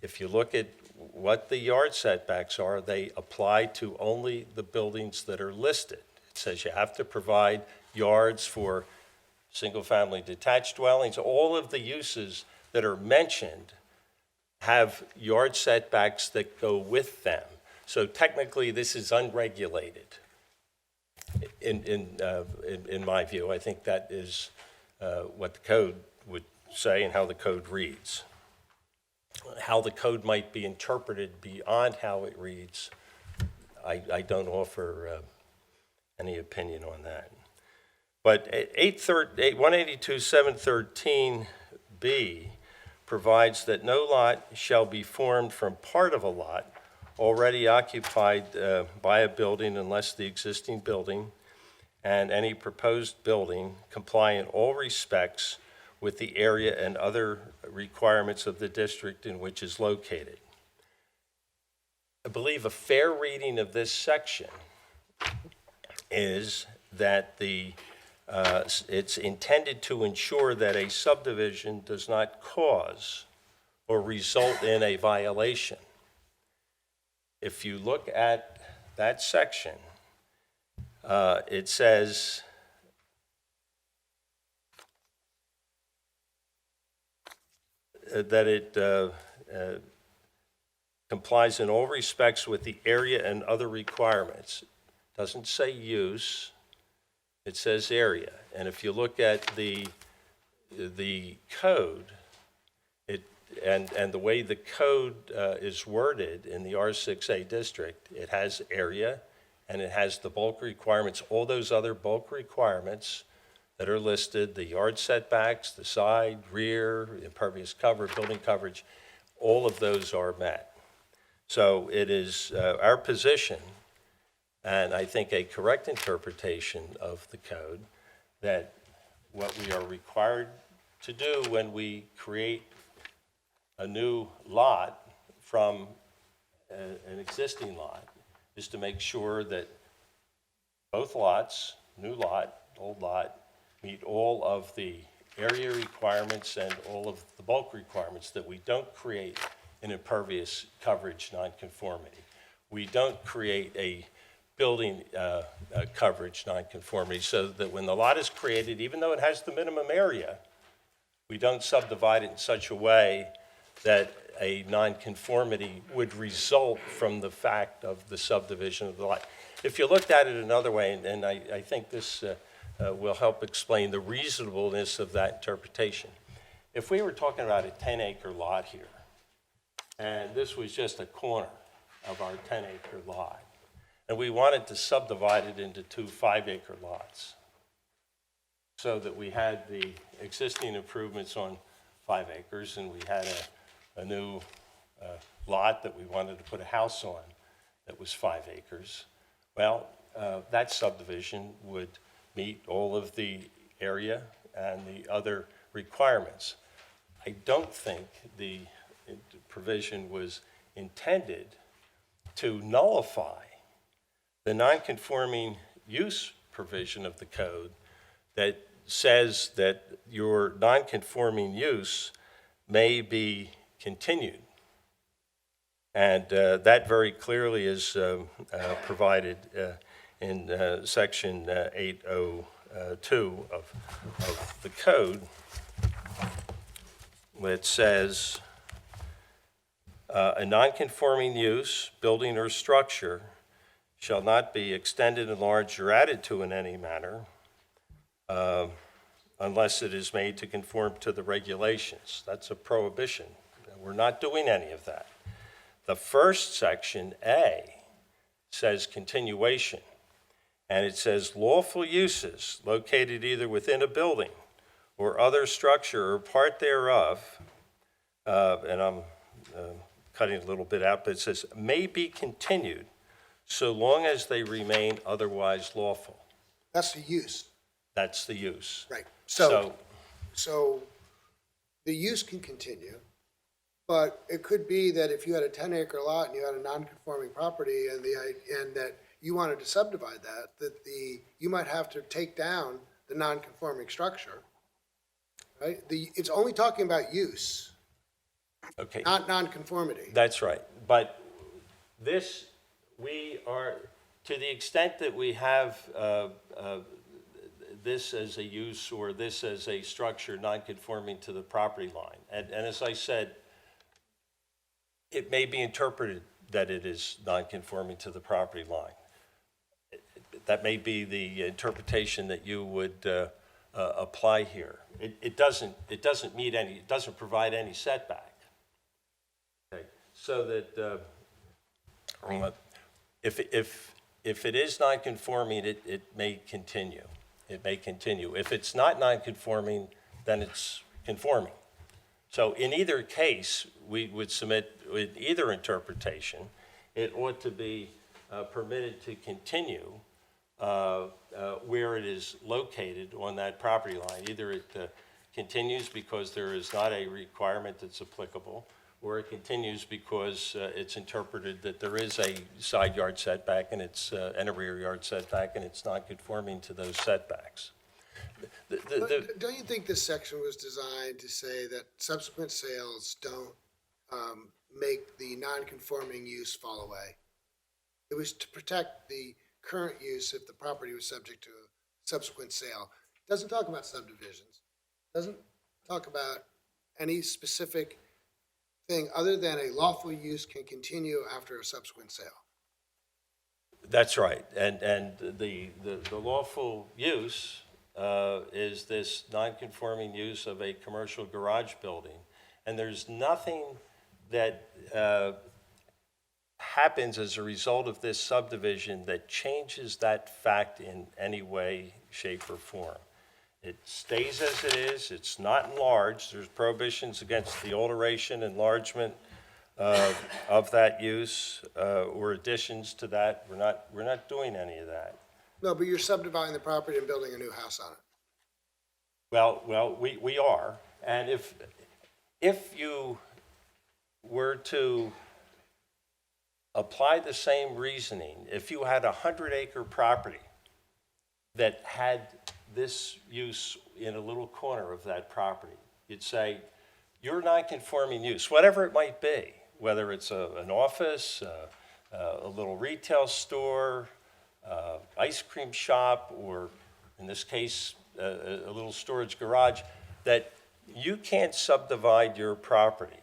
if you look at what the yard setbacks are, they apply to only the buildings that are listed. It says you have to provide yards for single-family detached dwellings. All of the uses that are mentioned have yard setbacks that go with them. So technically, this is unregulated. In my view, I think that is what the code would say and how the code reads. How the code might be interpreted beyond how it reads, I don't offer any opinion on that. But 182.713B provides that no lot shall be formed from part of a lot already occupied by a building unless the existing building and any proposed building comply in all respects with the area and other requirements of the district in which is located. I believe a fair reading of this section is that it's intended to ensure that a subdivision does not cause or result in a violation. If you look at that section, it says that complies in all respects with the area and other requirements. Doesn't say use, it says area. And if you look at the code, and the way the code is worded in the R6A district, it has area and it has the bulk requirements, all those other bulk requirements that are listed, the yard setbacks, the side, rear, impervious cover, building coverage, all of those are met. So it is our position, and I think a correct interpretation of the code, that what we are required to do when we create a new lot from an existing lot is to make sure that both lots, new lot, old lot, meet all of the area requirements and all of the bulk requirements, that we don't create an impervious coverage nonconformity. We don't create a building coverage nonconformity, so that when the lot is created, even though it has the minimum area, we don't subdivide it in such a way that a nonconformity would result from the fact of the subdivision of the lot. If you looked at it another way, and I think this will help explain the reasonableness of that interpretation. If we were talking about a 10-acre lot here, and this was just a corner of our 10-acre lot, and we wanted to subdivide it into 2 5-acre lots, so that we had the existing improvements on 5 acres, and we had a new lot that we wanted to put a house on that was 5 acres. Well, that subdivision would meet all of the area and the other requirements. I don't think the provision was intended to nullify the nonconforming use provision of the code that says that your nonconforming use may be continued. And that very clearly is provided in section 802 of the code, which says a nonconforming use, building or structure shall not be extended, enlarged, or added to in any manner unless it is made to conform to the regulations. That's a prohibition. We're not doing any of that. The first section, A, says continuation, and it says lawful uses located either within a building or other structure or part thereof, and I'm cutting a little bit out, but it says may be continued so long as they remain otherwise lawful. That's the use. That's the use. Right. So the use can continue, but it could be that if you had a 10-acre lot and you had a non-conforming property and that you wanted to subdivide that you might have to take down the non-conforming structure, right? It's only talking about use, okay, not non-conformity. That's right. But this, we are, to the extent that we have this as a use or this as a structure non-conforming to the property line, and as I said, it may be interpreted that it is non-conforming to the property line. That may be the interpretation that you would apply here. It doesn't meet any, it doesn't provide any setback. Okay, so that if it is non-conforming, it may continue. It may continue. If it's not non-conforming, then it's conforming. So in either case, we would submit with either interpretation, it ought to be permitted to continue where it is located on that property line. Either it continues because there is not a requirement that's applicable, or it continues because it's interpreted that there is a side yard setback and it's and a rear yard setback, and it's not conforming to those setbacks. Don't you think this section was designed to say that subsequent sales don't make the non-conforming use fall away? It was to protect the current use if the property was subject to a subsequent sale. It doesn't talk about subdivisions. It doesn't talk about any specific thing other than a lawful use can continue after a subsequent sale. That's right. And the lawful use is this non-conforming use of a commercial garage building. And there's nothing that happens as a result of this subdivision that changes that fact in any way, shape, or form. It stays as it is. It's not enlarged. There's prohibitions against the alteration, enlargement of that use or additions to that. We're not doing any of that. No, but you're subdividing the property and building a new house on it. Well, we are. And if you were to apply the same reasoning, if you had a 100-acre property that had this use in a little corner of that property, you'd say, your non-conforming use, whatever it might be, whether it's an office, a little retail store, ice cream shop, or in this case, a little storage garage, that you can't subdivide your property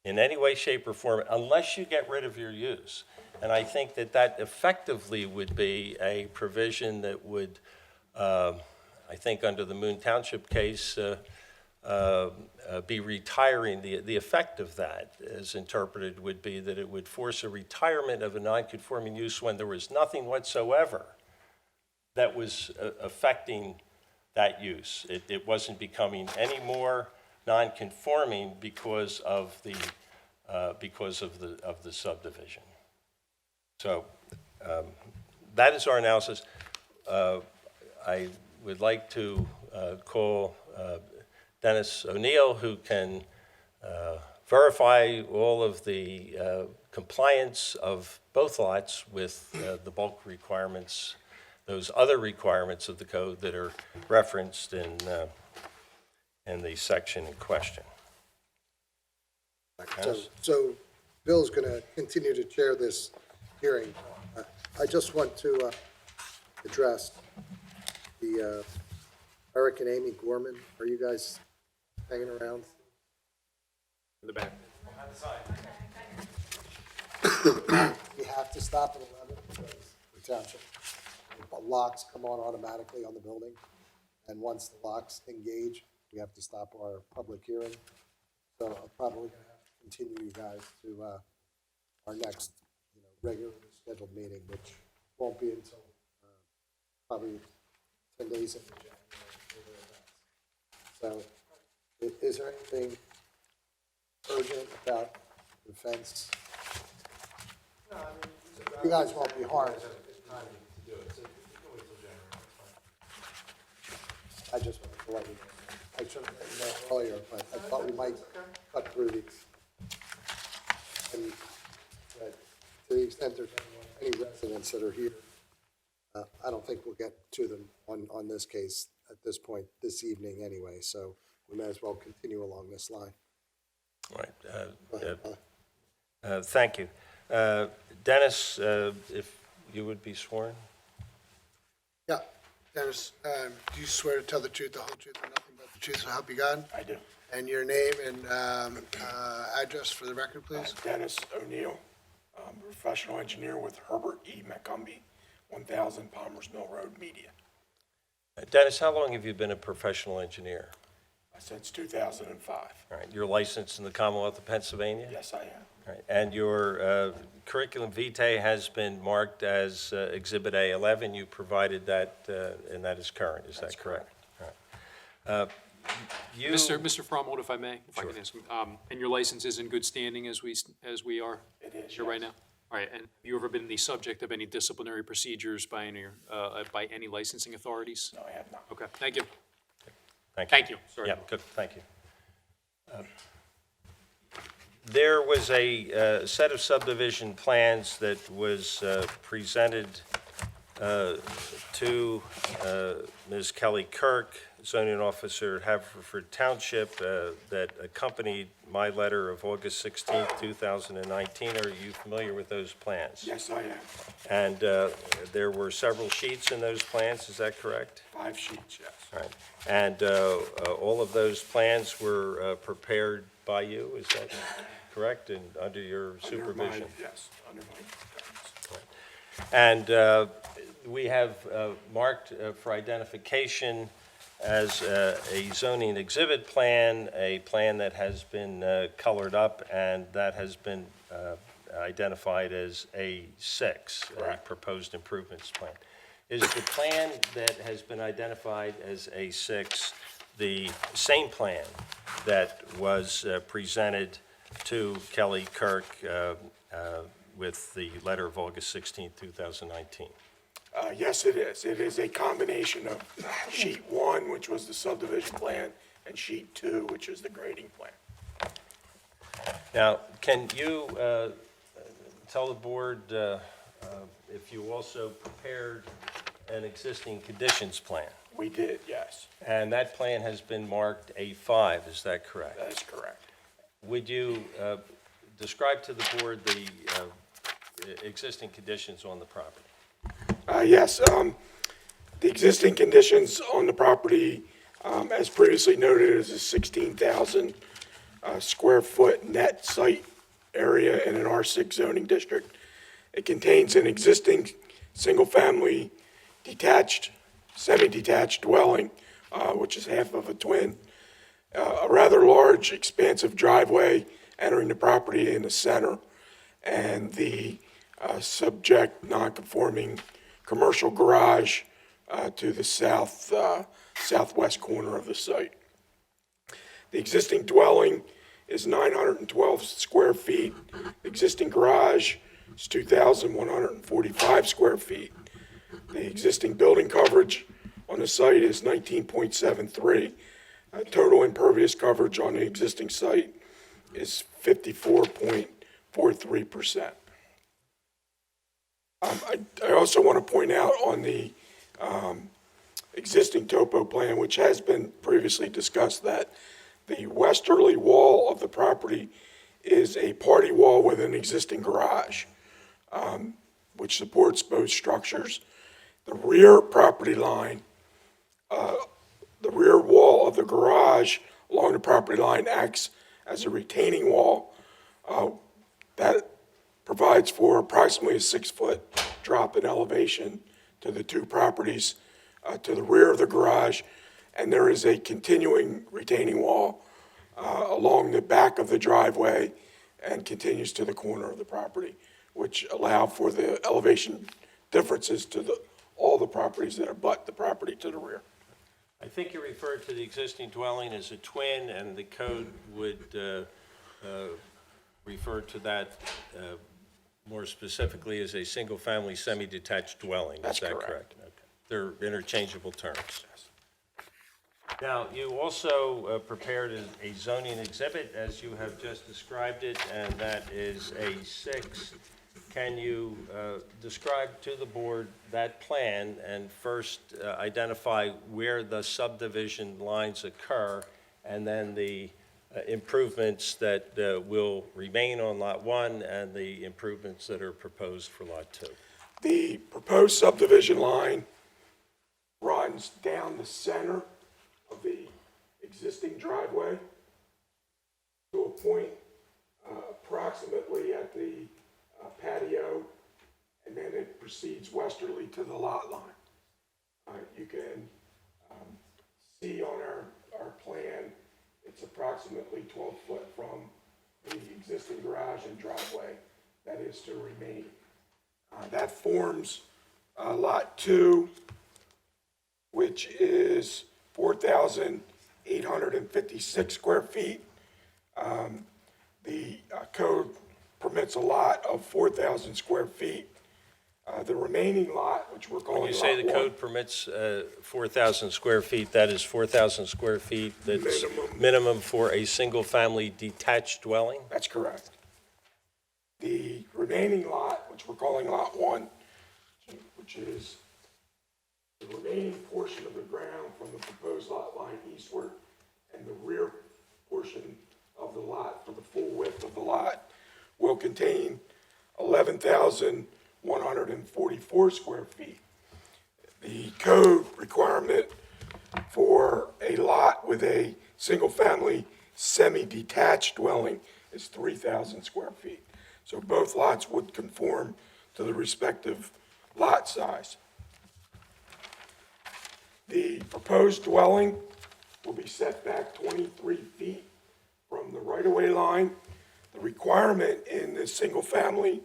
in any way, shape, or form unless you get rid of your use. And I think that effectively would be a provision that would, I think under the Moon Township case, be retiring. The effect of that, as interpreted, would be that it would force a retirement of a non-conforming use when there was nothing whatsoever that was affecting that use. It wasn't becoming any more non-conforming because of the subdivision. So that is our analysis. I would like to call Dennis O'Neill, who can verify all of the compliance of both lots with the bulk requirements, those other requirements of the code that are referenced in the section in question. So Bill's going to continue to chair this hearing. I just want to address the Eric and Amy Gorman. Are you guys hanging around? In the back. We have to stop at 11 because the township, the locks come on automatically on the building. And once the locks engage, we have to stop our public hearing. So I'm probably going to have to continue you guys to our next, regularly scheduled meeting, which won't be until probably 10 days into January. So is there anything urgent about the fence? No, I mean, you guys won't be harmed. I just wanted to let you know. I should have let you know earlier, but I thought we might cut through these. And to the extent there's any residents that are here, I don't think we'll get to them on this case at this point this evening anyway, so we may as well continue along this line. All right. Thank you. Dennis, if you would be sworn. Yeah, Dennis, do you swear to tell the truth, the whole truth, and nothing but the truth, so help you God? I do. And your name and address for the record, please? Dennis O'Neill, I'm a professional engineer with Herbert E. McCumbee, 1000 Palmer's Mill Road, Media. Dennis, how long have you been a professional engineer? Since 2005. All right. You're licensed in the Commonwealth of Pennsylvania? Yes, I am. All right. And your curriculum vitae has been marked as Exhibit A11. You provided that, and that is current. Is that correct? All right. Mr. Fromhold, if I may, if I can ask him, and your license is in good standing as we are? It is, Here right now? All right, and have you ever been the subject of any disciplinary procedures by any licensing authorities? No, I have not. Okay, thank you. Thank you. Sorry. Yeah, good, thank you. There was a set of subdivision plans that was presented to Ms. Kelly Kirk, zoning officer at Haverford Township, that accompanied my letter of August 16, 2019. Are you familiar with those plans? Yes, I am. And there were several sheets in those plans, is that correct? 5 sheets, yes. All right. And all of those plans were prepared by you, is that correct, and under your supervision? Yes, under my guidance. And we have marked for identification as a zoning exhibit plan, a plan that has been colored up, and that has been identified as A6, a proposed improvements plan. Is the plan that has been identified as A6 the same plan that was presented to Kelly Kirk with the letter of August 16, 2019? Yes, it is. It is a combination of sheet 1, which was the subdivision plan, and sheet 2, which is the grading plan. Now, can you tell the board if you also prepared an existing conditions plan? We did, yes. And that plan has been marked A5, is that correct? That is correct. Would you describe to the board the existing conditions on the property? Yes, the existing conditions on the property, as previously noted, is a 16,000 square foot net site area in an R6 zoning district. It contains an existing single-family detached, semi-detached dwelling, which is half of a twin, a rather large, expansive driveway entering the property in the center, and the subject non-conforming commercial garage to the southwest corner of the site. The existing dwelling is 912 square feet. The existing garage is 2,145 square feet. The existing building coverage on the site is 19.73. Total impervious coverage on the existing site is 54.43%. I also want to point out on the existing topo plan, which has been previously discussed, that the westerly wall of the property is a party wall with an existing garage, which supports both structures. The rear property line, the rear wall of the garage along the property line acts as a retaining wall that provides for approximately a 6-foot drop in elevation to the two properties to the rear of the garage, and there is a continuing retaining wall along the back of the driveway and continues to the corner of the property, which allow for the elevation differences to all the properties that abut the property to the rear. I think you referred to the existing dwelling as a twin, and the code would refer to that more specifically as a single-family semi-detached dwelling. That's Is that correct. correct? Okay. They're interchangeable terms. Now, you also prepared a zoning exhibit, as you have just described it, and that is A6. Can you describe to the board that plan and first identify where the subdivision lines occur, and then the improvements that will remain on Lot 1 and the improvements that are proposed for Lot 2? The proposed subdivision line runs down the center of the existing driveway to a point approximately at the patio, and then it proceeds westerly to the lot line. You can see on our plan, it's approximately 12 foot from the existing garage and driveway that is to remain. That forms Lot 2, which is 4,856 square feet. The code permits a lot of 4,000 square feet. The remaining lot, which we're calling When you Lot 1. say the code permits 4,000 square feet, that is 4,000 square feet that's minimum for a single-family detached dwelling? That's correct. The remaining lot, which we're calling Lot 1, which is The remaining portion of the ground from the proposed lot line eastward and the rear portion of the lot for the full width of the lot will contain 11,144 square feet. The code requirement for a lot with a single-family semi-detached dwelling is 3,000 square feet. So both lots would conform to the respective lot size. The proposed dwelling will be set back 23 feet from the right-of-way line. The requirement in this single-family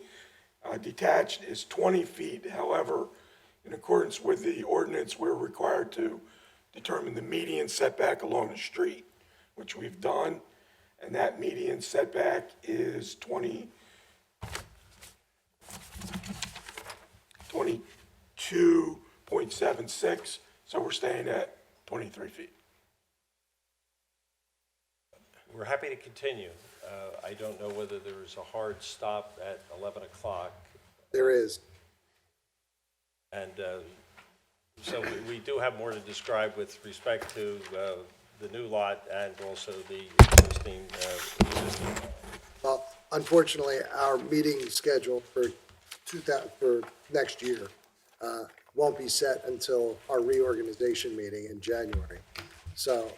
detached is 20 feet. However, in accordance with the ordinance, we're required to determine the median setback along the street, which we've done, and that median setback is 22.76, so we're staying at 23 feet. We're happy to continue. I don't know whether there is a hard stop at 11 o'clock. There is. And so we do have more to describe with respect to the new lot and also the existing. Well, unfortunately, our meeting schedule for next year won't be set until our reorganization meeting in January. So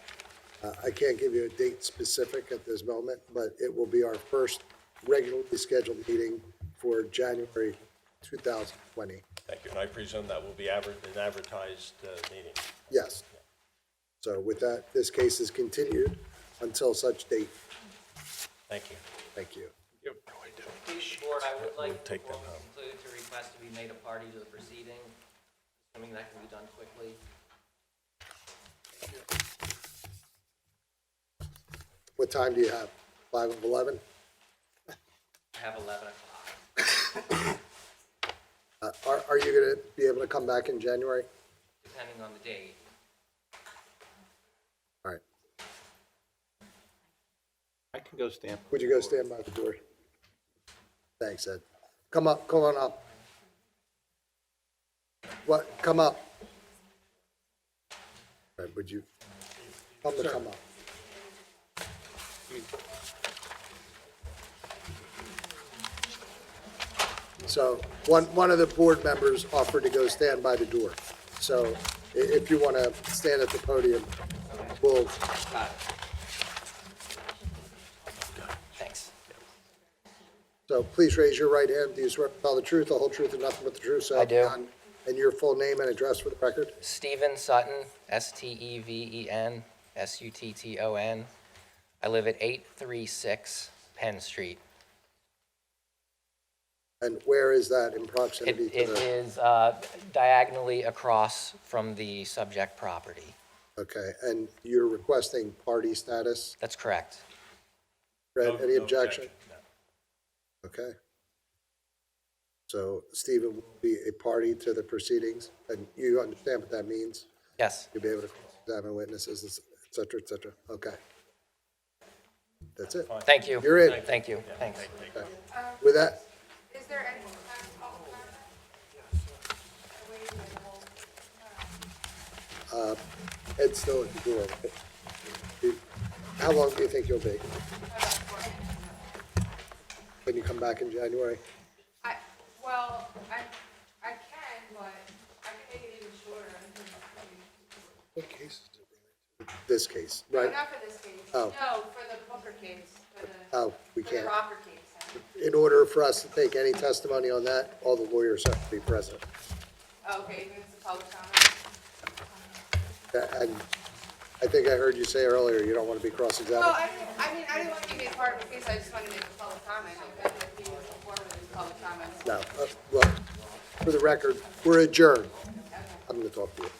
I can't give you a date specific at this moment, but it will be our first regularly scheduled meeting for January 2020. Thank you. And I presume that will be an advertised meeting. Yes. So with that, this case is continued until such date. Thank you. Thank you. Board, I would like to Take them home. conclude to request to be made a party to the proceeding, assuming that can be done quickly. What time do you have? 5 of 11? I have 11 o'clock, Are you going to be able to come back in January? depending on the date. All right. I can go stand. Would you go stand by the door? Thanks, Ed. Come up, come on up. What, come up. All right, would you come up? So one of the board members offered to go stand by the door. So if you want to stand at the podium, we'll, Thanks. so please raise your right hand. Do you swear to tell the truth, the whole truth, and nothing but the truth? So I do. help you God? And your full name and address for the record? Stephen Sutton, Steven Sutton. I live at 836 Penn Street. And where is that in It proximity to it the? is diagonally across from the subject property. Okay, and you're requesting party status? That's correct. Fred, any No objection? No. Okay. So Stephen will be a party to the proceedings, and you understand what that means? Yes. You'll be able to examine witnesses, et cetera, et cetera. Okay. That's it. Thank you. You're in. Thank you. Thanks. Okay. With that, Is there any Ed's still at the door. How long do you think you'll be? Can you come back in January? I can, but I can make it even shorter. What case is it related to? This case, right? Not for this case. Oh. No, for the Booker case, for the, Oh, we for the can't. Rocker case. In order for us to take any testimony on that, all the lawyers have to be present. Oh, okay, even if it's a public comment? And I think I heard you say earlier, you don't want to be Well, cross-examined. I didn't want to be made part of the case, I just wanted to make a public comment. I would be informative in public comments. No, well, for the record, we're adjourned. I'm going to talk to you.